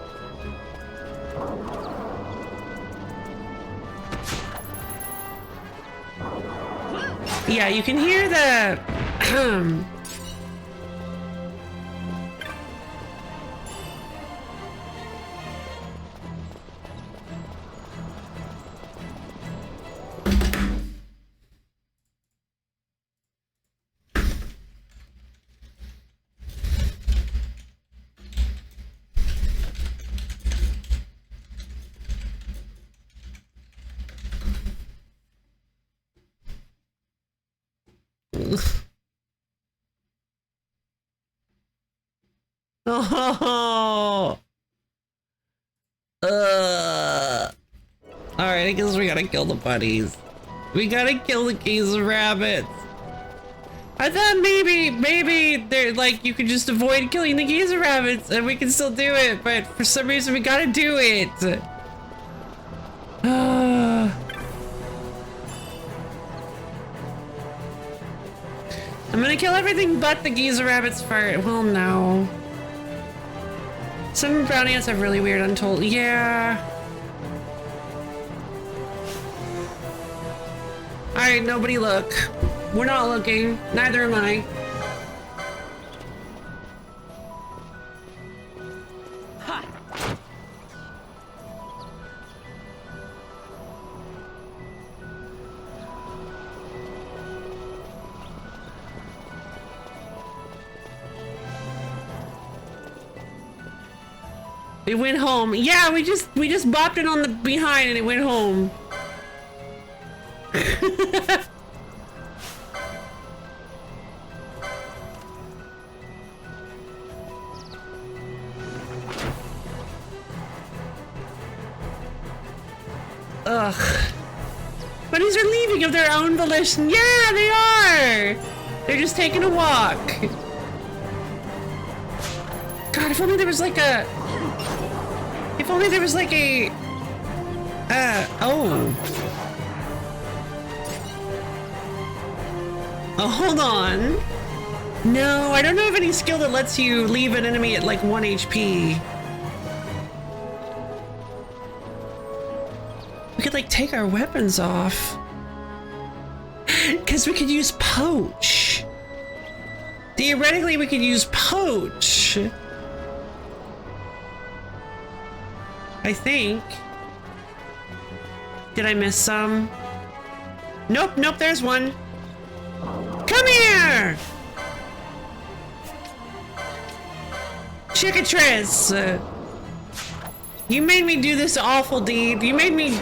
Yeah, you can hear the oh. Alright, I guess we gotta kill the bunnies. We gotta kill the geese and rabbits. I thought maybe they're like you could just avoid killing the geese and rabbits and we can still do it, but for some reason we gotta do it. I'm gonna kill everything but the geese and rabbits first. Well, no. Some brownie ants have really weird untold. Yeah. Alright, nobody look. We're not looking. Neither am I. It went home. Yeah, we just bopped it on the behind and it went home. Ugh. Bunnies are leaving of their own volition. Yeah, they are. They're just taking a walk. God, if only there was like a... If only there was like a... oh. Oh, hold on. No, I don't know of any skill that lets you leave an enemy at like 1 HP. We could like take our weapons off. Because we could use poach. Theoretically, we could use poach. I think. Did I miss some? Nope, nope, there's one. Come here! Chickatrice! You made me do this awful deed. You made me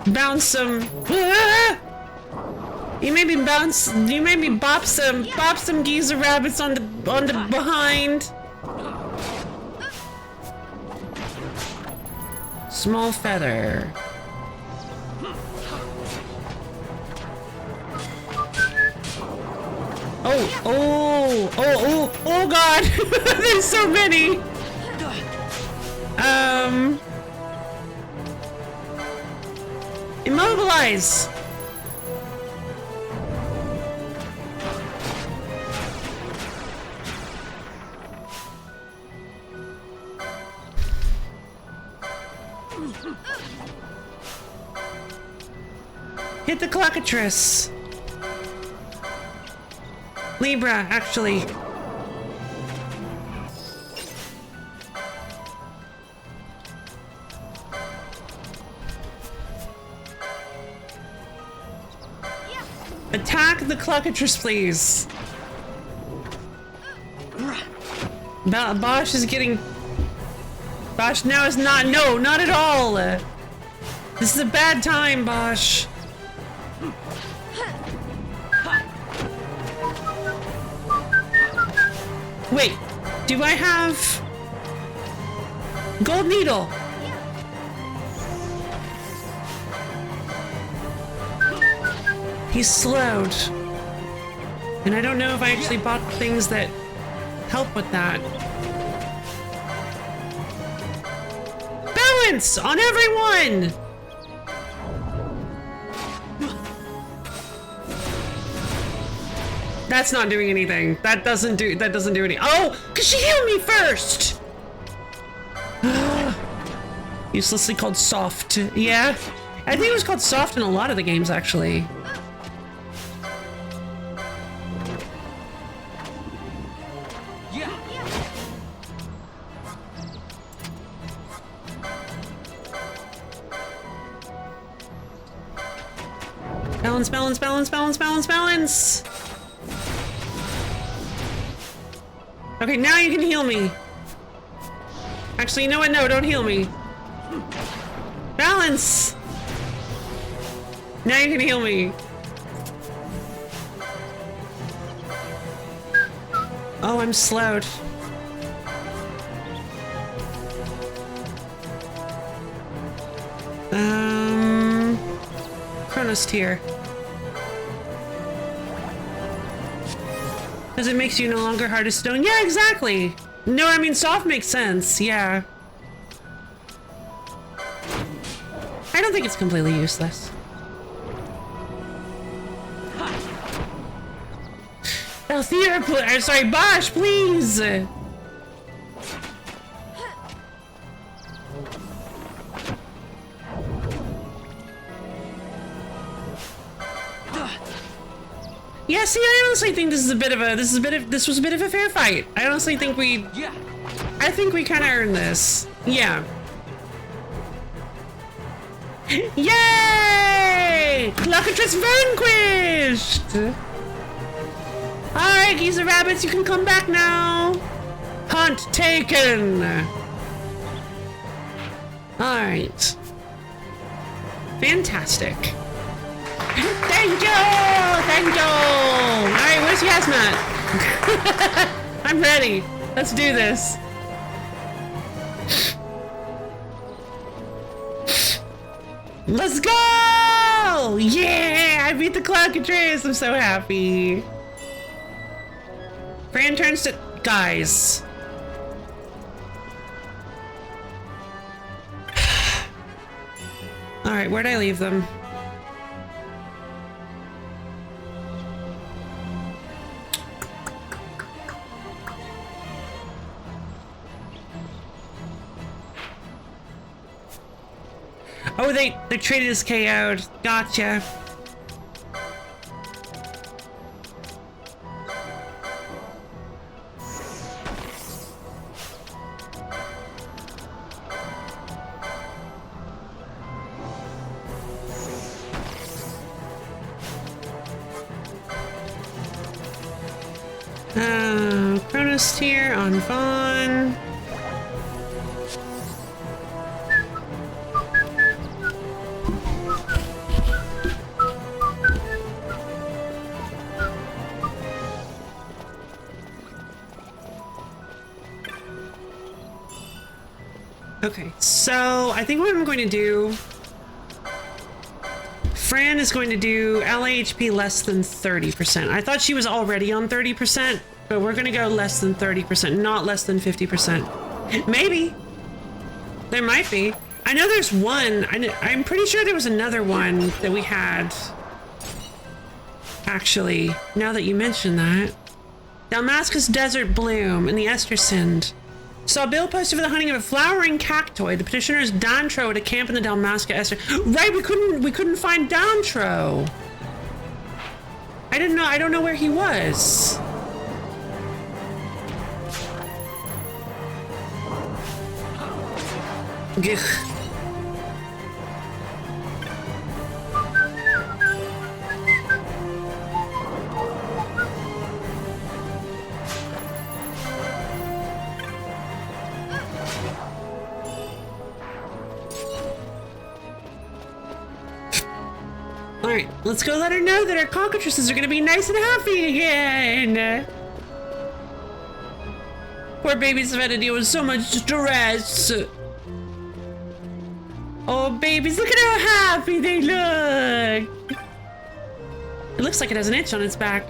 bounce some... You made me bounce... You made me bop some geese or rabbits on the behind. Small feather. Oh God! There's so many! Immobilize! Hit the clockatrice. Libra, actually. Attack the clockatrice, please. Bosch is getting... Bosch now is not... No, not at all. This is a bad time, Bosch. Wait, do I have... Gold needle? He's slowed. And I don't know if I actually bought things that help with that. Balance on everyone! That's not doing anything. That doesn't do any. Oh, cause she healed me first! Uselessly called soft. Yeah. I think it was called soft in a lot of the games, actually. Balance, balance, balance, balance, balance, balance! Okay, now you can heal me. Actually, you know what? No, don't heal me. Balance! Now you can heal me. Oh, I'm slowed. Chronos tier. Because it makes you no longer hard as stone. Yeah, exactly. No, I mean, soft makes sense. Yeah. I don't think it's completely useless. Althea, I'm sorry, Bosch, please. Yeah, see, I honestly think this was a bit of a fair fight. I honestly think I think we kind of earned this. Yeah. Yay! Clockatrice vanquished! Alright, geese and rabbits, you can come back now. Hunt taken. Alright. Fantastic. Thank you! Thank you! Alright, where's Yasmat? I'm ready. Let's do this. Let's go! Yeah! I beat the clockatrice! I'm so happy. Fran turns to... Guys. Alright, where'd I leave them? Oh, they traded us KO'd. Gotcha. Chronos tier on Vaughn. Okay, so I think what I'm going to do... Fran is going to do LAHP less than 30%. I thought she was already on 30%, but we're going to go less than 30%, not less than 50%. Maybe. There might be. I know there's one. I'm pretty sure there was another one that we had. Actually, now that you mention that. Damascus Desert Bloom and the Estersund. Saw a bill posted for the hunting of a flowering cactoid. The petitioner's Dantro at a camp in the Dalmasca Ester. Right, we couldn't find Dantro. I don't know where he was. Gugh. Alright, let's go let her know that our cockatrices are gonna be nice and happy again. Poor babies have had to deal with so much stress. Oh, babies, look at how happy they look. It looks like it has an itch on its back.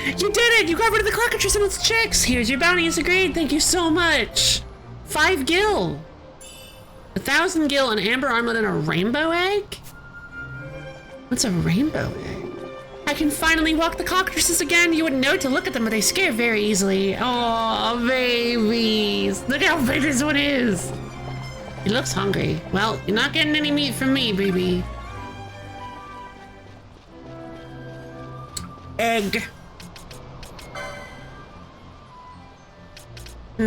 You did it! You got rid of the cockatrice and its chicks! Here's your bounty as agreed. Thank you so much. 5 gil. 1,000 gil, an amber armlet, and a rainbow egg? What's a rainbow egg? I can finally walk the cockatrices again. You wouldn't know to look at them, but they scare very easily. Oh, babies. Look how big this one is. He looks hungry. Well, you're not getting any meat from me, baby. Egg. I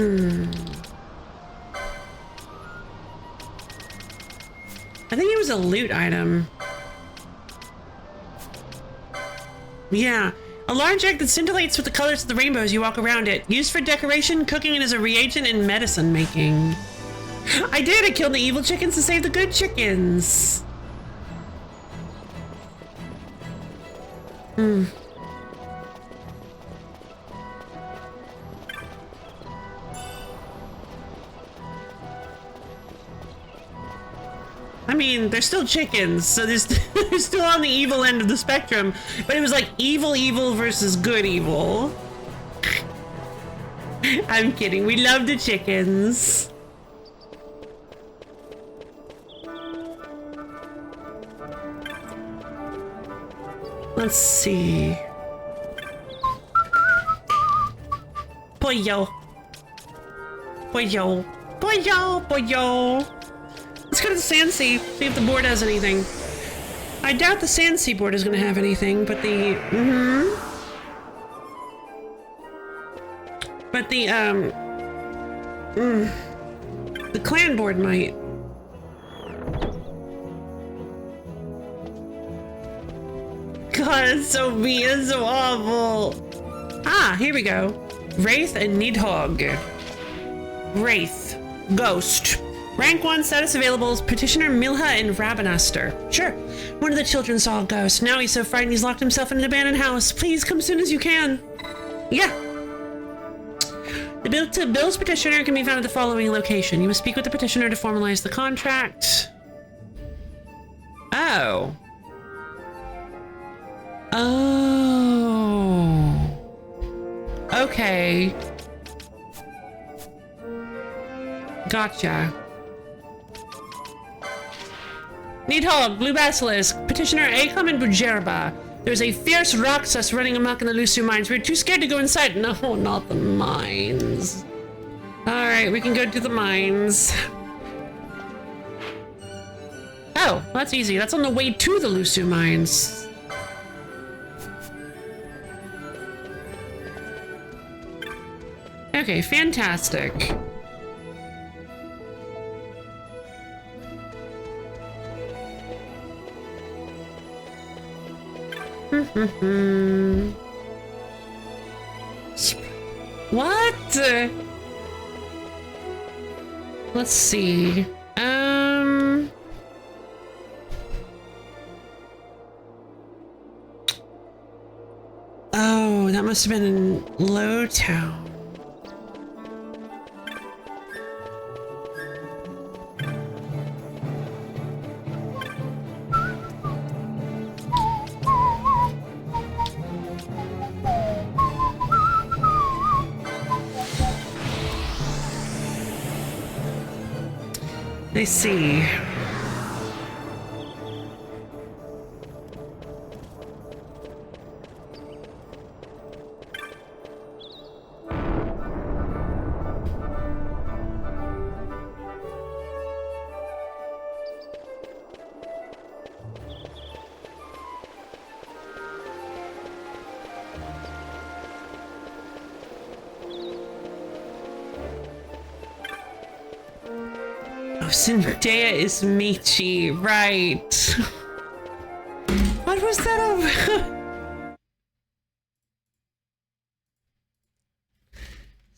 think it was a loot item. Yeah. A large egg that scintillates with the colors of the rainbow as you walk around it. Used for decoration, cooking, and as a reagent in medicine making. I did! I killed the evil chickens to save the good chickens! I mean, they're still chickens, so they're still on the evil end of the spectrum, but it was like evil versus good evil. I'm kidding, we love the chickens. Let's see. Pollo. Pollo. Pollo. Pollo. Let's go to the Sand Sea, see if the board has anything. I doubt the Sand Sea board is going to have anything, but the... But the clan board might. God, it's so mean, it's so awful. Ah, here we go. Wraith and Nidhogg. Wraith. Ghost. Rank 1, status available, Petitioner Milha and Rabanaster. Sure. One of the children saw a ghost. Now he's so frightened he's locked himself in an abandoned house. Please come as soon as you can. Yeah. The bill's petitioner can be found at the following location. You must speak with the petitioner to formalize the contract. Oh. Oh. Okay. Gotcha. Nidhogg, Blue Basilisk, Petitioner Acom and Bujerba. There's a fierce Roxas running amok in the Lusu mines. We're too scared to go inside. No, not the mines. Alright, we can go to the mines. Oh, that's easy. That's on the way to the Lusu mines. Okay, fantastic. What? Let's see. Oh, that must have been in Lowtown. I see. Oh, Zendaya is Michi, right. What was that over?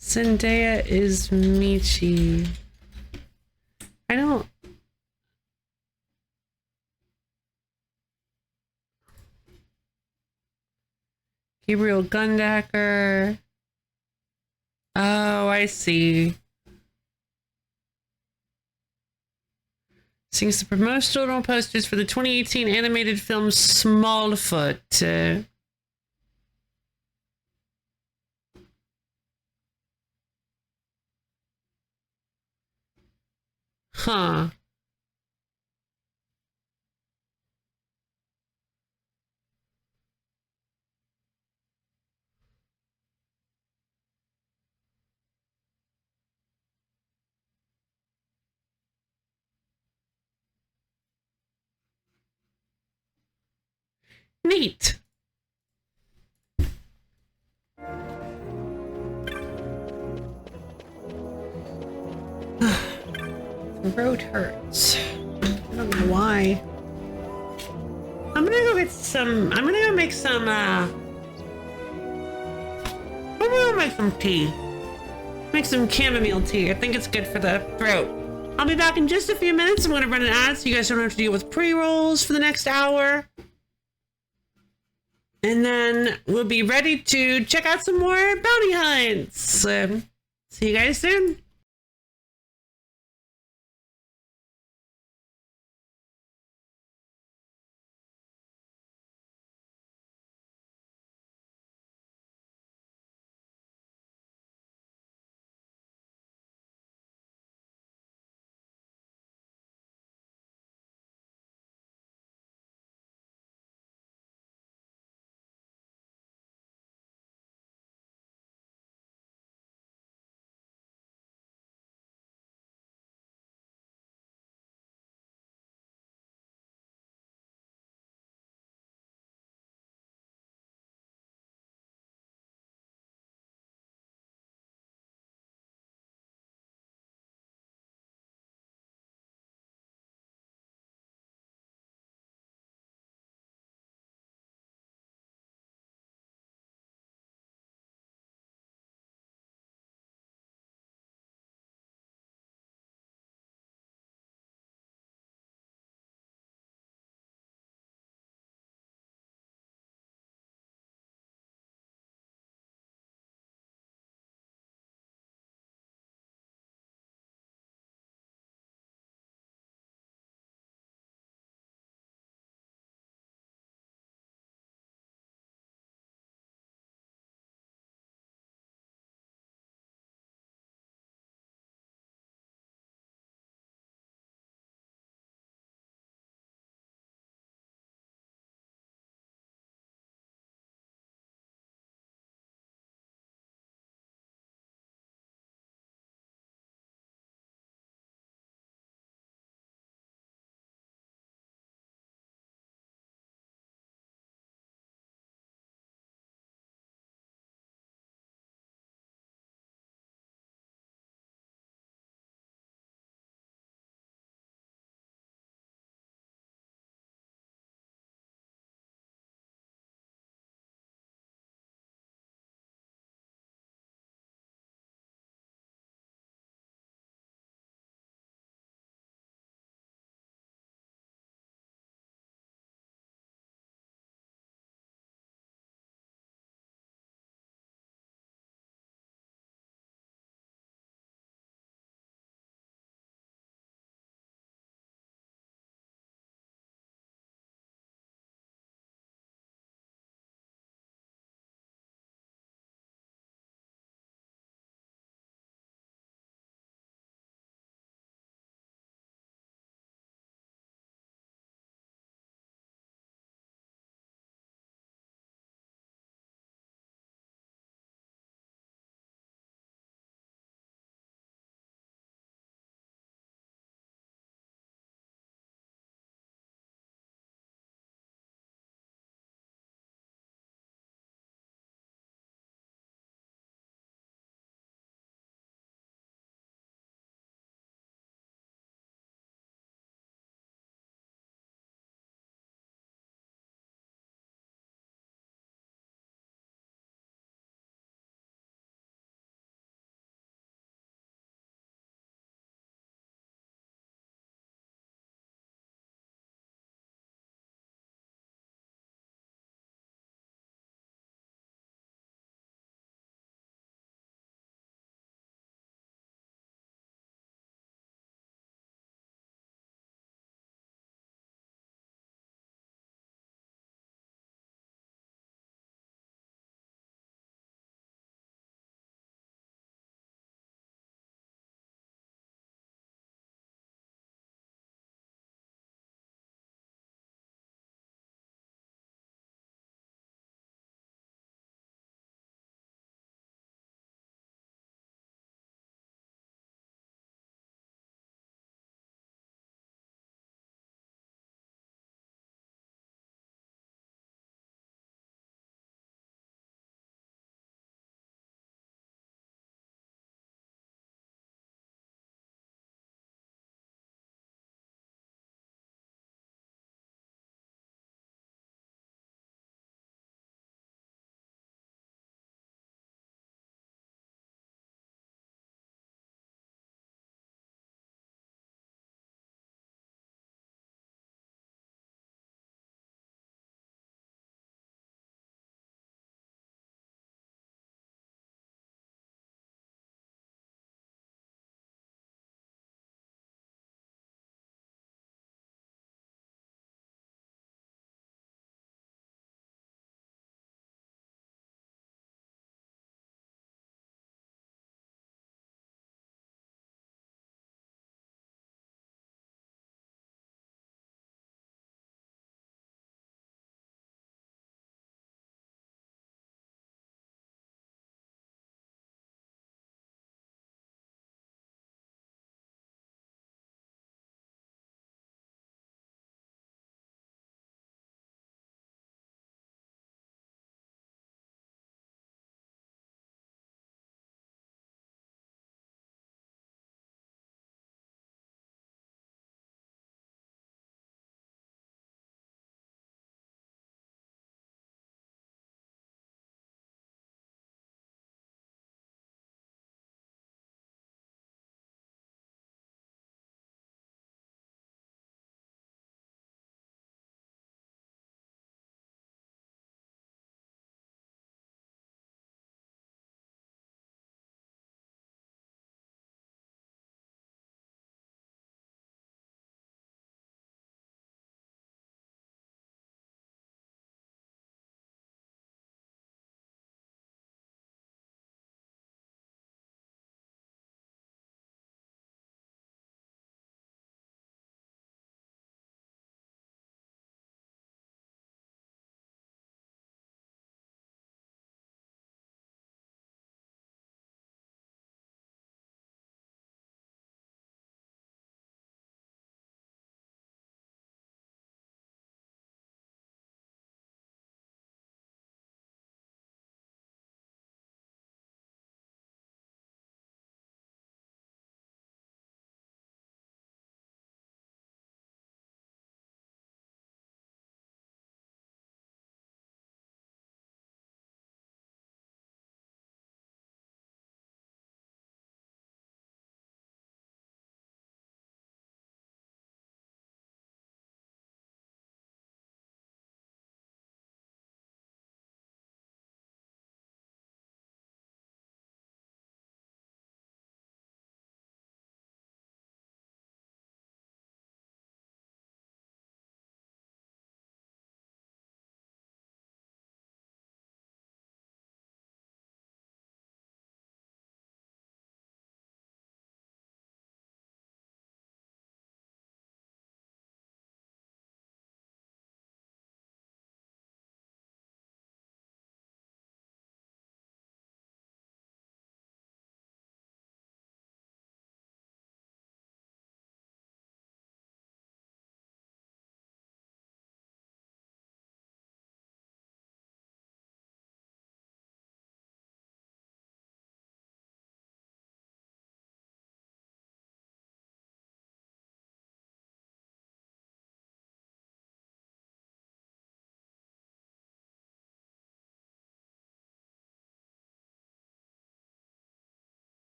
Zendaya is Michi. I don't... Gabriel Gundacker. Oh, I see. Sings the promotional posters for the 2018 animated film Smallfoot. Huh. Neat. The road hurts. I don't know why. I'm gonna go get some. I'm gonna go make some. I'm gonna go make some tea. Make some chamomile tea. I think it's good for the throat. I'll be back in just a few minutes. I'm gonna run an ad so you guys don't have to deal with pre-rolls for the next hour. And then we'll be ready to check out some more bounty hunts. See you guys soon.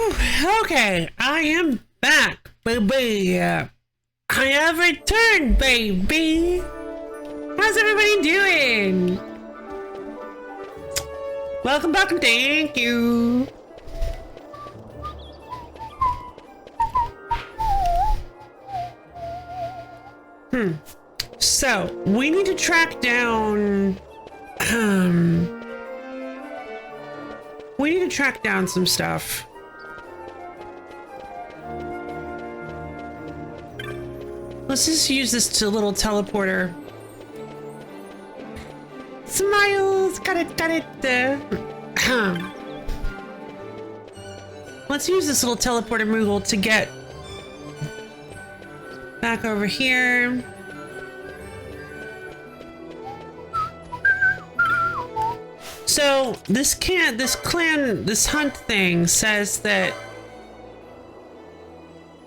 Whew, okay, I am back, baby. I have returned, baby. How's everybody doing? Welcome back and thank you. So, we need to track down... we need to track down some stuff. Let's just use this little teleporter. Smiles! Got it, got it! Let's use this little teleporter Moogle to get back over here. So this hunt thing says that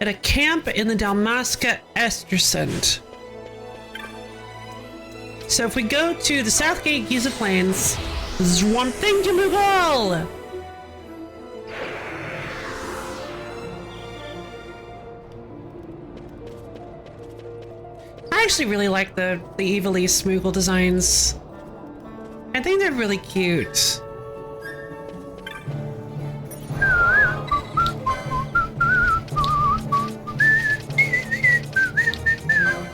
at a camp in the Dalmasca Estersund. So if we go to the Southgate Giza Plains, there's one thing to move all. I actually really like the Evilise Moogle designs. I think they're really cute.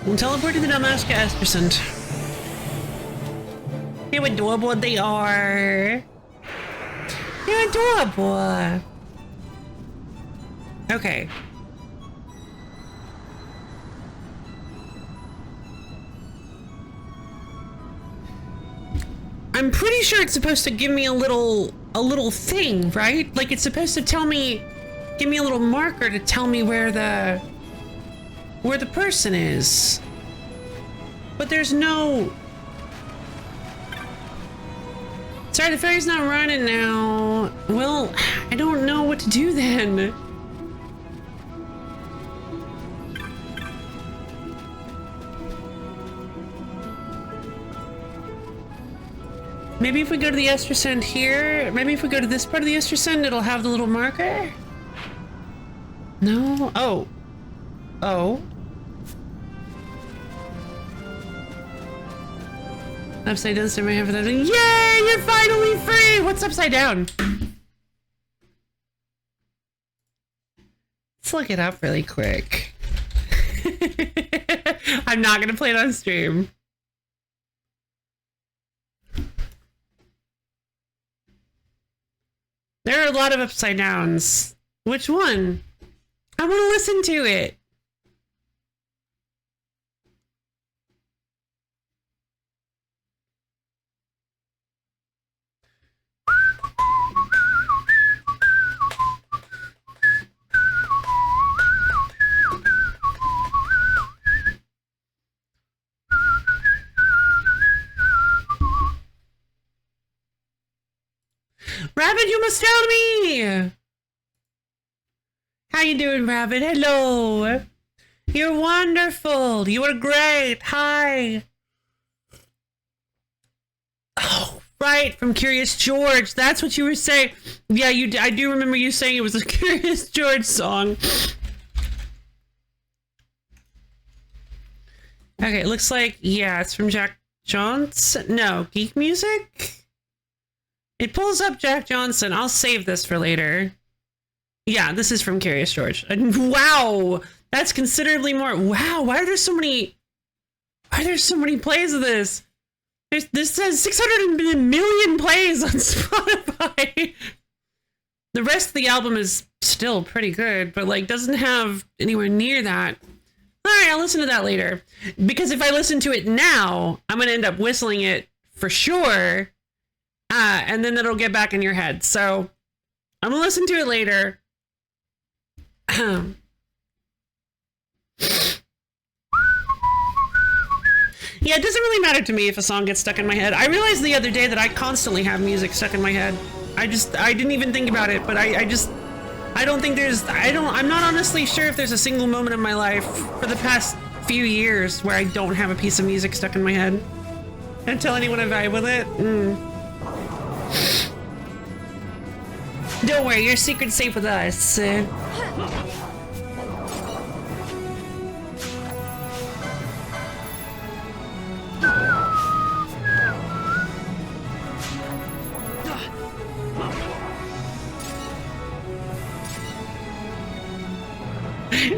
We'll teleport to the Dalmasca Estersund. How adorable they are. They're adorable. Okay. I'm pretty sure it's supposed to give me a little thing, right? Like it's supposed to tell me, give me a little marker to tell me where the person is. But there's no... Sorry, the ferry's not running now. Well, I don't know what to do then. Maybe if we go to the Estersund here, maybe if we go to this part of the Estersund, it'll have the little marker? No? Oh. Oh. Upside down, so I have that. Yay! You're finally free! What's upside down? Let's look it up really quick. I'm not gonna play it on stream. There are a lot of upside downs. Which one? I want to listen to it. Rabbit, you must tell me! How you doing, Rabbit? Hello! You're wonderful! You are great! Hi! Oh, right, from Curious George. That's what you were saying. Yeah, I do remember you saying it was a Curious George song. Okay, it looks like, yeah, it's from Jack Johnson. No, Geek Music? It pulls up Jack Johnson. I'll save this for later. Yeah, this is from Curious George. Wow! That's considerably more. Wow, why are there so many plays of this? This says 600 million plays on Spotify. The rest of the album is still pretty good, but like doesn't have anywhere near that. Alright, I'll listen to that later. Because if I listen to it now, I'm gonna end up whistling it for sure. And then it'll get back in your head. So I'm gonna listen to it later. Yeah, it doesn't really matter to me if a song gets stuck in my head. I realized the other day that I constantly have music stuck in my head. I didn't even think about it, but I don't think I'm not honestly sure if there's a single moment in my life for the past few years where I don't have a piece of music stuck in my head. Can't tell anyone I vibe with it. Don't worry, your secret's safe with us.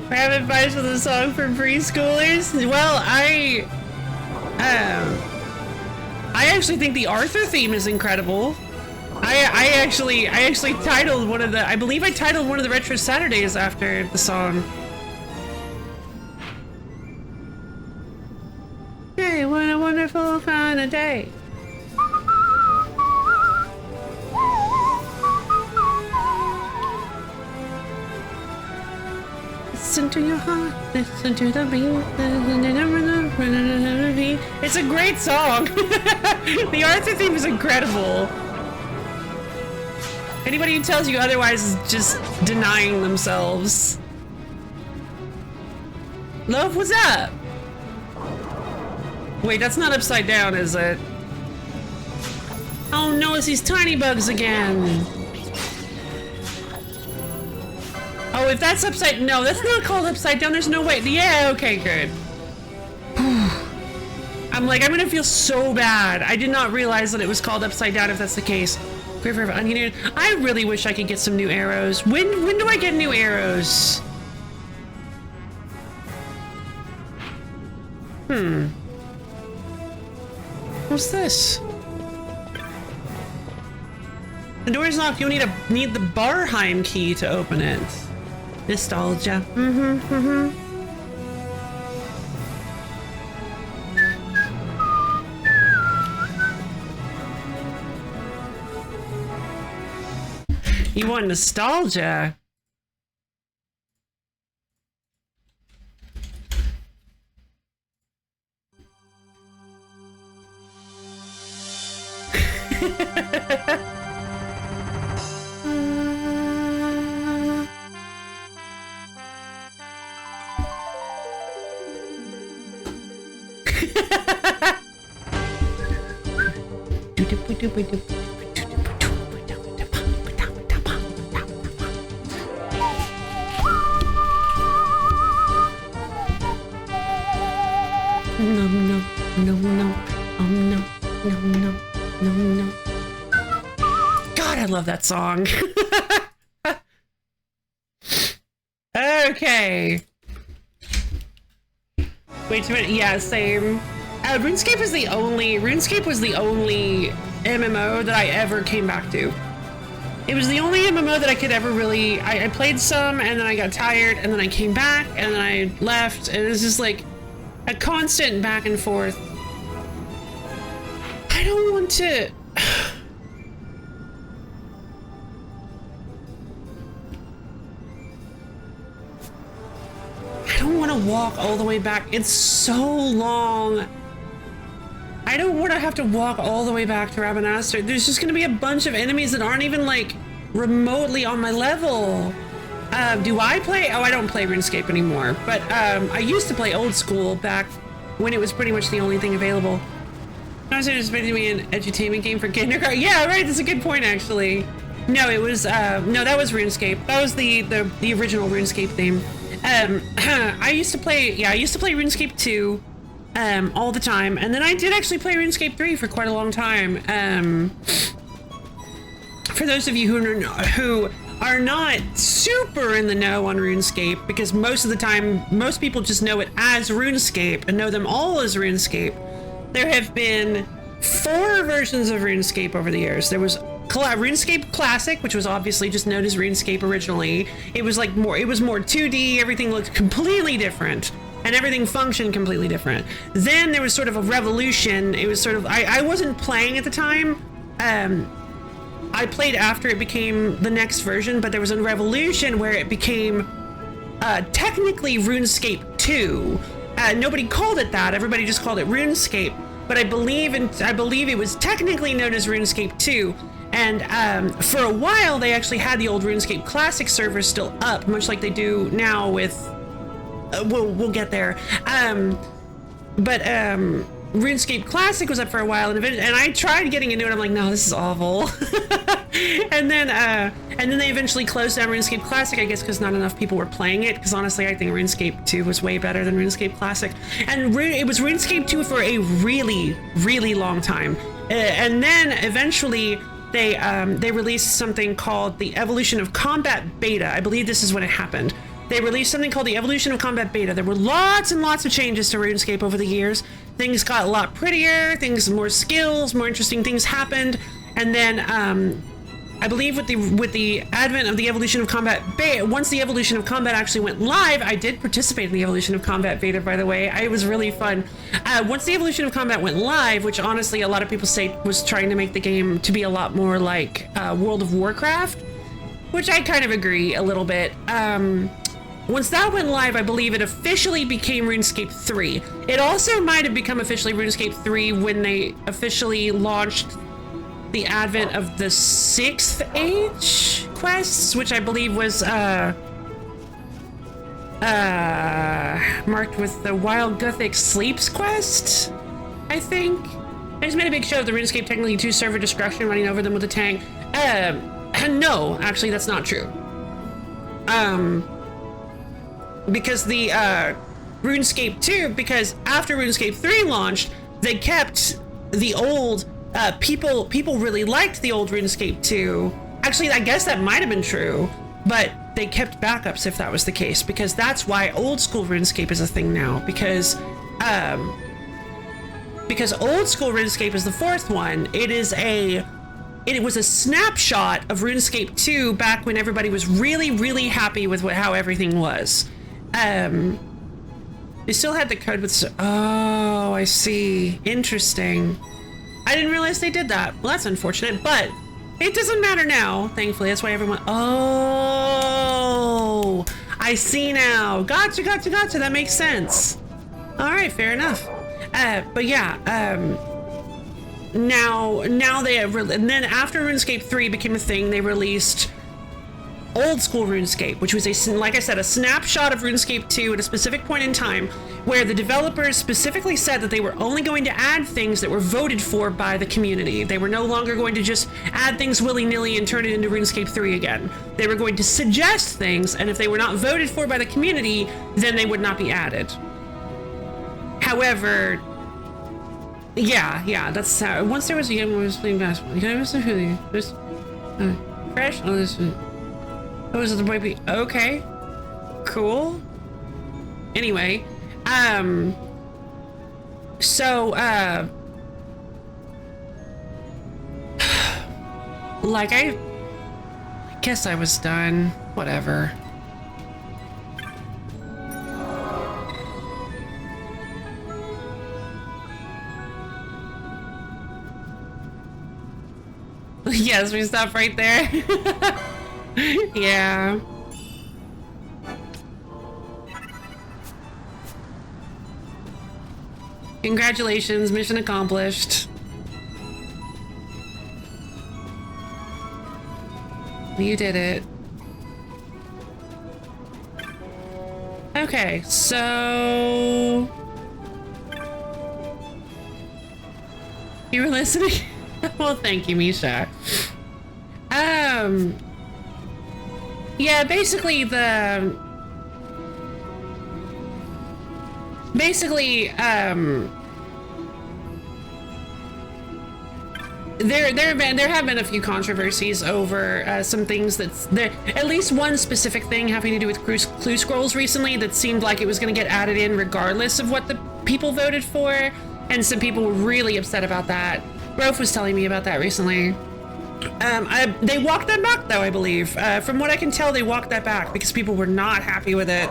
Rabbit advice with a song for preschoolers. Well, I actually think the Arthur theme is incredible. I actually titled one of the, I believe I titled one of the Retro Saturdays after the song. Hey, what a wonderful kind of day. Listen to your heart, listen to the beat. It's a great song. The Arthur theme is incredible. Anybody who tells you otherwise is just denying themselves. Love, what's up? Wait, that's not upside down, is it? Oh no, it's these tiny bugs again. Oh, if that's upside... No, that's not called upside down. There's no way. Yeah, okay, good. I'm like, I'm gonna feel so bad. I did not realize that it was called upside down if that's the case. I really wish I could get some new arrows. When do I get new arrows? What's this? The door is locked. You'll need the Barheim key to open it. Nostalgia. You want nostalgia? God, I love that song. Okay. Wait a minute. Yeah, same. RuneScape was the only MMO that I ever came back to. It was the only MMO that I could ever really... I played some, and then I got tired, and then I came back, and then I left, and it was just like a constant back and forth. I don't want to... I don't want to walk all the way back. It's so long. I don't want to have to walk all the way back to Rabanastre. There's just going to be a bunch of enemies that aren't even like remotely on my level. Do I play? Oh, I don't play RuneScape anymore, but I used to play old school back when it was pretty much the only thing available. I was expecting to be an edutainment game for kindergarten. Yeah, right. That's a good point, actually. No, it was no, that was RuneScape. That was the original RuneScape theme. I used to play RuneScape 2 all the time, and then I did actually play RuneScape 3 for quite a long time. For those of you who are not super in the know on RuneScape, because most of the time most people just know it as RuneScape and know them all as RuneScape, there have been 4 versions of RuneScape over the years. There was RuneScape Classic, which was obviously just known as RuneScape originally. It was like more 2D, everything looked completely different, and everything functioned completely different. Then there was sort of a revolution. It was sort of, I wasn't playing at the time. I played after it became the next version, but there was a revolution where it became technically RuneScape 2. Nobody called it that. Everybody just called it RuneScape. But I believe it was technically known as RuneScape 2. And for a while, they actually had the old RuneScape Classic server still up, much like they do now with... we'll get there. But RuneScape Classic was up for a while, and I tried getting into it. I'm like, no, this is awful. and then they eventually closed down RuneScape Classic, I guess, because not enough people were playing it. Because honestly, I think RuneScape 2 was way better than RuneScape Classic, and it was RuneScape 2 for a really, really long time. And then eventually they released something called the Evolution of Combat Beta. I believe this is when it happened. They released something called the Evolution of Combat Beta. There were lots and lots of changes to RuneScape over the years. Things got a lot prettier, more skills, more interesting things happened. And then I believe with the advent of the Evolution of Combat Beta, once the Evolution of Combat actually went live, I did participate in the Evolution of Combat Beta, by the way. It was really fun. Once the Evolution of Combat went live, which honestly a lot of people say was trying to make the game to be a lot more like World of Warcraft, which I kind of agree a little bit. Once that went live, I believe it officially became RuneScape 3. It also might have become officially RuneScape 3 when they officially launched the advent of the 6th Age quests, which I believe was marked with the Wild Gothic Sleeps quest, I think. I just made a big show of the RuneScape Technically 2 server destruction, running over them with a tank. No, actually that's not true. Because the RuneScape 2, because after RuneScape 3 launched, they kept the old people really liked the old RuneScape 2. Actually, I guess that might have been true, but they kept backups if that was the case, because that's why old school RuneScape is a thing now, because old school RuneScape is the 4th one. It was a snapshot of RuneScape 2 back when everybody was really, really happy with how everything was. They still had the code with... Oh, I see. Interesting. I didn't realize they did that. Well, that's unfortunate, but it doesn't matter now, thankfully. That's why everyone... Oh, I see now. Gotcha. That makes sense. All right, fair enough. But yeah, now they have... And then after RuneScape 3 became a thing, they released old school RuneScape, which was like I said, a snapshot of RuneScape 2 at a specific point in time, where the developers specifically said that they were only going to add things that were voted for by the community. They were no longer going to just add things willy-nilly and turn it into RuneScape 3 again. They were going to suggest things, and if they were not voted for by the community, then they would not be added. However, yeah, that's how. Once there was a game where I was playing basketball, you know, this fresh. Oh, this. Oh, is it the baby? Okay, cool. Anyway, so like I guess I was done. Whatever. Yes, we stopped right there. Yeah. Congratulations, mission accomplished. You did it. Okay, so... You were listening? Well, thank you, Misha. Yeah, basically there have been a few controversies over some things that's there. At least one specific thing having to do with clue scrolls recently that seemed like it was going to get added in regardless of what the people voted for, and some people were really upset about that. Rolf was telling me about that recently. They walked that back, though, I believe. From what I can tell, they walked that back because people were not happy with it.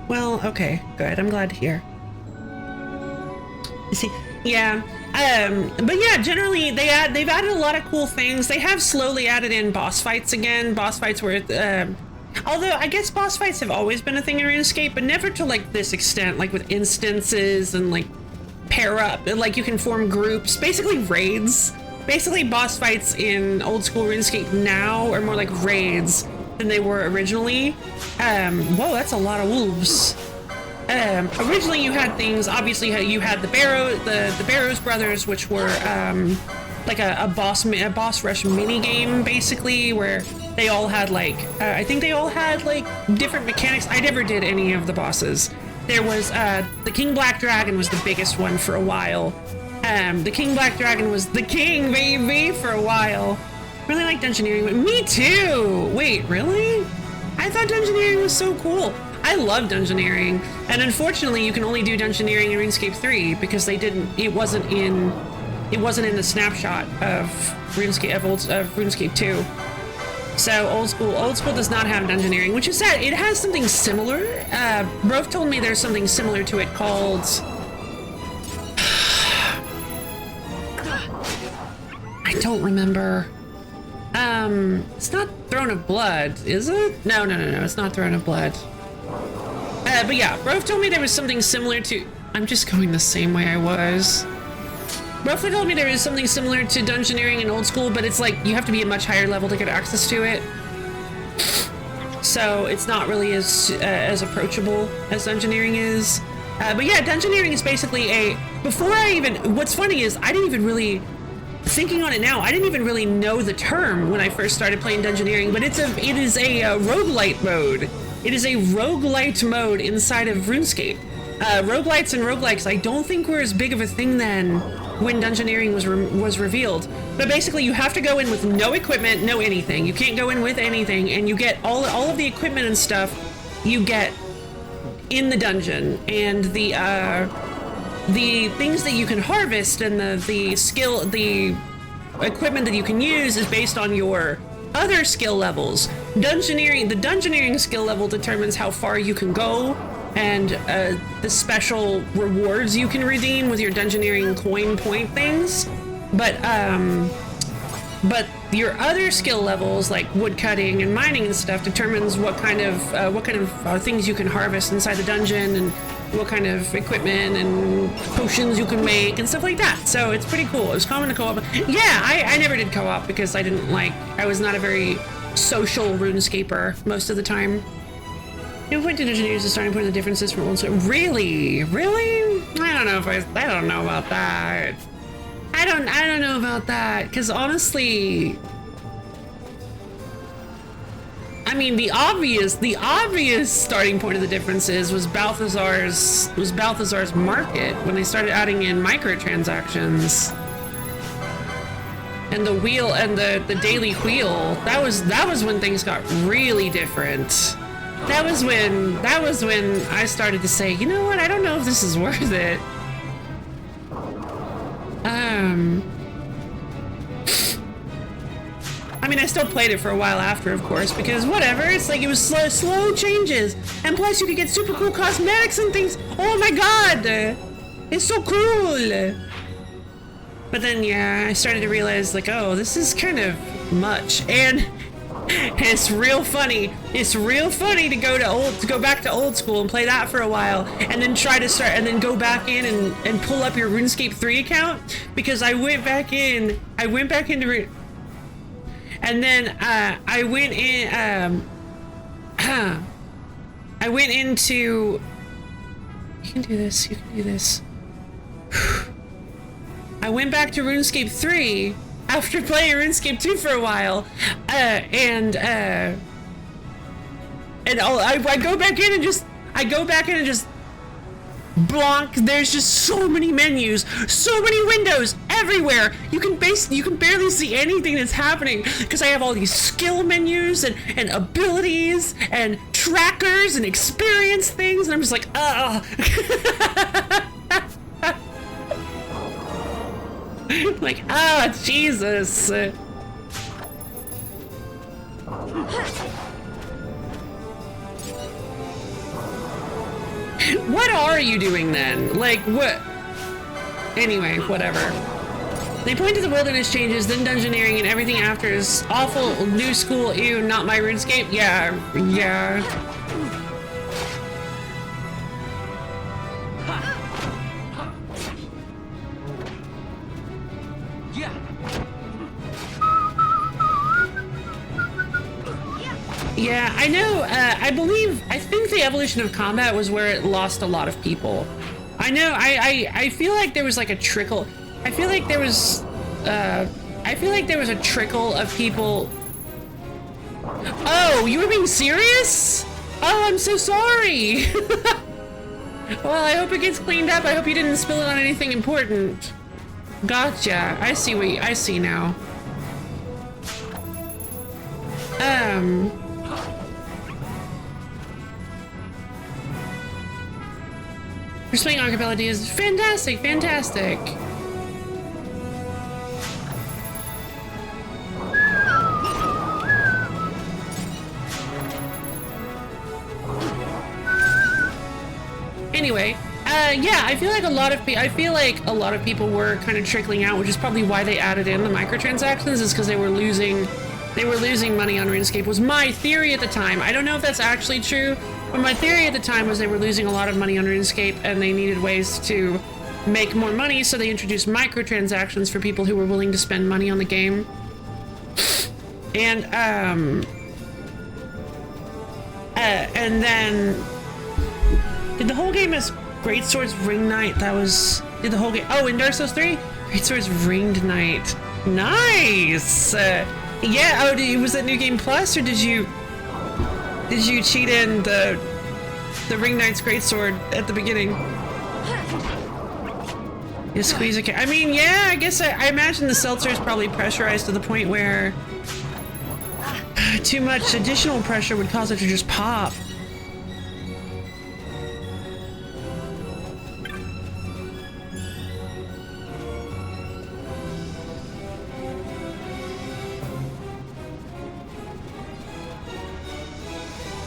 Well, okay, good. I'm glad to hear. You see, yeah. But yeah, generally they've added a lot of cool things. They have slowly added in boss fights again. Boss fights where, although I guess boss fights have always been a thing in RuneScape, but never to like this extent, like with instances and like pair up, and like you can form groups, basically raids. basically boss fights in old school RuneScape now are more like raids than they were originally. Whoa, that's a lot of wolves. Originally you had things, obviously you had the Barrows brothers, which were like a boss rush mini game, basically, where they all had like I think they all had like different mechanics. I never did any of the bosses. There was the King Black Dragon was the biggest one for a while. The King Black Dragon was the king, baby, for a while. Really like Dungeoneering. Me too! Wait, really? I thought Dungeoneering was so cool. I love Dungeoneering. And unfortunately, you can only do Dungeoneering in RuneScape 3 because it wasn't in the snapshot of RuneScape 2. So old school does not have Dungeoneering, which is sad. It has something similar. Rove told me there's something similar to it called... I don't remember. It's not Throne of Blood, is it? No, it's not Throne of Blood. But yeah, Rove told me there was something similar to... I'm just going the same way I was. Rove told me there is something similar to Dungeoneering in old school, but it's like you have to be a much higher level to get access to it. So it's not really as approachable as Dungeoneering is. But yeah, Dungeoneering is basically what's funny is I didn't even really... Thinking on it now, I didn't even really know the term when I first started playing Dungeoneering, but it is a roguelite mode. It is a roguelite mode inside of RuneScape. Roguelites and roguelikes I don't think were as big of a thing then when Dungeoneering was revealed. But basically you have to go in with no equipment, no anything. You can't go in with anything, and you get all of the equipment and stuff you get in the dungeon, and the things that you can harvest and the equipment that you can use is based on your other skill levels. The Dungeoneering skill level determines how far you can go and the special rewards you can redeem with your Dungeoneering coin point things. But your other skill levels, like woodcutting and mining and stuff, determines what kind of things you can harvest inside the dungeon and what kind of equipment and potions you can make and stuff like that. So it's pretty cool. It was common to co-op. Yeah, I never did co-op because I was not a very social RuneScaper most of the time. New point to Dungeoneering is the starting point of the differences from old school. Really? I don't know about that. I don't know about that, because honestly, I mean, the obvious starting point of the differences was Balthazar's market when they started adding in microtransactions. And the wheel and the daily wheel, that was when things got really different. That was when I started to say, you know what, I don't know if this is worth it. I mean, I still played it for a while after, of course, because whatever, it's like it was slow changes. And plus you could get super cool cosmetics and things. Oh my god! It's so cool! But then, yeah, I started to realize, like, oh, this is kind of much. And it's real funny. It's real funny to go back to old school and play that for a while, and then go back in and pull up your RuneScape 3 account, because I went back into and then I went into you can do this. I went back to RuneScape 3 after playing RuneScape 2 for a while, and I go back in and just blank. There's just so many menus, so many windows everywhere. You can barely see anything that's happening because I have all these skill menus and abilities and trackers and experience things, and I'm just like, like, Jesus. What are you doing then? Like, what? Anyway, whatever. They point to the wilderness changes, then Dungeoneering, and everything after is awful, new school, ew, not my RuneScape. Yeah. Yeah. Yeah, I know. I think the evolution of combat was where it lost a lot of people. I know. I feel like there was like a trickle. I feel like there was a trickle of people. Oh, you were being serious? Oh, I'm so sorry. Well, I hope it gets cleaned up. I hope you didn't spill it on anything important. Gotcha. I see now. Pursuing acapella is fantastic, fantastic. Anyway, yeah, I feel like a lot of people were kind of trickling out, which is probably why they added in the microtransactions, is because they were losing money on RuneScape, was my theory at the time. I don't know if that's actually true, but my theory at the time was they were losing a lot of money on RuneScape and they needed ways to make more money, so they introduced microtransactions for people who were willing to spend money on the game. And then did the whole game as Greatsword's Ring Knight? Did the whole game? Oh, in Dark Souls 3, Greatsword's Ringed Knight. Nice. Yeah. Oh, was that New Game Plus, or did you cheat in the Ring Knight's Greatsword at the beginning? You squeeze a. I mean, yeah. I guess I imagine the seltzer is probably pressurized to the point where too much additional pressure would cause it to just pop.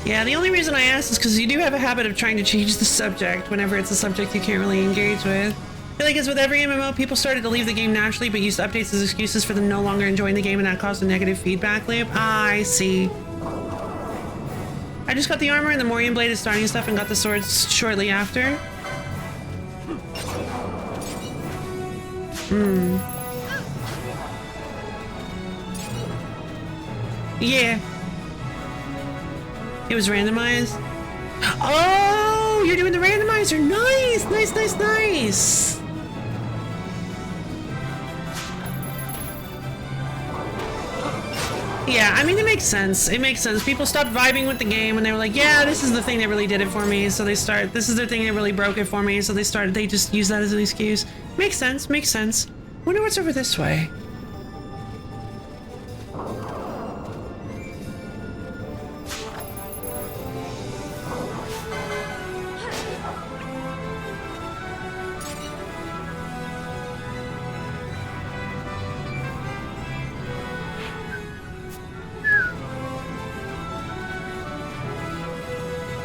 Yeah, the only reason I asked is because you do have a habit of trying to change the subject whenever it's a subject you can't really engage with. I feel like as with every MMO, people started to leave the game naturally but used updates as excuses for them no longer enjoying the game, and that caused a negative feedback loop. I see. I just got the armor and the Morian Blade is starting stuff and got the swords shortly after. Yeah. It was randomized. Oh, you're doing the randomizer. Nice, nice, nice, nice. Yeah, I mean, it makes sense. It makes sense. People stopped vibing with the game and they were like, yeah, this is the thing that really did it for me. So this is the thing that really broke it for me. So they just use that as an excuse. Makes sense, makes sense. Wonder what's over this way.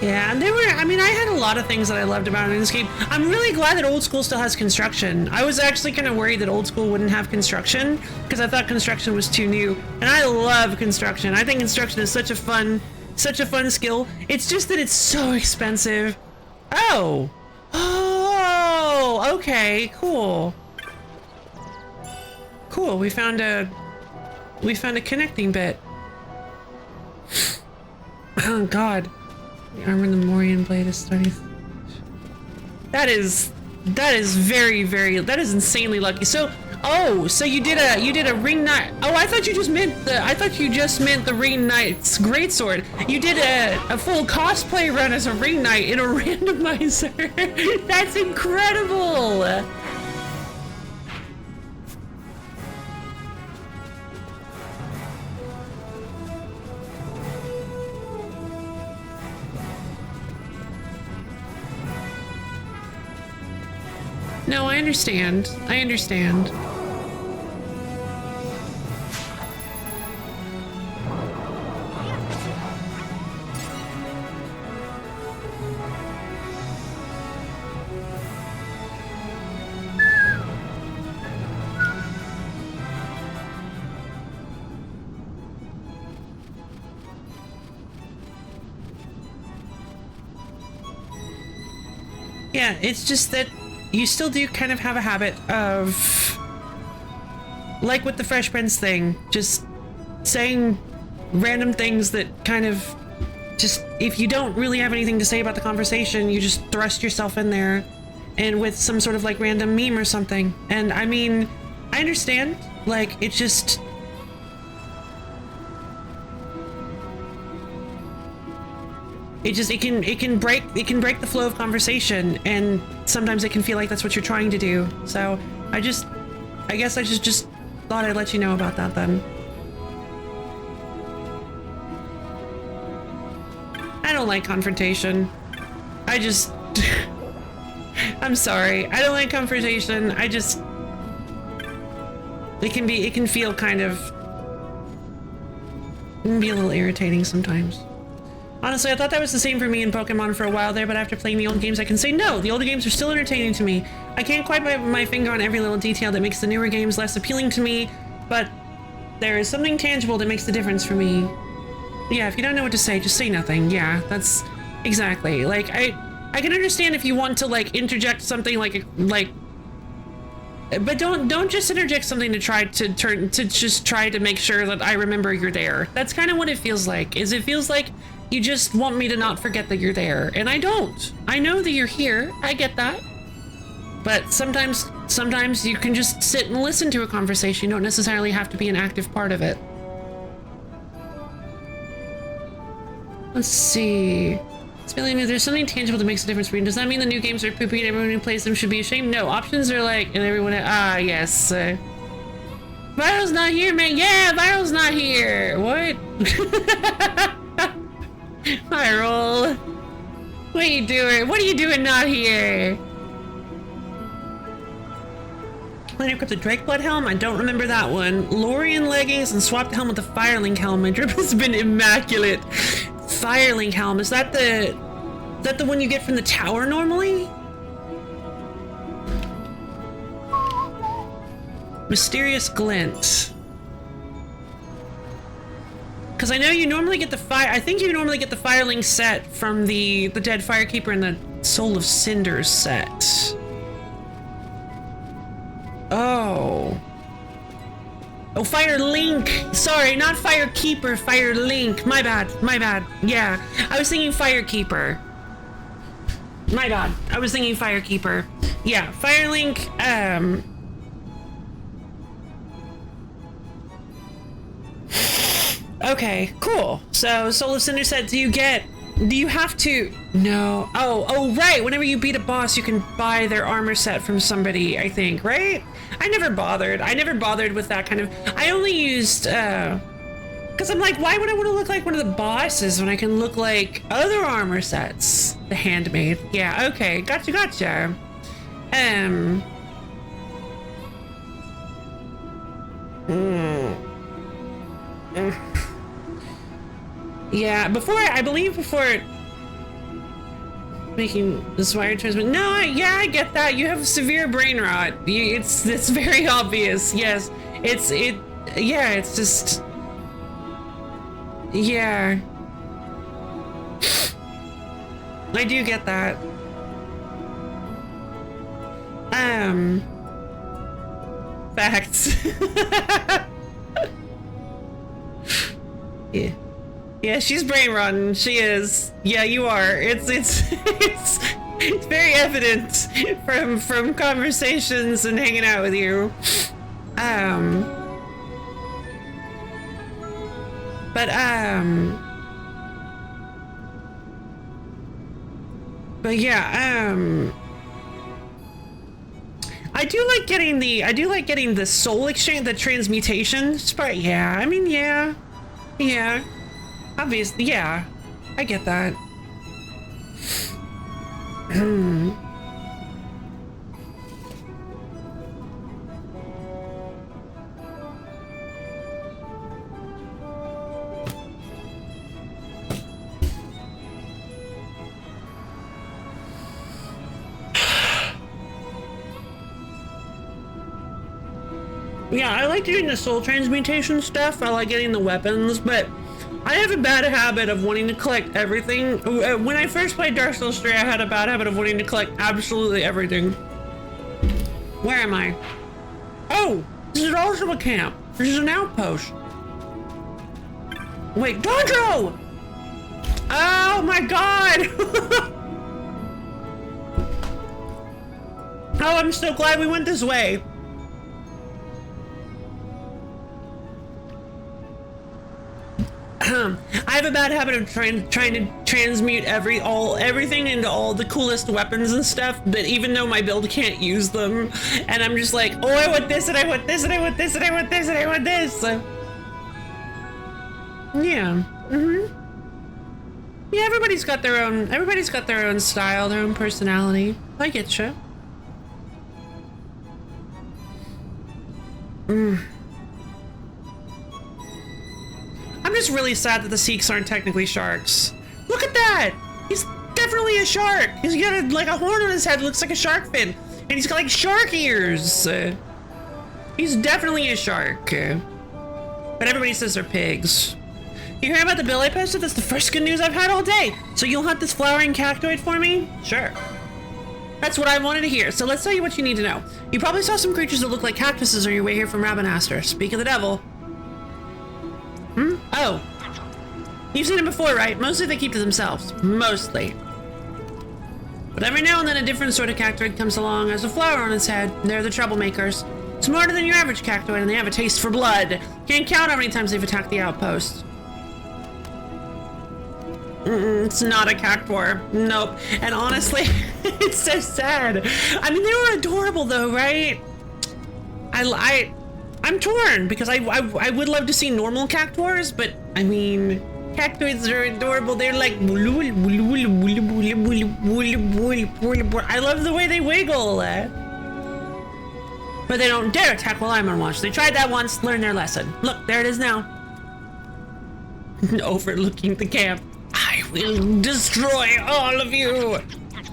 Yeah, and I had a lot of things that I loved about this game. I'm really glad that old school still has construction. I was actually kind of worried that old school wouldn't have construction because I thought construction was too new. And I love construction. I think construction is such a fun skill. It's just that it's so expensive. Oh, okay, cool. Cool, we found a connecting bit. Oh God. The armor and the Morian Blade is starting. That is very, very, that is insanely lucky. So, so you did a Ring Knight. Oh, I thought you just meant the Ring Knight's Greatsword. You did a full cosplay run as a Ring Knight in a randomizer. That's incredible. No, I understand. I understand. Yeah, it's just that you still do kind of have a habit of, like with the Fresh Prince thing, just saying random things that kind of just, if you don't really have anything to say about the conversation, you just thrust yourself in there and with some sort of like random meme or something. And I mean, I understand, like, it just, it can break the flow of conversation, and sometimes it can feel like that's what you're trying to do. So I guess I just thought I'd let you know about that then. I don't like confrontation. I just I'm sorry. I don't like confrontation. It can feel kind of, it can be a little irritating sometimes. Honestly, I thought that was the same for me in Pokemon for a while there, but after playing the old games, I can say no, the older games are still entertaining to me. I can't quite put my finger on every little detail that makes the newer games less appealing to me, but there is something tangible that makes the difference for me. Yeah, if you don't know what to say, just say nothing. Yeah, that's exactly. Like, I can understand if you want to, like, interject something like, but don't just interject something to try to make sure that I remember you're there. That's kind of what it feels like, it feels like you just want me to not forget that you're there, and I don't. I know that you're here, I get that. But sometimes you can just sit and listen to a conversation. You don't necessarily have to be an active part of it. Let's see. There's something tangible that makes a difference for you. Does that mean the new games are poopy and everyone who plays them should be ashamed? No, options are like, and everyone, yes. Viral's not here, man. Yeah, Viral's not here. What? Viral. What are you doing? What are you doing not here? Later equip the Drakeblood helm? I don't remember that one. Lorian leggings and swap the helm with the Firelink helm. My drip has been immaculate. Firelink helm, is that the one you get from the tower normally? Mysterious glint. Because I know you normally get the I think you normally get the Firelink set from the Dead Firekeeper and the Soul of Cinders set. Oh. Oh, Firelink! Sorry, not Firekeeper, Firelink. My bad. Yeah, I was thinking Firekeeper. My bad. I was thinking Firekeeper. Yeah, Firelink, okay, cool. So, Soul of Cinder said, do you have to... No. Oh, right. Whenever you beat a boss, you can buy their armor set from somebody, I think, right? I never bothered with that kind of... I only used, because I'm like, why would I want to look like one of the bosses when I can look like other armor sets? The handmade. Yeah, okay. Gotcha. Yeah, before making this wire transmit. No, I get that. You have severe brain rot. It's very obvious. Yes, it's just, yeah. I do get that. Facts. Yeah. Yeah, she's brain rotten. She is. Yeah, you are. It's very evident from conversations and hanging out with you. But yeah, I do like getting the soul exchange, the transmutation part. Yeah, I mean, yeah. Obviously, yeah. I get that. Yeah, I like doing the soul transmutation stuff. I like getting the weapons, but I have a bad habit of wanting to collect everything. When I first played Dark Souls 3, I had a bad habit of wanting to collect absolutely everything. Where am I? Oh, this is also a camp. This is an outpost. Wait, Dondro! Oh my god! Oh, I'm so glad we went this way. I have a bad habit of trying to transmute everything into all the coolest weapons and stuff, but even though my build can't use them, and I'm just like, oh, I want this, and I want this, and I want this, and I want this, and I want this. Yeah. Yeah, everybody's got their own style, their own personality. I get you. I'm just really sad that the Sikhs aren't technically sharks. Look at that! He's definitely a shark! He's got like a horn on his head that looks like a shark fin. And he's got like shark ears. He's definitely a shark. But everybody says they're pigs. You hear about the bill I posted? That's the first good news I've had all day. So you'll hunt this flowering cactoid for me? Sure. That's what I wanted to hear. So let's tell you what you need to know. You probably saw some creatures that look like cactuses on your way here from Rabanastre. Speak of the devil. Oh. You've seen them before, right? Mostly they keep to themselves. Mostly. But every now and then a different sort of cactoid comes along, has a flower on its head. They're the troublemakers. Smarter than your average cactoid, and they have a taste for blood. Can't count how many times they've attacked the outpost. It's not a cactuar. Nope. And honestly, it's so sad. I mean, they were adorable though, right? I'm torn because I would love to see normal cactuars, but I mean, cactoids are adorable. They're like, I love the way they wiggle. But they don't dare attack while I'm on watch. They tried that once, learned their lesson. Look, there it is now. Overlooking the camp. I will destroy all of you.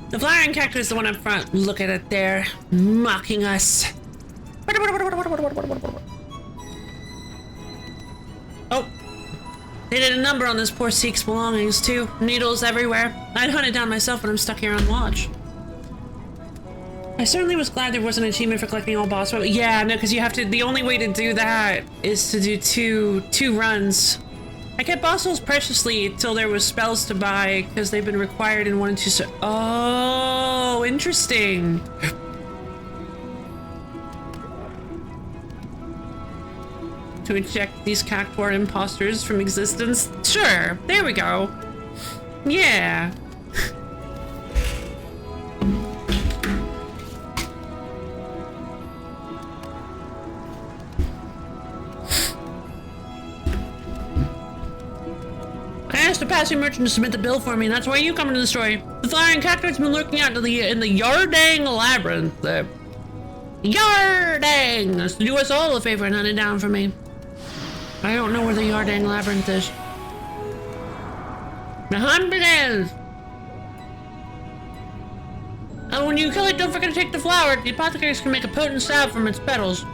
The flowering cactus is the one up front. Look at it there, mocking us. Oh, they did a number on this poor Sikh's belongings too. Needles everywhere. I'd hunt it down myself, but I'm stuck here on watch. I certainly was glad there wasn't an achievement for collecting all boss weapons. Yeah, no, because you have to. The only way to do that is to do two runs. I kept boss preciously until there was spells to buy because they've been required in 1 and 2. Oh, interesting. To eject these cactuar imposters from existence. Sure, there we go. Yeah. I asked a passing merchant to submit the bill for me, and that's why you come into the story. The flying cactoid's been lurking out in the Yardang labyrinth. Yardang! So do us all a favor and hunt it down for me. I don't know where the Yardang labyrinth is. The hunt begins! And when you kill it, don't forget to take the flower. The apothecaries can make a potent salve from its petals.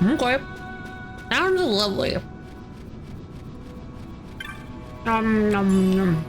Okay. Sounds lovely. Nom nom nom.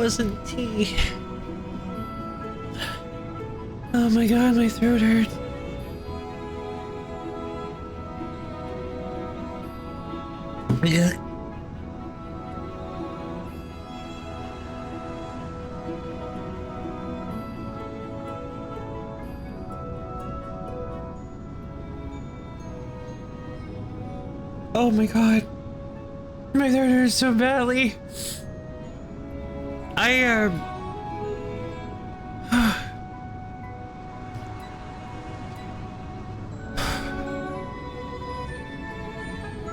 wasn't tea. Oh my god, my throat hurts. Yeah. Oh my god. My throat hurts so badly. I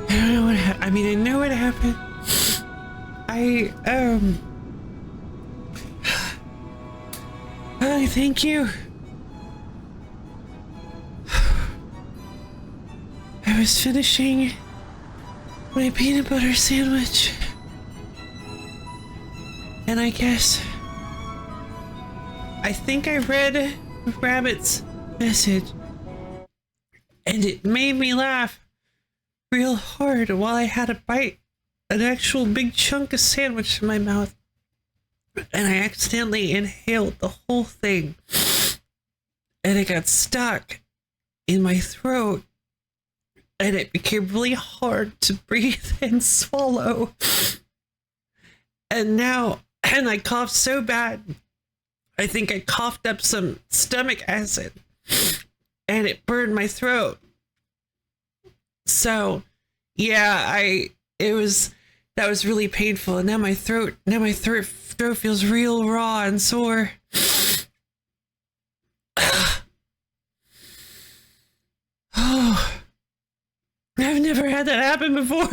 don't know what I mean, I know what happened. Oh, thank you. I was finishing my peanut butter sandwich. And I guess I think I read Rabbit's message. And it made me laugh real hard while I had to bite an actual big chunk of sandwich in my mouth. And I accidentally inhaled the whole thing. And it got stuck in my throat. And it became really hard to breathe and swallow. And now, and I coughed so bad, I think I coughed up some stomach acid. And it burned my throat. So, yeah, that was really painful. And now my throat feels real raw and sore. Oh, I've never had that happen before.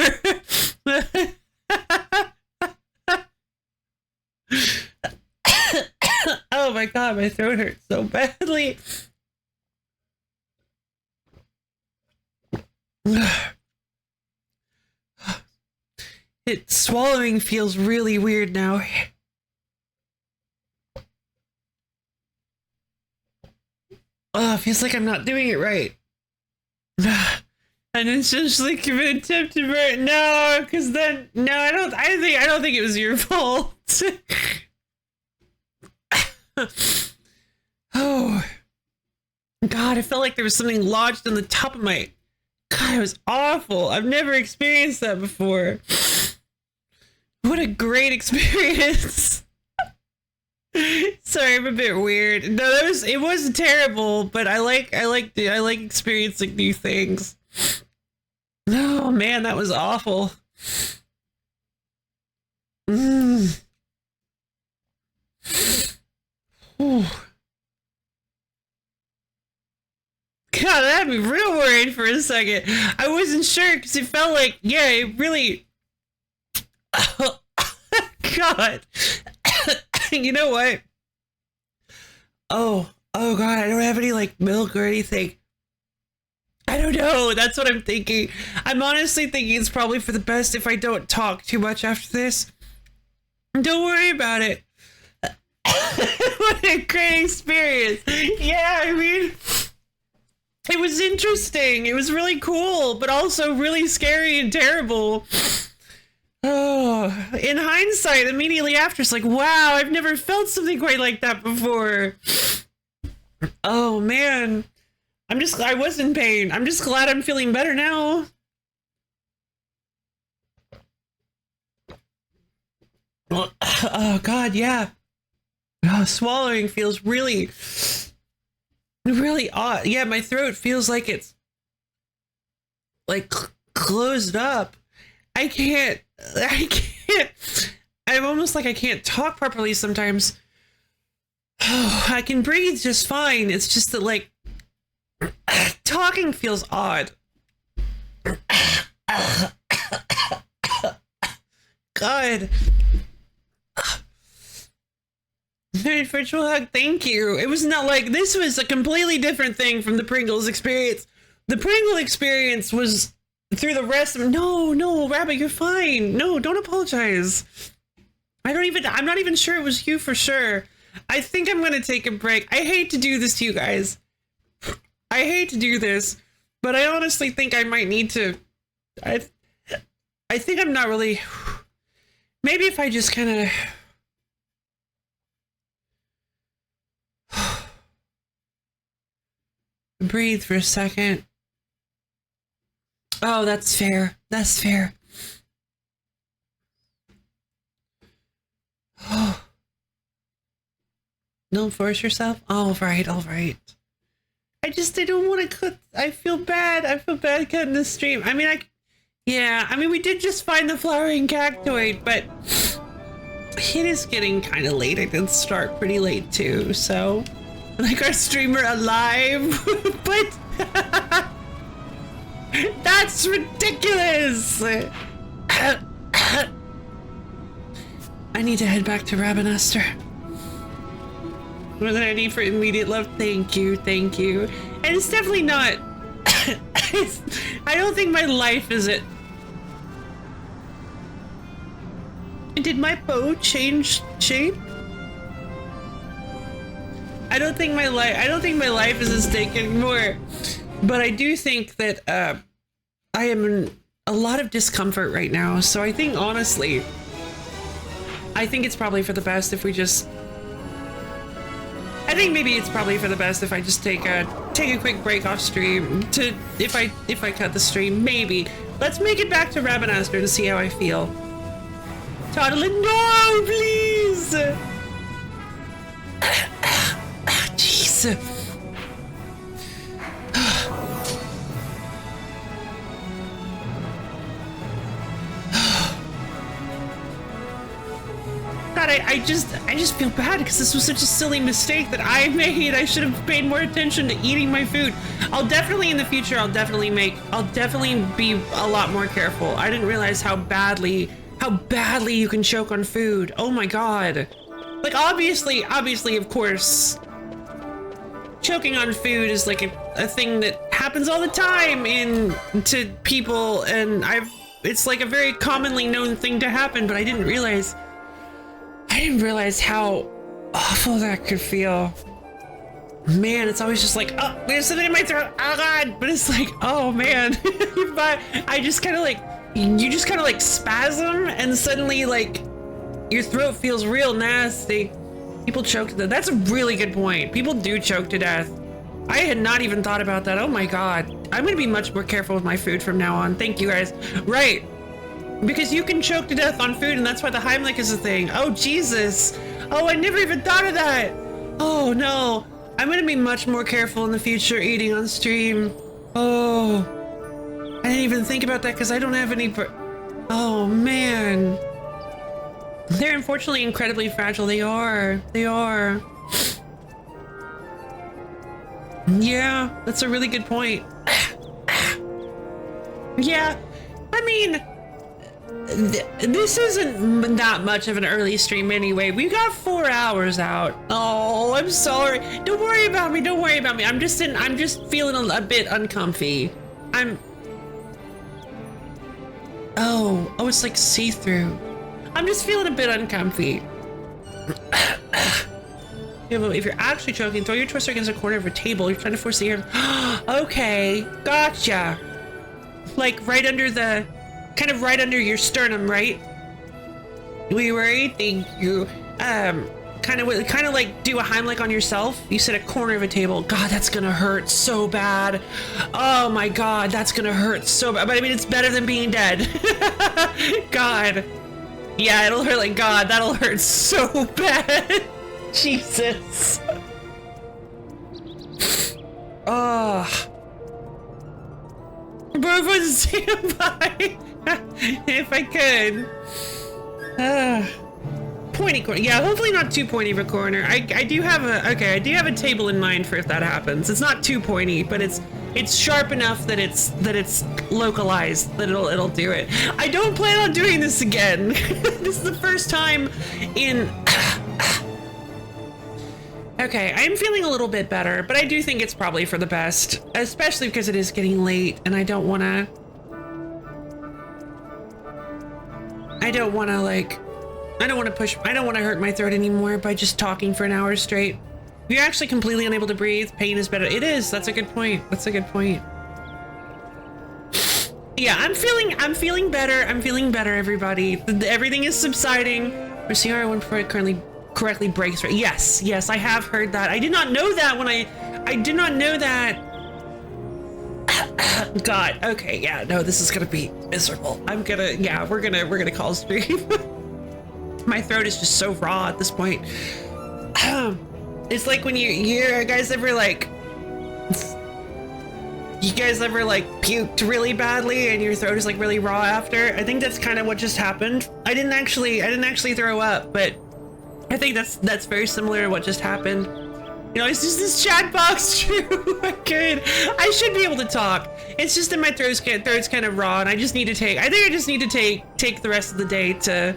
Oh my god, my throat hurts so badly. Swallowing feels really weird now. Oh, it feels like I'm not doing it right. And it's just like an attempt to burn. No, because then I don't think it was your fault. Oh god, I felt like there was something lodged on the top of my. God, it was awful. I've never experienced that before. What a great experience. Sorry, I'm a bit weird. No, it wasn't terrible, but I like experiencing new things. Oh man, that was awful. Ooh. God, that had me real worried for a second. I wasn't sure because it felt like, yeah, it really. Oh, God. You know what? Oh God, I don't have any like milk or anything. I don't know. That's what I'm thinking. I'm honestly thinking it's probably for the best if I don't talk too much after this. Don't worry about it. What a great experience. Yeah, I mean, it was interesting. It was really cool, but also really scary and terrible. Oh, in hindsight, immediately after, it's like, wow, I've never felt something quite like that before. Oh, man. I was in pain. I'm just glad I'm feeling better now. Oh, God, yeah. Oh, swallowing feels really, really odd. Yeah, my throat feels like it's like closed up. I can't. I'm almost like I can't talk properly sometimes. Oh, I can breathe just fine. It's just that like talking feels odd. God. Virtual hug, thank you. It was not like, this was a completely different thing from the Pringles experience. The Pringle experience was through the rest of, no, Rabbit, you're fine. No, don't apologize. I'm not even sure it was you for sure. I think I'm gonna take a break. I hate to do this to you guys. I hate to do this, but I honestly think I might need to. I think I'm not really. Maybe if I just kind of breathe for a second. Oh, that's fair. That's fair. Oh. Don't force yourself. All right, all right. I don't want to cut. I feel bad. I feel bad cutting the stream. I mean, we did just find the flowering cactoid, but it is getting kind of late. I did start pretty late too, so like our streamer alive, but that's ridiculous. I need to head back to Rabanastre. More than I need for immediate love. Thank you, thank you. And it's definitely not. I don't think my life is it. Did my bow change shape? I don't think my life is at stake anymore. But I do think that I am in a lot of discomfort right now. So I think honestly, I think it's probably for the best if we just. I think maybe it's probably for the best if I just take a quick break off stream to if I cut the stream. Maybe let's make it back to Rabanastre to see how I feel. Toddlin, no, please. Jeez. God, I just feel bad because this was such a silly mistake that I made. I should have paid more attention to eating my food. I'll definitely in the future. I'll definitely be a lot more careful. I didn't realize how badly you can choke on food. Oh my God. Like obviously, of course, choking on food is like a thing that happens all the time to people, and it's like a very commonly known thing to happen, but I didn't realize how awful that could feel. Man, it's always just like, oh, there's something in my throat, oh God, but it's like, oh man. But I just kind of like, you just kind of like spasm and suddenly like your throat feels real nasty. People choke to death. That's a really good point. People do choke to death. I had not even thought about that. Oh my God. I'm going to be much more careful with my food from now on. Thank you guys. Right. Because you can choke to death on food, and that's why the Heimlich is a thing. Oh, Jesus. Oh, I never even thought of that. Oh, no. I'm going to be much more careful in the future eating on stream. Oh. I didn't even think about that because I don't have any... Oh, man. They're unfortunately incredibly fragile. They are. They are. Yeah, that's a really good point. Yeah. I mean... This isn't that much of an early stream anyway. We got 4 hours out. Oh, I'm sorry. Don't worry about me. Don't worry about me. I'm just feeling a bit uncomfy. Oh, it's like see-through. I'm just feeling a bit uncomfy. If you're actually choking, throw your torso against a corner of a table. You're trying to force the air. Okay, gotcha. Like right under kind of right under your sternum, right? We were eating you. Kind of like do a Heimlich on yourself. You said a corner of a table. God, that's gonna hurt so bad. Oh my God, that's gonna hurt so bad. But I mean, it's better than being dead. God. Yeah, it'll hurt like God. That'll hurt so bad. Jesus. Oh. Bro, was standby. If I could. Pointy corner. Yeah, hopefully not too pointy of a corner. I do have a table in mind for if that happens. It's not too pointy, but it's sharp enough that it's localized, that it'll do it. I don't plan on doing this again. This is the first time in Okay, I'm feeling a little bit better, but I do think it's probably for the best, especially because it is getting late and I don't want to hurt my throat anymore by just talking for an hour straight. If you're actually completely unable to breathe, pain is better. It is. That's a good point. That's a good point. Yeah, I'm feeling better. I'm feeling better, everybody. Everything is subsiding. Our CR1 before it currently correctly breaks. Yes, I have heard that. I did not know that when I did not know that God. Okay. Yeah. No, this is gonna be miserable. We're gonna call stream. My throat is just so raw at this point. It's like when you guys ever like puked really badly and your throat is like really raw after. I think that's kind of what just happened. I didn't actually throw up, but I think that's very similar to what just happened. You know, it's just this chat box true. I should be able to talk. It's just that my throat's kind of raw, and I just need to take take the rest of the day to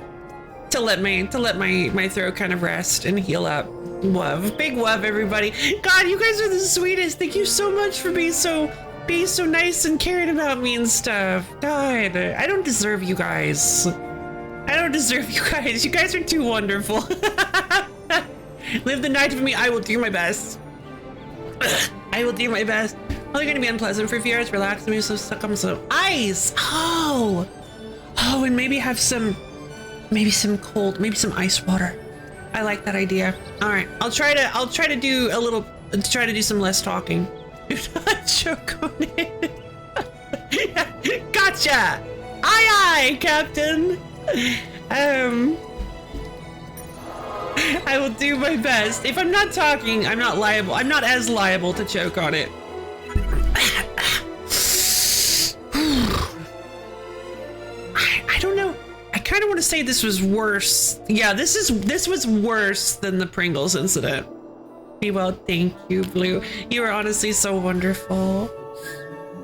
let my throat kind of rest and heal up. Love, big love, everybody. God, you guys are the sweetest. Thank you so much for being so nice and caring about me and stuff. God, I don't deserve you guys. I don't deserve you guys. You guys are too wonderful. Live the night with me. I will do my best. I will do my best. Only going to be unpleasant for a few hours. Relax me. So suck on some ice. Oh, and maybe have some ice water. I like that idea. All right, I'll try to do some less talking. Do not choke on it. Gotcha. Aye, Captain. I will do my best. If I'm not talking, I'm not liable. I'm not as liable to choke on it. I don't know. I kind of want to say this was worse. Yeah, this was worse than the Pringles incident. Well, thank you, Blue. You are honestly so wonderful.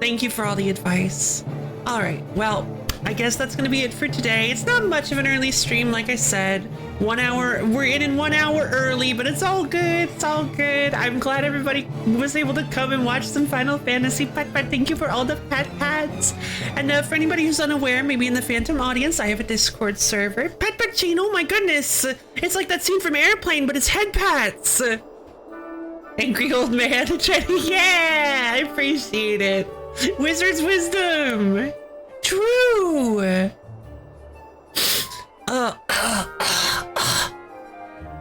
Thank you for all the advice. All right, well, I guess that's gonna be it for today. It's not much of an early stream, like I said. 1 hour, we're in 1 hour early, but it's all good. It's all good. I'm glad everybody was able to come and watch some Final Fantasy. Pat, thank you for all the pats. And for anybody who's unaware, maybe in the Phantom audience, I have a Discord server. Pat Gene, oh my goodness. It's like that scene from Airplane, but it's head pats. Angry old man. Yeah, I appreciate it. Wizard's wisdom. True.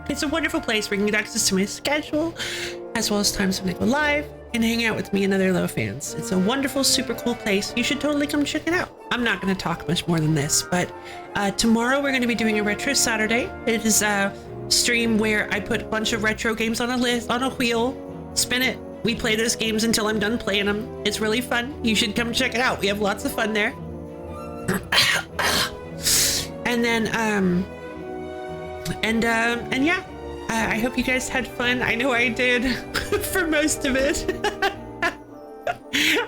It's a wonderful place where you can get access to my schedule, as well as times when I go live and hang out with me and other Low fans. It's a wonderful, super cool place. You should totally come check it out. I'm not going to talk much more than this, but tomorrow we're going to be doing a Retro Saturday. It is a stream where I put a bunch of retro games on a wheel, spin it. We play those games until I'm done playing them. It's really fun. You should come check it out. We have lots of fun there. And then, and yeah, I hope you guys had fun. I know I did for most of it.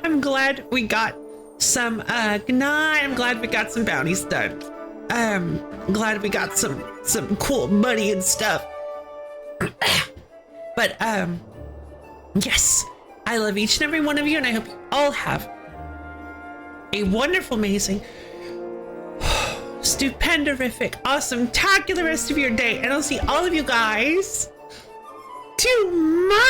I'm glad we got some, I'm glad we got some bounties done. I'm glad we got some cool money and stuff. But, yes, I love each and every one of you, and I hope you all have a wonderful, amazing, stupendorific, awesome, tacular rest of your day. And I'll see all of you guys tomorrow.